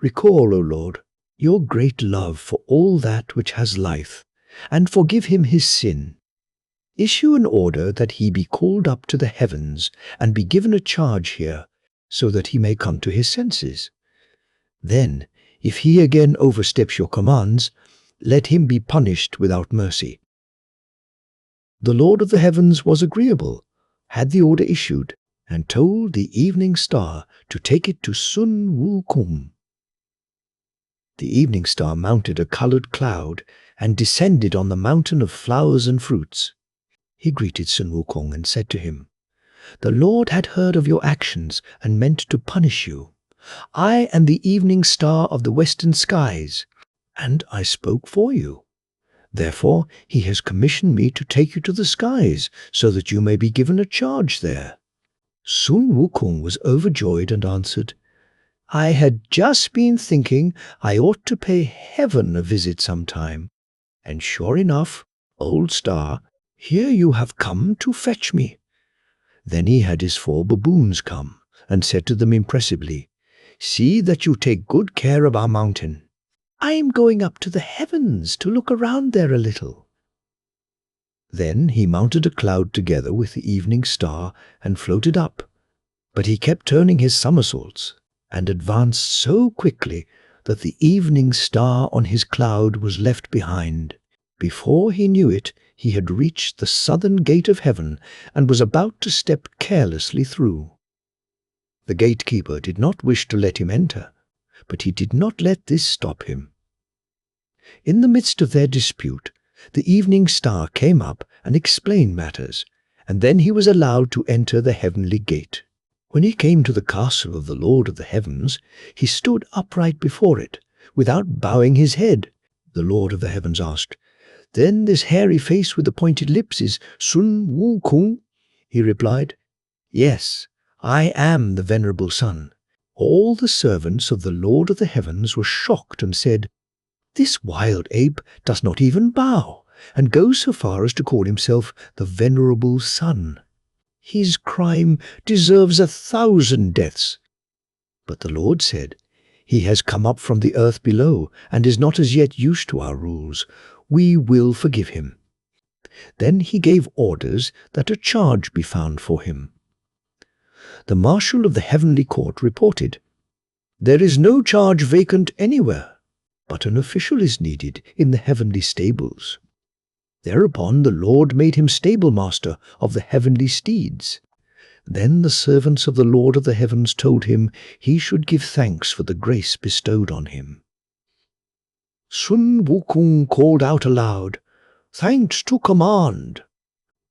Recall, O Lord, your great love for all that which has life, and forgive him his sin. Issue an order that he be called up to the heavens and be given a charge here, so that he may come to his senses. Then, if he again oversteps your commands, let him be punished without mercy." The Lord of the Heavens was agreeable, had the order issued, and told the evening star to take it to Sun Wukong. The evening star mounted a colored cloud and descended on the mountain of flowers and fruits. He greeted Sun Wukong and said to him, "The Lord had heard of your actions and meant to punish you. I am the evening star of the western skies, and I spoke for you. Therefore he has commissioned me to take you to the skies, so that you may be given a charge there." Sun Wukong was overjoyed and answered, "I had just been thinking I ought to pay heaven a visit sometime. And sure enough, old star, here you have come to fetch me." Then he had his 4 baboons come, and said to them impressively, "See that you take good care of our mountain. I am going up to the heavens to look around there a little." Then he mounted a cloud together with the evening star and floated up, but he kept turning his somersaults and advanced so quickly that the evening star on his cloud was left behind. Before he knew it, he had reached the southern gate of heaven and was about to step carelessly through. The gatekeeper did not wish to let him enter, but he did not let this stop him. In the midst of their dispute, the evening star came up and explained matters, and then he was allowed to enter the heavenly gate. When he came to the castle of the Lord of the Heavens, he stood upright before it, without bowing his head. The Lord of the Heavens asked, "Then this hairy face with the pointed lips is Sun Wukong?" He replied, "Yes, I am the venerable Sun." All the servants of the Lord of the Heavens were shocked and said, "This wild ape does not even bow, and goes so far as to call himself the venerable Sun. His crime deserves 1,000 deaths." But the Lord said, "He has come up from the earth below and is not as yet used to our rules. We will forgive him." Then he gave orders that a charge be found for him. The marshal of the heavenly court reported, "There is no charge vacant anywhere, but an official is needed in the heavenly stables." Thereupon the Lord made him stable master of the heavenly steeds. Then the servants of the Lord of the Heavens told him he should give thanks for the grace bestowed on him. Sun Wukong called out aloud, "Thanks to command,"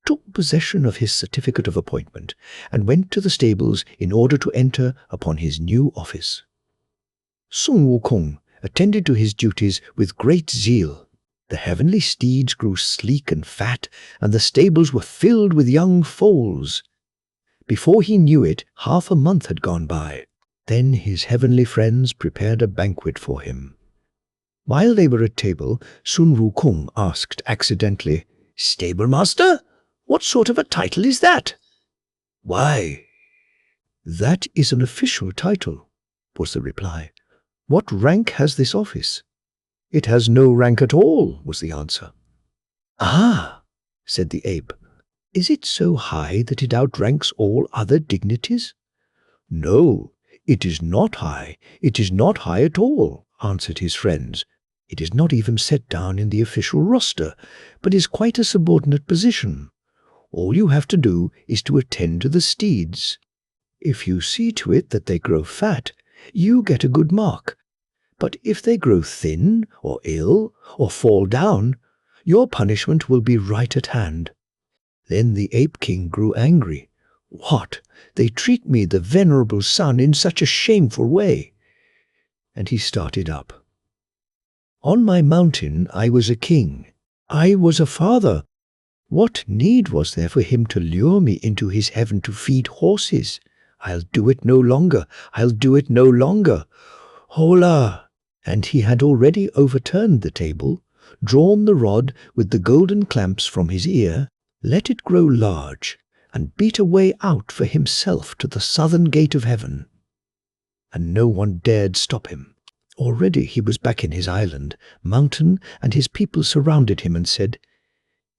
took possession of his certificate of appointment, and went to the stables in order to enter upon his new office. Sun Wukong attended to his duties with great zeal. The heavenly steeds grew sleek and fat, and the stables were filled with young foals. Before he knew it, half a month had gone by. Then his heavenly friends prepared a banquet for him. While they were at table, Sun Wukong asked accidentally, "Stable master? What sort of a title is that?" "Why, that is an official title," was the reply. "What rank has this office?" "It has no rank at all," was the answer. "Ah," said the ape, "is it so high that it outranks all other dignities?" "No, it is not high. It is not high at all," answered his friends. "It is not even set down in the official roster, but is quite a subordinate position. All you have to do is to attend to the steeds. If you see to it that they grow fat, you get a good mark. But if they grow thin or ill or fall down, your punishment will be right at hand." Then the Ape King grew angry. "What? They treat me, the venerable Sun, in such a shameful way." And he started up. "On my mountain I was a king. I was a father. What need was there for him to lure me into his heaven to feed horses? I'll do it no longer. I'll do it no longer. Hola!" And he had already overturned the table, drawn the rod with the golden clamps from his ear, let it grow large, and beat a way out for himself to the southern gate of heaven. And no one dared stop him. Already he was back in his island. Mountain and his people surrounded him and said,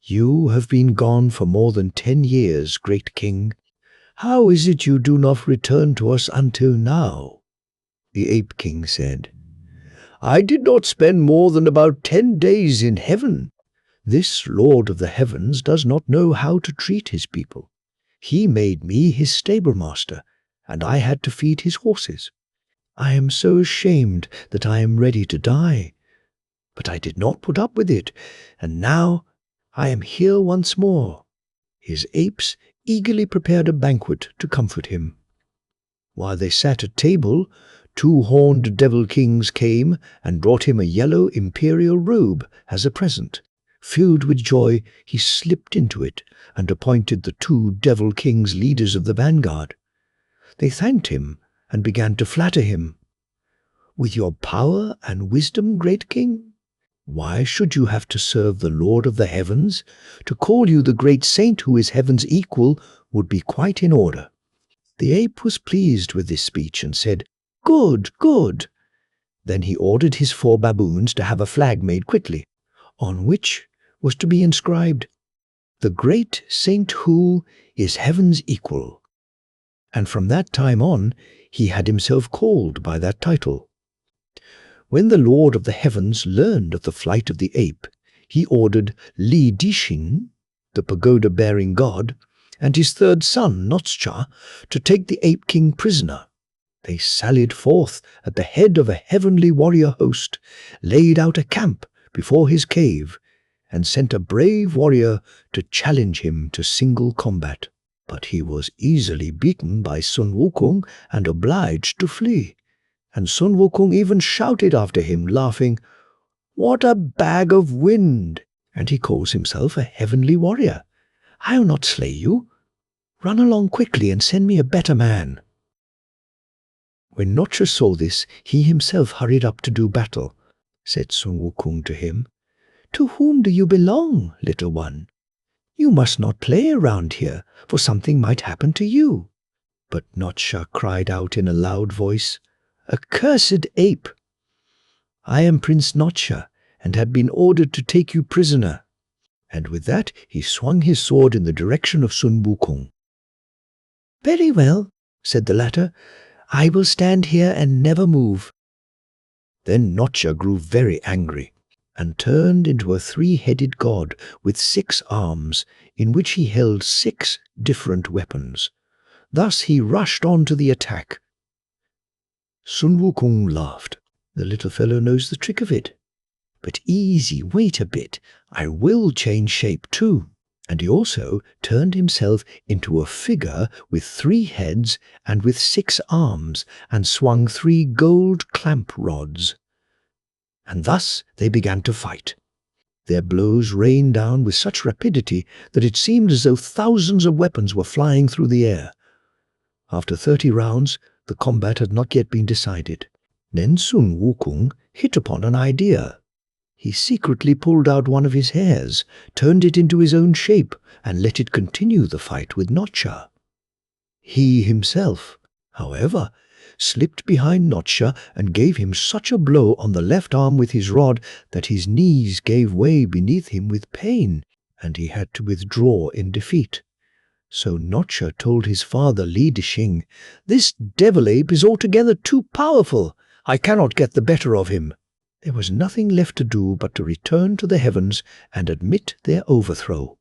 "You have been gone for more than 10 years, great king. How is it you do not return to us until now?" The Ape King said, "I did not spend more than about 10 days in heaven. This Lord of the Heavens does not know how to treat his people. He made me his stable master, and I had to feed his horses. I am so ashamed that I am ready to die. But I did not put up with it, and now I am here once more." His apes eagerly prepared a banquet to comfort him. While they sat at table, 2 horned devil kings came and brought him a yellow imperial robe as a present. Filled with joy, he slipped into it and appointed the 2 devil kings leaders of the vanguard. They thanked him and began to flatter him. "With your power and wisdom, great king, why should you have to serve the Lord of the Heavens? To call you the great saint who is heaven's equal would be quite in order." The ape was pleased with this speech and said, "Good, good." Then he ordered his 4 baboons to have a flag made quickly, on which was to be inscribed, "The great Saint Hu is heaven's equal." And from that time on, he had himself called by that title. When the Lord of the Heavens learned of the flight of the ape, he ordered Li Dishin, the pagoda-bearing god, and his 3rd son, Notscha, to take the Ape King prisoner. They sallied forth at the head of a heavenly warrior host, laid out a camp before his cave, and sent a brave warrior to challenge him to single combat. But he was easily beaten by Sun Wukong and obliged to flee. And Sun Wukong even shouted after him, laughing, "What a bag of wind! And he calls himself a heavenly warrior. I'll not slay you. Run along quickly and send me a better man." When Notscha saw this, he himself hurried up to do battle. Said Sun Wukong to him, "To whom do you belong, little one? You must not play around here, for something might happen to you." But Notscha cried out in a loud voice, "Accursed ape! I am Prince Notscha, and have been ordered to take you prisoner." And with that he swung his sword in the direction of Sun Wukong. "Very well," said the latter, "I will stand here and never move." Then Notscha grew very angry, and turned into a 3-headed god with 6 arms, in which he held 6 different weapons. Thus he rushed on to the attack. Sun Wukong laughed. "The little fellow knows the trick of it. But easy, wait a bit. I will change shape too." And he also turned himself into a figure with 3 heads and with 6 arms, and swung 3 gold clamp rods. And thus they began to fight. Their blows rained down with such rapidity that it seemed as though thousands of weapons were flying through the air. After 30 rounds, the combat had not yet been decided. Then Sun Wukong hit upon an idea. He secretly pulled out one of his hairs, turned it into his own shape, and let it continue the fight with Notscha. He himself, however, slipped behind Notscha and gave him such a blow on the left arm with his rod that his knees gave way beneath him with pain, and he had to withdraw in defeat. So Notscha told his father Li Dishing, "This devil ape is altogether too powerful. I cannot get the better of him." There was nothing left to do but to return to the heavens and admit their overthrow.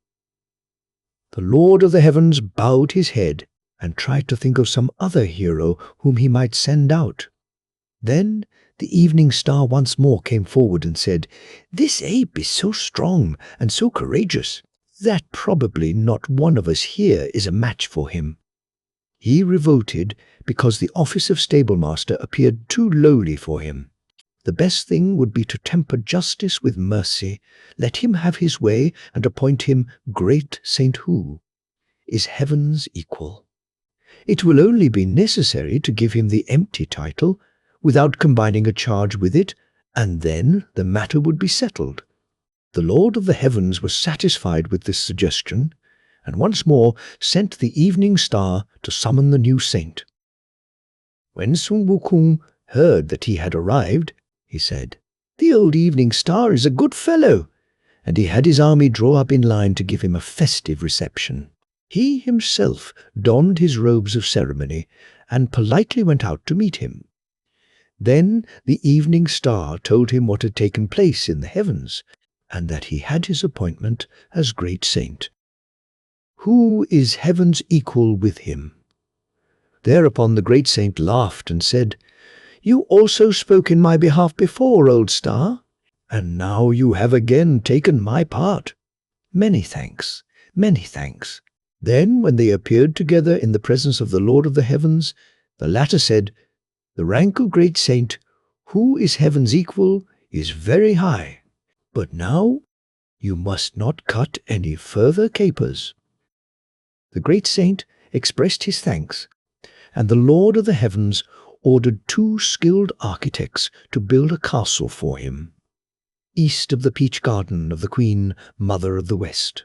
The Lord of the Heavens bowed his head and tried to think of some other hero whom he might send out. Then the evening star once more came forward and said, "This ape is so strong and so courageous that probably not one of us here is a match for him." He revolted because the office of stablemaster appeared too lowly for him. The best thing would be to temper justice with mercy, let him have his way, and appoint him Great Saint Hu, is heaven's equal. It will only be necessary to give him the empty title, without combining a charge with it, and then the matter would be settled. The Lord of the Heavens was satisfied with this suggestion, and once more sent the evening star to summon the new saint. When Sun Wukong heard that he had arrived, he said. "The old evening star is a good fellow," and he had his army draw up in line to give him a festive reception. He himself donned his robes of ceremony and politely went out to meet him. Then the evening star told him what had taken place in the heavens, and that he had his appointment as great saint. Who is heaven's equal with him? Thereupon the great saint laughed and said, "You also spoke in my behalf before, old star, and now you have again taken my part. Many thanks, many thanks." Then, when they appeared together in the presence of the Lord of the heavens, the latter said, "The rank of great saint, who is heaven's equal, is very high. But now you must not cut any further capers." The great saint expressed his thanks, and the Lord of the heavens ordered 2 skilled architects to build a castle for him, east of the peach garden of the Queen Mother of the West,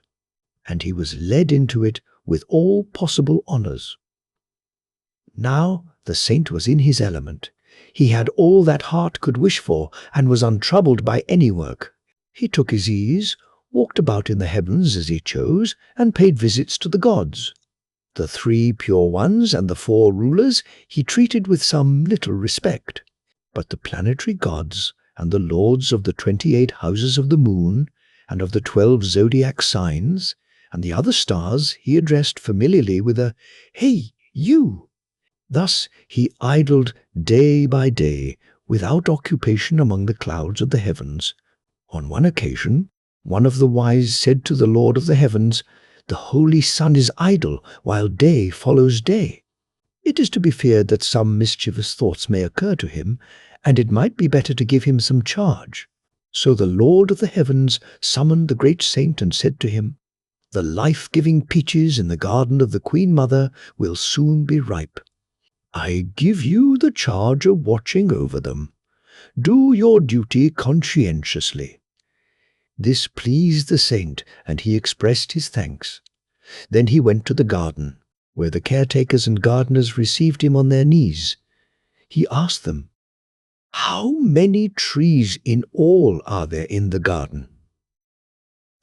and he was led into it with all possible honors. Now the saint was in his element. He had all that heart could wish for, and was untroubled by any work. He took his ease, walked about in the heavens as he chose, and paid visits to the gods. The 3 pure ones and the 4 rulers he treated with some little respect, but the planetary gods and the lords of the 28 houses of the moon and of the 12 zodiac signs and the other stars he addressed familiarly with a "Hey, you!" Thus he idled day by day without occupation among the clouds of the heavens. On one occasion, one of the wise said to the Lord of the heavens, "The holy sun is idle while day follows day." It is to be feared that some mischievous thoughts may occur to him, and it might be better to give him some charge. So the Lord of the heavens summoned the great saint and said to him, "The life-giving peaches in the garden of the Queen Mother will soon be ripe. I give you the charge of watching over them. Do your duty conscientiously." This pleased the saint, and he expressed his thanks. Then he went to the garden, where the caretakers and gardeners received him on their knees. He asked them, "How many trees in all are there in the garden?"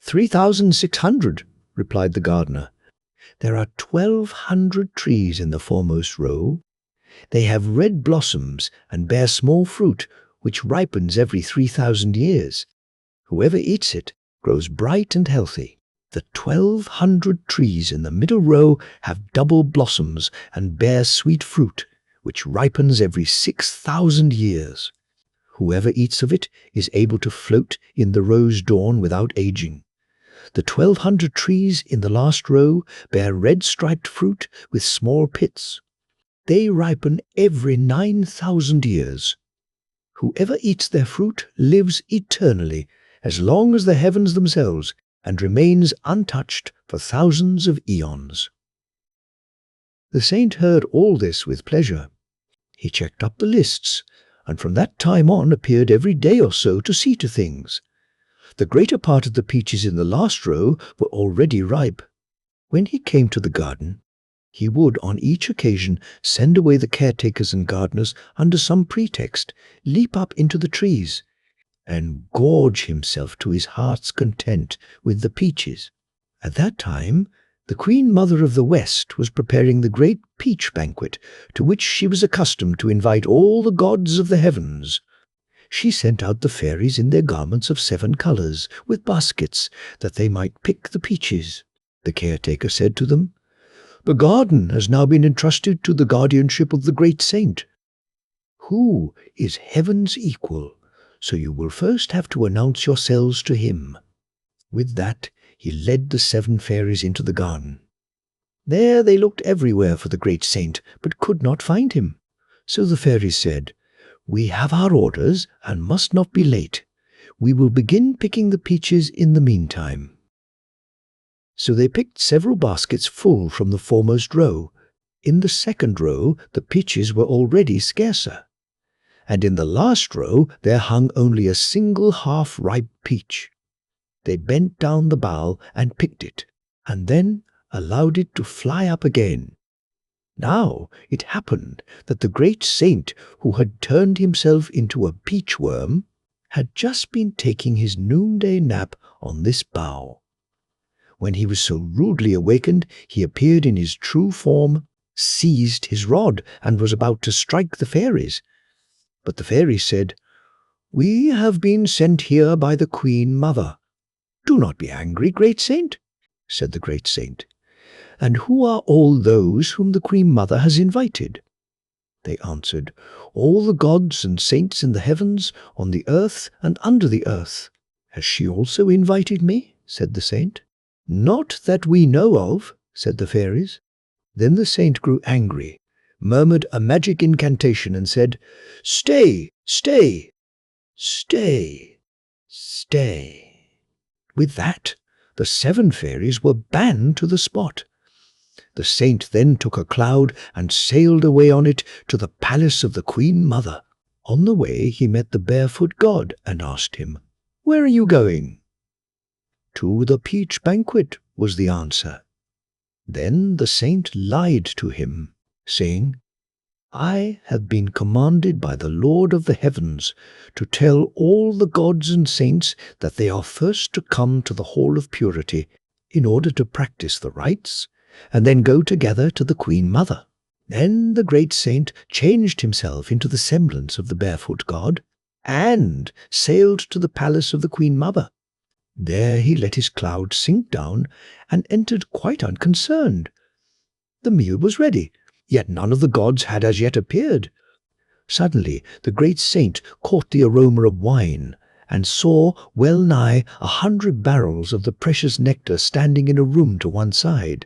3,600, replied the gardener. "There are 1,200 trees in the foremost row. They have red blossoms and bear small fruit, which ripens every 3,000 years. Whoever eats it grows bright and healthy. The 1,200 trees in the middle row have double blossoms and bear sweet fruit, which ripens every 6,000 years. Whoever eats of it is able to float in the rose dawn without aging. The 1,200 trees in the last row bear red-striped fruit with small pits. They ripen every 9,000 years. Whoever eats their fruit lives eternally, as long as the heavens themselves, and remains untouched for thousands of eons." The saint heard all this with pleasure. He checked up the lists, and from that time on appeared every day or so to see to things. The greater part of the peaches in the last row were already ripe. When he came to the garden, he would on each occasion send away the caretakers and gardeners under some pretext, leap up into the trees, and gorge himself to his heart's content with the peaches. At that time, the Queen Mother of the West was preparing the great peach banquet to which she was accustomed to invite all the gods of the heavens. She sent out the fairies in their garments of 7 colors, with baskets, that they might pick the peaches. The caretaker said to them, "The garden has now been entrusted to the guardianship of the great saint, who is heaven's equal, so you will first have to announce yourselves to him." With that, he led the 7 fairies into the garden. There they looked everywhere for the great saint, but could not find him. So the fairies said, "We have our orders and must not be late. We will begin picking the peaches in the meantime." So they picked several baskets full from the foremost row. In the second row the peaches were already scarcer, and in the last row there hung only a single half-ripe peach. They bent down the bough and picked it, and then allowed it to fly up again. Now it happened that the great saint, who had turned himself into a peachworm, had just been taking his noonday nap on this bough. When he was so rudely awakened, he appeared in his true form, seized his rod, and was about to strike the fairies. But the fairies said, "We have been sent here by the Queen Mother." "Do not be angry, great saint," said the great saint. "And who are all those whom the Queen Mother has invited?" They answered, "All the gods and saints in the heavens, on the earth, and under the earth." "Has she also invited me?" said the saint. "Not that we know of," said the fairies. Then the saint grew angry, murmured a magic incantation, and said, "Stay, stay, stay, stay." With that, the 7 fairies were banned to the spot. The saint then took a cloud and sailed away on it to the palace of the Queen Mother. On the way he met the barefoot god and asked him, "Where are you going?" "To the peach banquet," was the answer. Then the saint lied to him, saying, "I have been commanded by the Lord of the heavens to tell all the gods and saints that they are first to come to the hall of purity in order to practice the rites, and then go together to the Queen Mother." Then the great saint changed himself into the semblance of the barefoot god and sailed to the palace of the Queen Mother. There he let his cloud sink down and entered quite unconcerned. The meal was ready, yet none of the gods had as yet appeared. Suddenly the great saint caught the aroma of wine and saw well nigh 100 barrels of the precious nectar standing in a room to one side.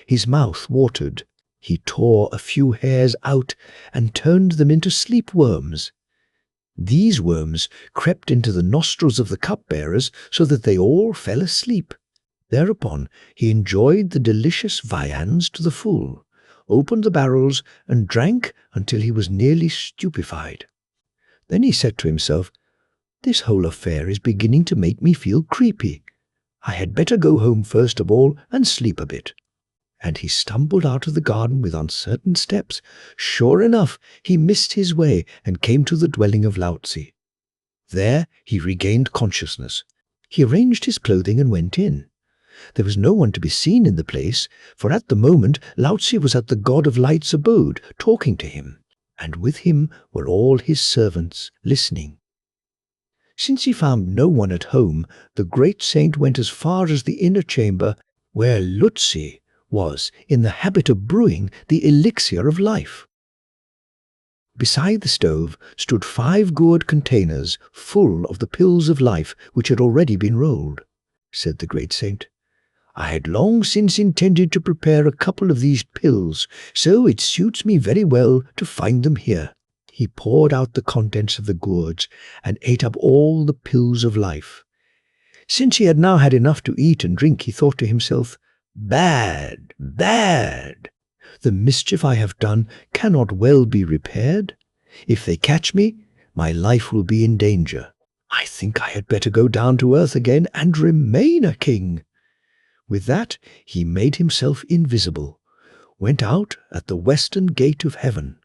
His mouth watered. He tore a few hairs out and turned them into sleep worms. These worms crept into the nostrils of the cupbearers so that they all fell asleep. Thereupon he enjoyed the delicious viands to the full, opened the barrels, and drank until he was nearly stupefied. Then he said to himself, "This whole affair is beginning to make me feel creepy. I had better go home first of all and sleep a bit." And he stumbled out of the garden with uncertain steps. Sure enough, he missed his way and came to the dwelling of Laozi. There he regained consciousness. He arranged his clothing and went in. There was no one to be seen in the place, for at the moment Laozi was at the God of Light's abode, talking to him, and with him were all his servants, listening. Since he found no one at home, the great saint went as far as the inner chamber, where Laozi was in the habit of brewing the elixir of life. Beside the stove stood 5 gourd containers full of the pills of life which had already been rolled. Said the great saint, "I had long since intended to prepare a couple of these pills, so it suits me very well to find them here." He poured out the contents of the gourds and ate up all the pills of life. Since he had now had enough to eat and drink, he thought to himself, "Bad, bad! The mischief I have done cannot well be repaired. If they catch me, my life will be in danger. I think I had better go down to earth again and remain a king." With that, he made himself invisible, went out at the western gate of heaven,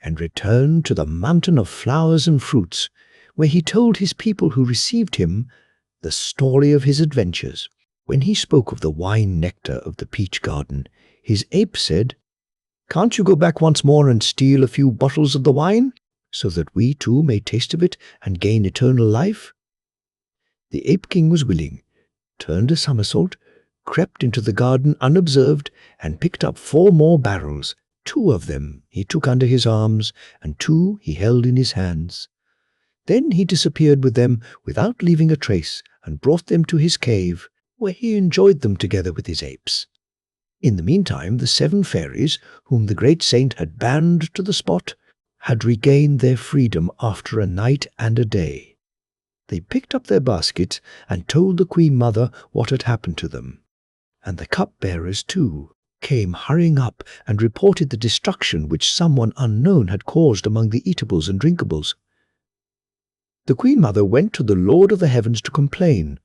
and returned to the mountain of flowers and fruits, where he told his people who received him the story of his adventures. When he spoke of the wine nectar of the peach garden, his ape said, "Can't you go back once more and steal a few bottles of the wine, so that we too may taste of it and gain eternal life?" The ape king was willing, turned a somersault, crept into the garden unobserved, and picked up 4 more barrels. 2 of them he took under his arms, and 2 he held in his hands. Then he disappeared with them without leaving a trace, and brought them to his cave, where he enjoyed them together with his apes. In the meantime, the 7 fairies, whom the great saint had banned to the spot, had regained their freedom after a night and a day. They picked up their baskets and told the Queen Mother what had happened to them. And the cupbearers, too, came hurrying up and reported the destruction which someone unknown had caused among the eatables and drinkables. The Queen Mother went to the Lord of the Heavens to complain.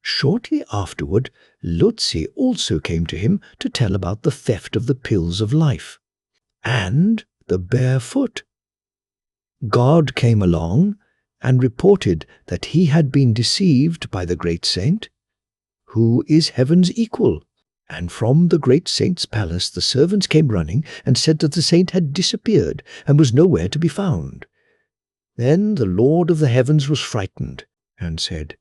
Shortly afterward, Laozi also came to him to tell about the theft of the pills of life. and the bare foot. God came along and reported that he had been deceived by the great saint, who is heaven's equal. And from the great saint's palace the servants came running and said that the saint had disappeared and was nowhere to be found. Then the Lord of the heavens was frightened and said,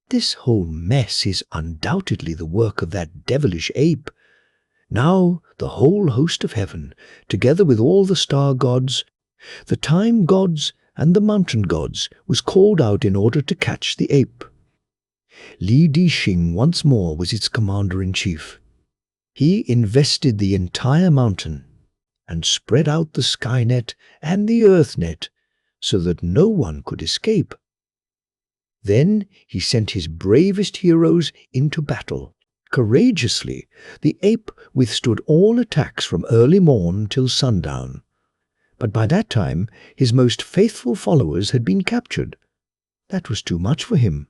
"This whole mess is undoubtedly the work of that devilish ape." Now the whole host of heaven, together with all the star gods, the time gods, and the mountain gods, was called out in order to catch the ape. Li Dixing once more was its commander-in-chief. He invested the entire mountain and spread out the sky net and the earth net so that no one could escape. Then he sent his bravest heroes into battle. Courageously, the ape withstood all attacks from early morn till sundown. But by that time his most faithful followers had been captured. That was too much for him.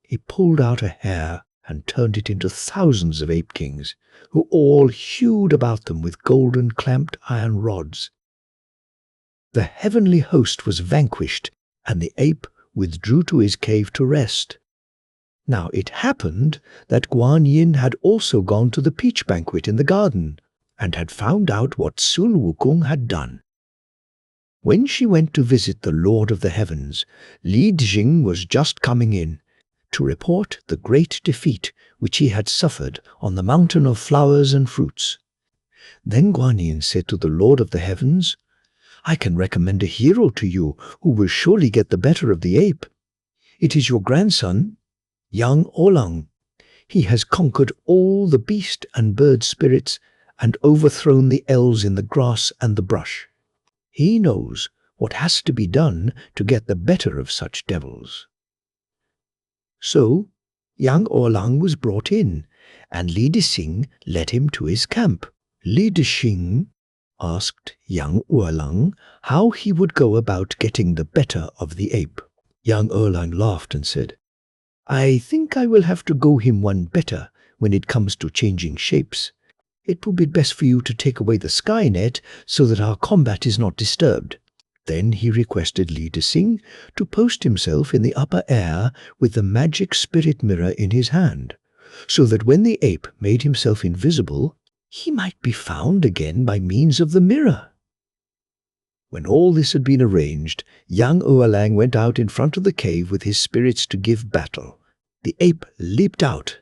He pulled out a hair and turned it into thousands of ape-kings, who all hewed about them with golden clamped iron rods. The heavenly host was vanquished, and the ape withdrew to his cave to rest. Now it happened that Guan Yin had also gone to the peach banquet in the garden, and had found out what Sun Wukong had done. When she went to visit the Lord of the Heavens, Li Dixing was just coming in to report the great defeat which he had suffered on the mountain of flowers and fruits. Then Guan Yin said to the Lord of the Heavens, "I can recommend a hero to you who will surely get the better of the ape. It is your grandson, young Olang. He has conquered all the beast and bird spirits and overthrown the elves in the grass and the brush. He knows what has to be done to get the better of such devils." So young Olang was brought in, and Li Dixing led him to his camp. Li Dixing asked young Olang how he would go about getting the better of the ape. Young Olang laughed and said, "I think I will have to go him one better when it comes to changing shapes. It will be best for you to take away the sky net so that our combat is not disturbed." Then he requested Li Dixing to post himself in the upper air with the magic spirit mirror in his hand, so that when the ape made himself invisible, he might be found again by means of the mirror. When all this had been arranged, young Olang went out in front of the cave with his spirits to give battle. The ape leaped out,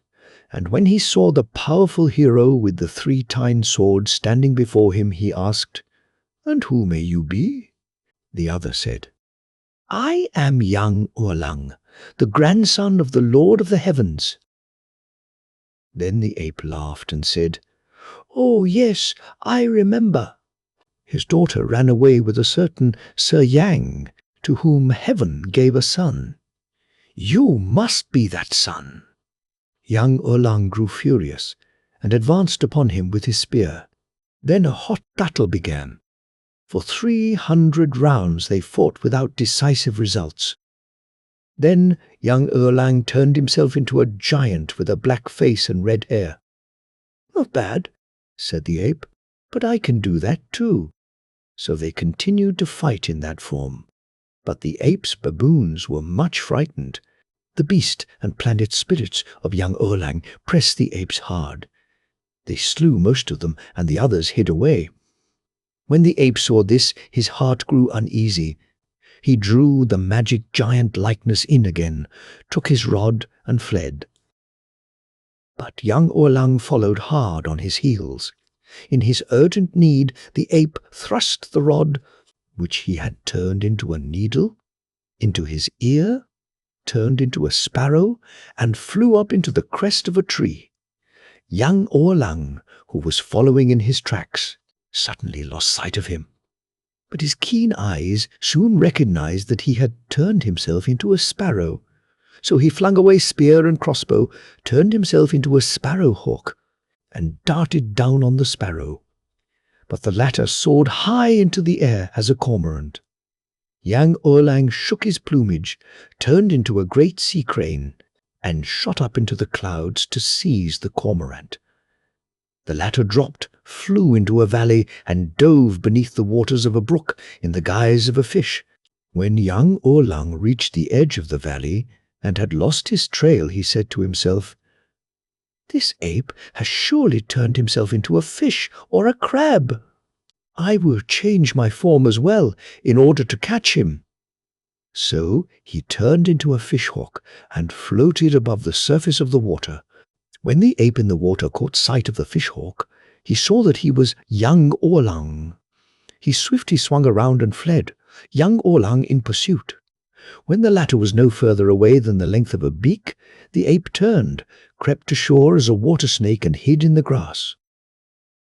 and when he saw the powerful hero with the 3-tined sword standing before him, he asked, "And who may you be?" The other said, "I am young Olang, the grandson of the Lord of the Heavens." Then the ape laughed and said, "Oh yes, I remember. His daughter ran away with a certain Sir Yang, to whom heaven gave a son. You must be that son." Young Olang grew furious and advanced upon him with his spear. Then a hot battle began. For 300 rounds they fought without decisive results. Then young Olang turned himself into a giant with a black face and red hair. "Not bad," said the ape, "but I can do that too." So they continued to fight in that form. But the ape's baboons were much frightened. The beast and planet spirits of young Olang pressed the apes hard. They slew most of them, and the others hid away. When the ape saw this, his heart grew uneasy. He drew the magic giant likeness in again, took his rod, and fled. But young Olang followed hard on his heels. In his urgent need, the ape thrust the rod, which he had turned into a needle, into his ear, turned into a sparrow, and flew up into the crest of a tree. Young Olang, who was following in his tracks, suddenly lost sight of him. But his keen eyes soon recognized that he had turned himself into a sparrow. So he flung away spear and crossbow, turned himself into a sparrowhawk, and darted down on the sparrow. But the latter soared high into the air as a cormorant. Young Olang shook his plumage, turned into a great sea crane, and shot up into the clouds to seize the cormorant. The latter dropped flew into a valley and dove beneath the waters of a brook in the guise of a fish. When young Olang reached the edge of the valley and had lost his trail, he said to himself, "This ape has surely turned himself into a fish or a crab. I will change my form as well in order to catch him." So he turned into a fishhawk and floated above the surface of the water. When the ape in the water caught sight of the fishhawk, he saw that he was young Olang. He swiftly swung around and fled, young Olang in pursuit. When the latter was no further away than the length of a beak, the ape turned, crept ashore as a water snake and hid in the grass.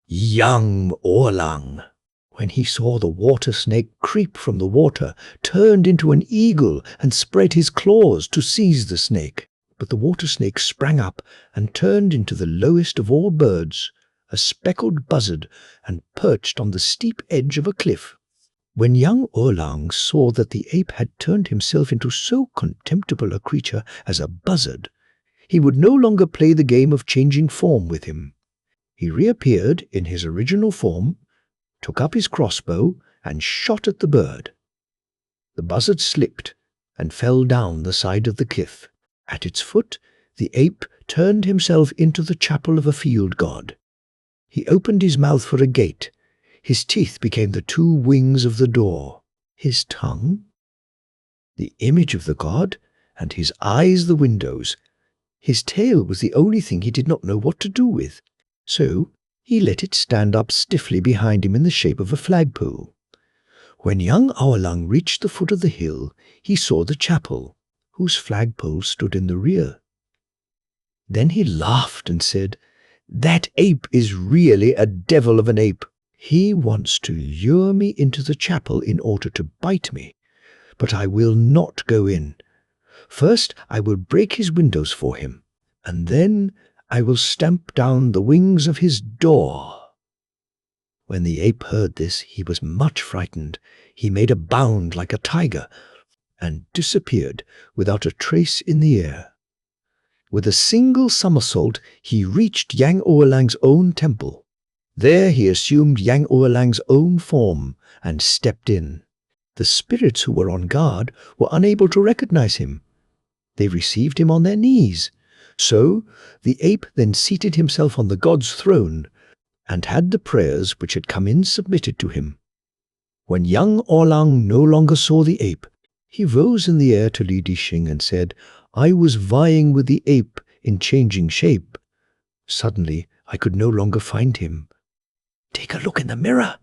Young Olang, when he saw the water snake creep from the water, turned into an eagle and spread his claws to seize the snake. But the water snake sprang up and turned into the lowest of all birds, a speckled buzzard, and perched on the steep edge of a cliff. When young Olang saw that the ape had turned himself into so contemptible a creature as a buzzard, he would no longer play the game of changing form with him. He reappeared in his original form, took up his crossbow, and shot at the bird. The buzzard slipped and fell down the side of the cliff. At its foot, the ape turned himself into the chapel of a field god. He opened his mouth for a gate. His teeth became the two wings of the door. His tongue, the image of the god, and his eyes the windows. His tail was the only thing he did not know what to do with, so he let it stand up stiffly behind him in the shape of a flagpole. When young Olang reached the foot of the hill, he saw the chapel, whose flagpole stood in the rear. Then he laughed and said, "That ape is really a devil of an ape. He wants to lure me into the chapel in order to bite me, but I will not go in. First I will break his windows for him, and then I will stamp down the wings of his door." When the ape heard this, he was much frightened. He made a bound like a tiger and disappeared without a trace in the air. With a single somersault, he reached Yang Oalang's own temple. There he assumed Yang Oalang's own form and stepped in. The spirits who were on guard were unable to recognize him. They received him on their knees. So the ape then seated himself on the god's throne and had the prayers which had come in submitted to him. When young Olang no longer saw the ape, he rose in the air to Li Dixing and said, "I was vying with the ape in changing shape. Suddenly I could no longer find him. Take a look in the mirror."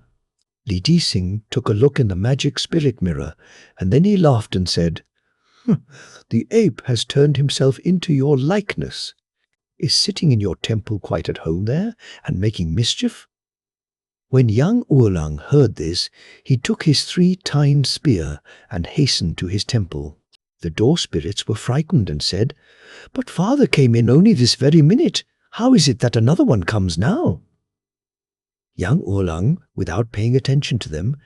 Li Dixing took a look in the magic spirit mirror, and then he laughed and said, "The ape has turned himself into your likeness. Is sitting in your temple quite at home there and making mischief?" When young Olang heard this, he took his three-tined spear and hastened to his temple. The door spirits were frightened and said, "But father came in only this very minute. How is it that another one comes now?" Young Olang, without paying attention to them,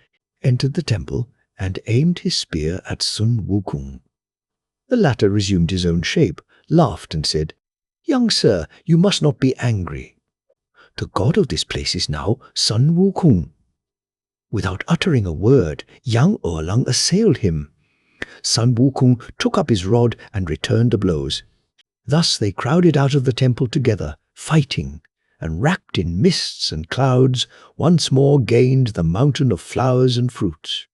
entered the temple and aimed his spear at Sun Wukong. The latter resumed his own shape, laughed and said, "Young sir, you must not be angry. The god of this place is now Sun Wukong." Without uttering a word, young Olang assailed him. Sun Wukong took up his rod and returned the blows. Thus they crowded out of the temple together, fighting, and wrapped in mists and clouds, once more gained the mountain of flowers and fruits.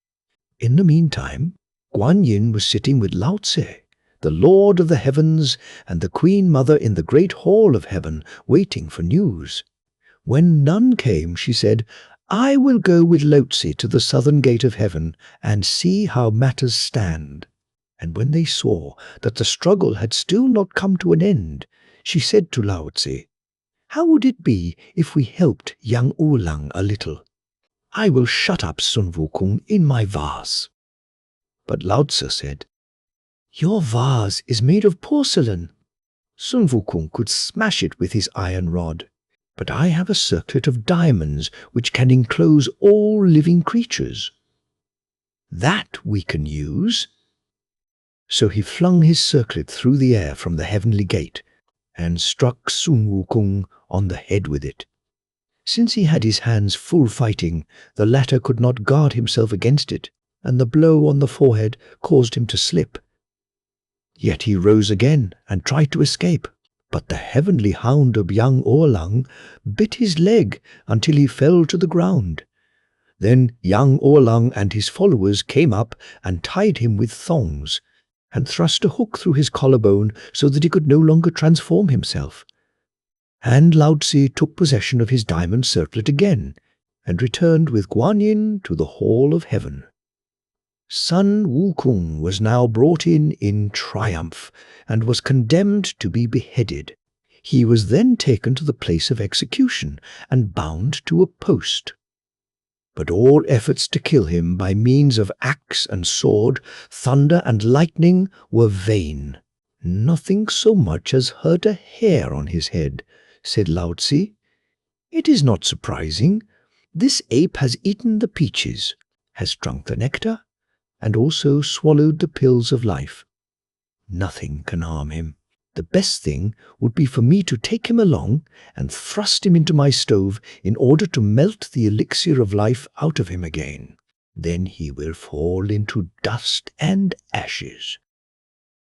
In the meantime, Guan Yin was sitting with Lao Tse, the Lord of the Heavens, and the Queen Mother in the great hall of heaven, waiting for news. When none came, she said, "I will go with Lao Tse to the southern gate of heaven and see how matters stand." And when they saw that the struggle had still not come to an end, she said to Lao Tse, "How would it be if we helped young Olang a little? I will shut up Sun Wukong in my vase." But Lao Tse said, "Your vase is made of porcelain. Sun Wukong could smash it with his iron rod. But I have a circlet of diamonds which can enclose all living creatures. That we can use." So he flung his circlet through the air from the heavenly gate and struck Sun Wukong on the head with it. Since he had his hands full fighting, the latter could not guard himself against it, and the blow on the forehead caused him to slip. Yet he rose again and tried to escape, but the heavenly hound of young Orlang bit his leg until he fell to the ground. Then young Orlang and his followers came up and tied him with thongs, and thrust a hook through his collarbone so that he could no longer transform himself. And Laozi took possession of his diamond circlet again, and returned with Guanyin to the Hall of Heaven. Sun Wukong was now brought in triumph, and was condemned to be beheaded. He was then taken to the place of execution, and bound to a post. But all efforts to kill him by means of axe and sword, thunder and lightning were vain. Nothing so much as hurt a hair on his head, said Laozi. It is not surprising. This ape has eaten the peaches, has drunk the nectar, and also swallowed the pills of life. Nothing can harm him. The best thing would be for me to take him along and thrust him into my stove in order to melt the elixir of life out of him again. Then he will fall into dust and ashes.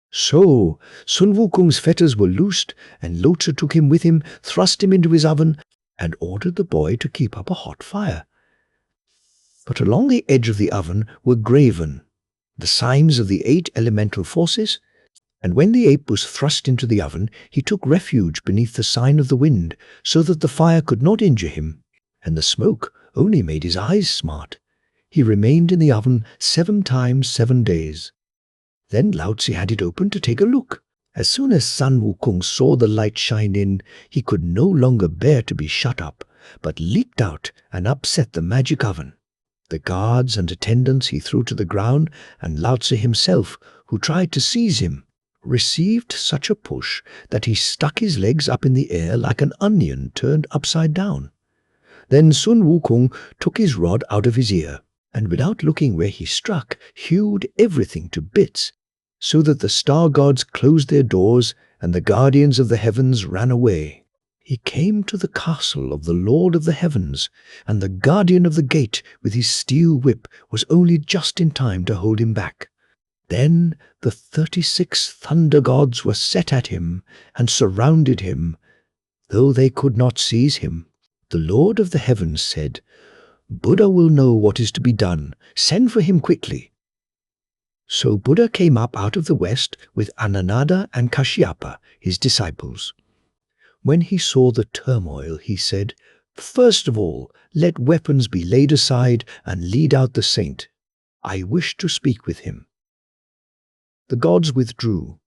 So Sun Wukong's fetters were loosed, and Laozi took him with him, thrust him into his oven, and ordered the boy to keep up a hot fire. But along the edge of the oven were graven the signs of the 8 elemental forces, and when the ape was thrust into the oven, he took refuge beneath the sign of the wind, so that the fire could not injure him, and the smoke only made his eyes smart. He remained in the oven 7 times 7 days. Then Laozi had it open to take a look. As soon as Sun Wukong saw the light shine in, he could no longer bear to be shut up, but leaped out and upset the magic oven. The guards and attendants he threw to the ground, and Laozi himself, who tried to seize him, received such a push that he stuck his legs up in the air like an onion turned upside down. Then Sun Wukong took his rod out of his ear, and without looking where he struck, hewed everything to bits, so that the star gods closed their doors and the guardians of the heavens ran away. He came to the castle of the Lord of the Heavens, and the guardian of the gate with his steel whip was only just in time to hold him back. Then the 36 thunder gods were set at him and surrounded him. Though they could not seize him, the Lord of the Heavens said, "Buddha will know what is to be done. Send for him quickly." So Buddha came up out of the west with Ananada and Kashyapa, his disciples. When he saw the turmoil, he said, "First of all, let weapons be laid aside and lead out the saint. I wish to speak with him." The gods withdrew.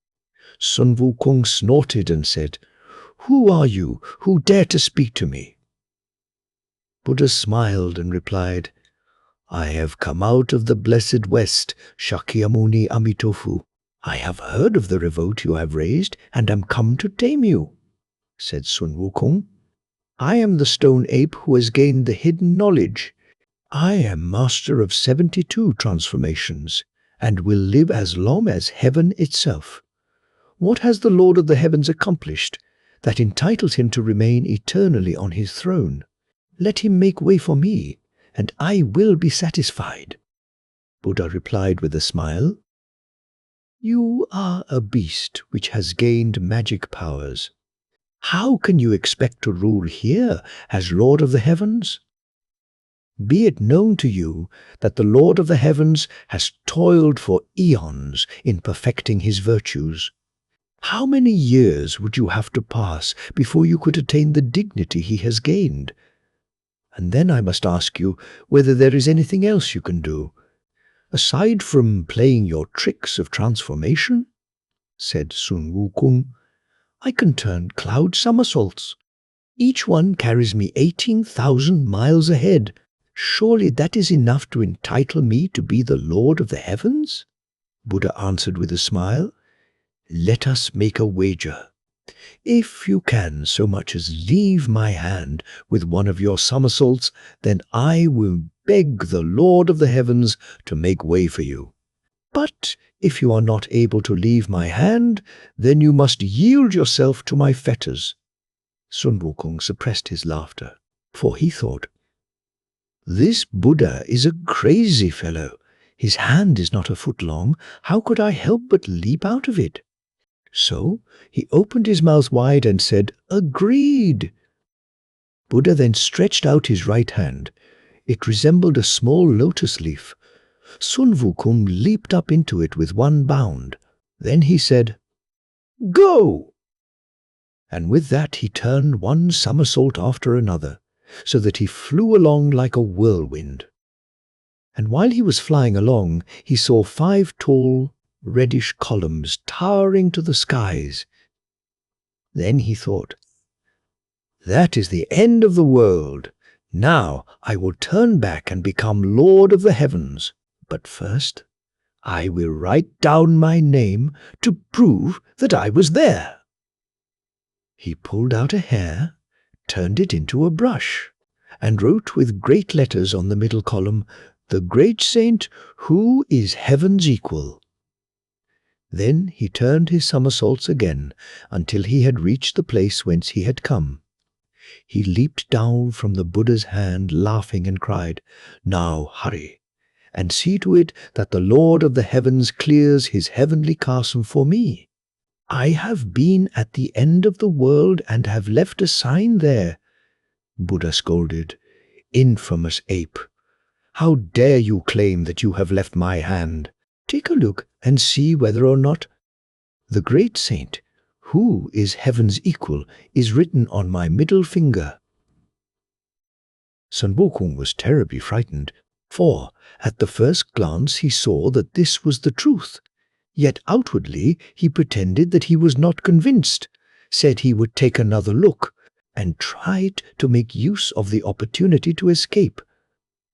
Sun Wukong snorted and said, "Who are you who dare to speak to me?" Buddha smiled and replied, "I have come out of the blessed West, Shakyamuni Amitofu. I have heard of the revolt you have raised and am come to tame you," said Sun Wukong. "I am the stone ape who has gained the hidden knowledge. I am master of 72 transformations, and will live as long as heaven itself. What has the Lord of the Heavens accomplished that entitles him to remain eternally on his throne? Let him make way for me, and I will be satisfied." Buddha replied with a smile, "You are a beast which has gained magic powers. How can you expect to rule here as Lord of the Heavens? Be it known to you that the Lord of the Heavens has toiled for eons in perfecting his virtues. How many years would you have to pass before you could attain the dignity he has gained? And then I must ask you whether there is anything else you can do, aside from playing your tricks of transformation?" said Sun Wukong. "I can turn cloud somersaults. Each one carries me 18,000 miles ahead. Surely that is enough to entitle me to be the Lord of the Heavens?" Buddha answered with a smile, "Let us make a wager. If you can so much as leave my hand with one of your somersaults, then I will beg the Lord of the Heavens to make way for you. But if you are not able to leave my hand, then you must yield yourself to my fetters." Sun Wukong suppressed his laughter. For he thought, "This Buddha is a crazy fellow. His hand is not a foot long. How could I help but leap out of it?" So he opened his mouth wide and said, "Agreed." Buddha then stretched out his right hand. It resembled a small lotus leaf. Sun Wukong leaped up into it with one bound. Then he said, "Go!" And with that he turned one somersault after another, so that he flew along like a whirlwind. And while he was flying along, he saw 5 tall, reddish columns towering to the skies. Then he thought, "That is the end of the world. Now I will turn back and become Lord of the Heavens. But first, I will write down my name to prove that I was there." He pulled out a hair, turned it into a brush, and wrote with great letters on the middle column, "The great saint who is heaven's equal." Then he turned his somersaults again until he had reached the place whence he had come. He leaped down from the Buddha's hand, laughing, and cried, "Now hurry, and see to it that the Lord of the Heavens clears his heavenly castle for me. I have been at the end of the world and have left a sign there." Buddha scolded, "Infamous ape! How dare you claim that you have left my hand? Take a look and see whether or not the great saint, who is heaven's equal, is written on my middle finger." Sun Wukong was terribly frightened, for at the first glance he saw that this was the truth. Yet outwardly he pretended that he was not convinced, said he would take another look, and tried to make use of the opportunity to escape.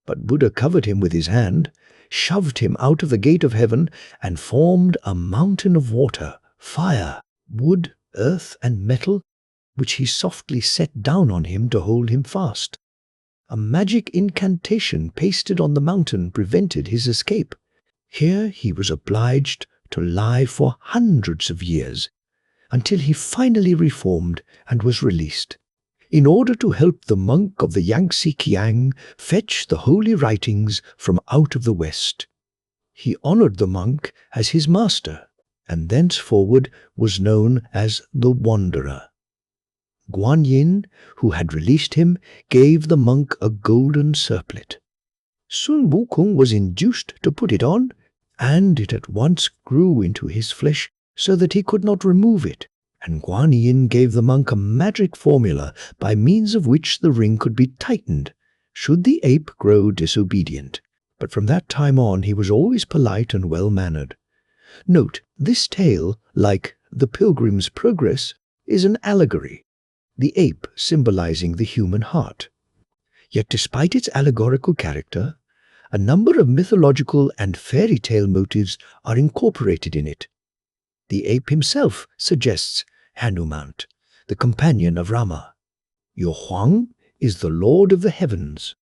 But Buddha covered him with his hand, shoved him out of the gate of heaven, and formed a mountain of water, fire, wood, earth, and metal, which he softly set down on him to hold him fast. A magic incantation pasted on the mountain prevented his escape. Here he was obliged to lie for hundreds of years, until he finally reformed and was released, in order to help the monk of the Yangtze Kiang fetch the holy writings from out of the West. He honored the monk as his master, and thenceforward was known as the Wanderer. Guan Yin, who had released him, gave the monk a golden circlet. Sun Wukong was induced to put it on, and it at once grew into his flesh so that he could not remove it, and Guan Yin gave the monk a magic formula by means of which the ring could be tightened should the ape grow disobedient. But from that time on he was always polite and well-mannered. Note, this tale, like The Pilgrim's Progress, is an allegory, the ape symbolizing the human heart. Yet despite its allegorical character, a number of mythological and fairy tale motives are incorporated in it. The ape himself suggests Hanuman, the companion of Rama. Your Huang is the Lord of the Heavens.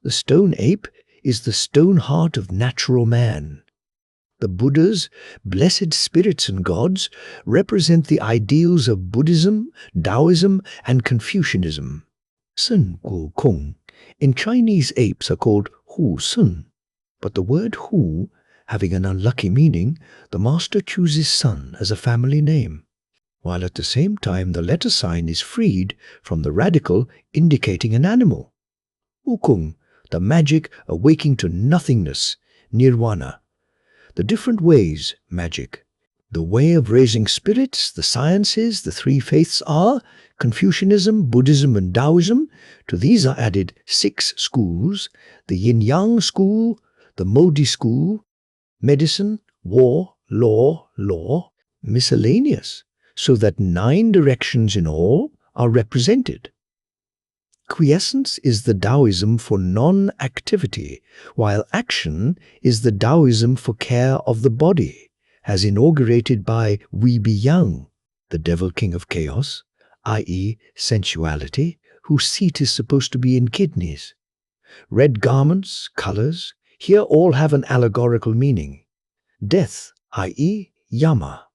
The stone ape is the stone heart of natural man. The Buddhas, blessed spirits and gods, represent the ideals of Buddhism, Taoism, and Confucianism. Sun Wukong. In Chinese, apes are called Hu Sun, but the word Hu, having an unlucky meaning, the master chooses Sun as a family name, while at the same time the letter sign is freed from the radical indicating an animal. Wukong, the magic awaking to nothingness, nirvana. The different ways, magic. The way of raising spirits, the sciences, the 3 faiths are Confucianism, Buddhism, and Taoism. To these are added 6 schools, the yin-yang school, the Modi school, medicine, war, law, miscellaneous, so that 9 directions in all are represented. Quiescence is the Taoism for non-activity, while action is the Taoism for care of the body, as inaugurated by Wei Yang, the devil king of chaos, i.e. sensuality, whose seat is supposed to be in kidneys. Red garments, colors, here all have an allegorical meaning. Death, i.e. Yama.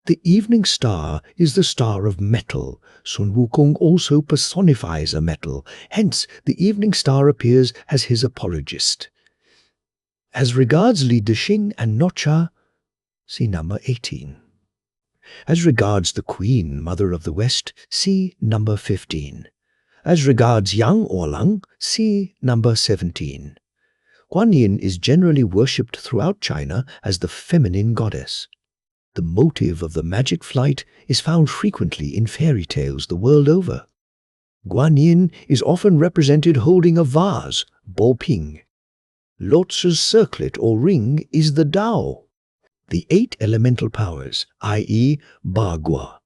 The evening star is the star of metal. Sun Wukong also personifies a metal. Hence, the evening star appears as his apologist. As regards Li Dexing and Nocha, see number 18. As regards the Queen, Mother of the West, see number 15. As regards Yang Olang, see number 17. Guan Yin is generally worshipped throughout China as the feminine goddess. The motive of the magic flight is found frequently in fairy tales the world over. Guan Yin is often represented holding a vase, Bo Ping. Lao-Tzu's circlet or ring is the Tao. The 8 elemental powers, i.e. Bagua.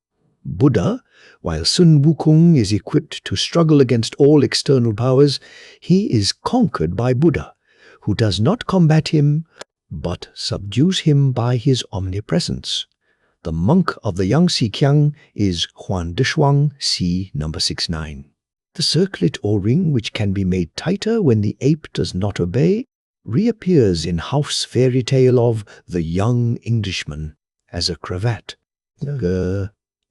Buddha, while Sun Wukong is equipped to struggle against all external powers, he is conquered by Buddha, who does not combat him, but subdues him by his omnipresence. The monk of the Yangtze Kiang is Huan Deshuang, see number 69. The circlet or ring, which can be made tighter when the ape does not obey, reappears in Hauff's fairy tale of The Young Englishman as a cravat.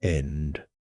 End.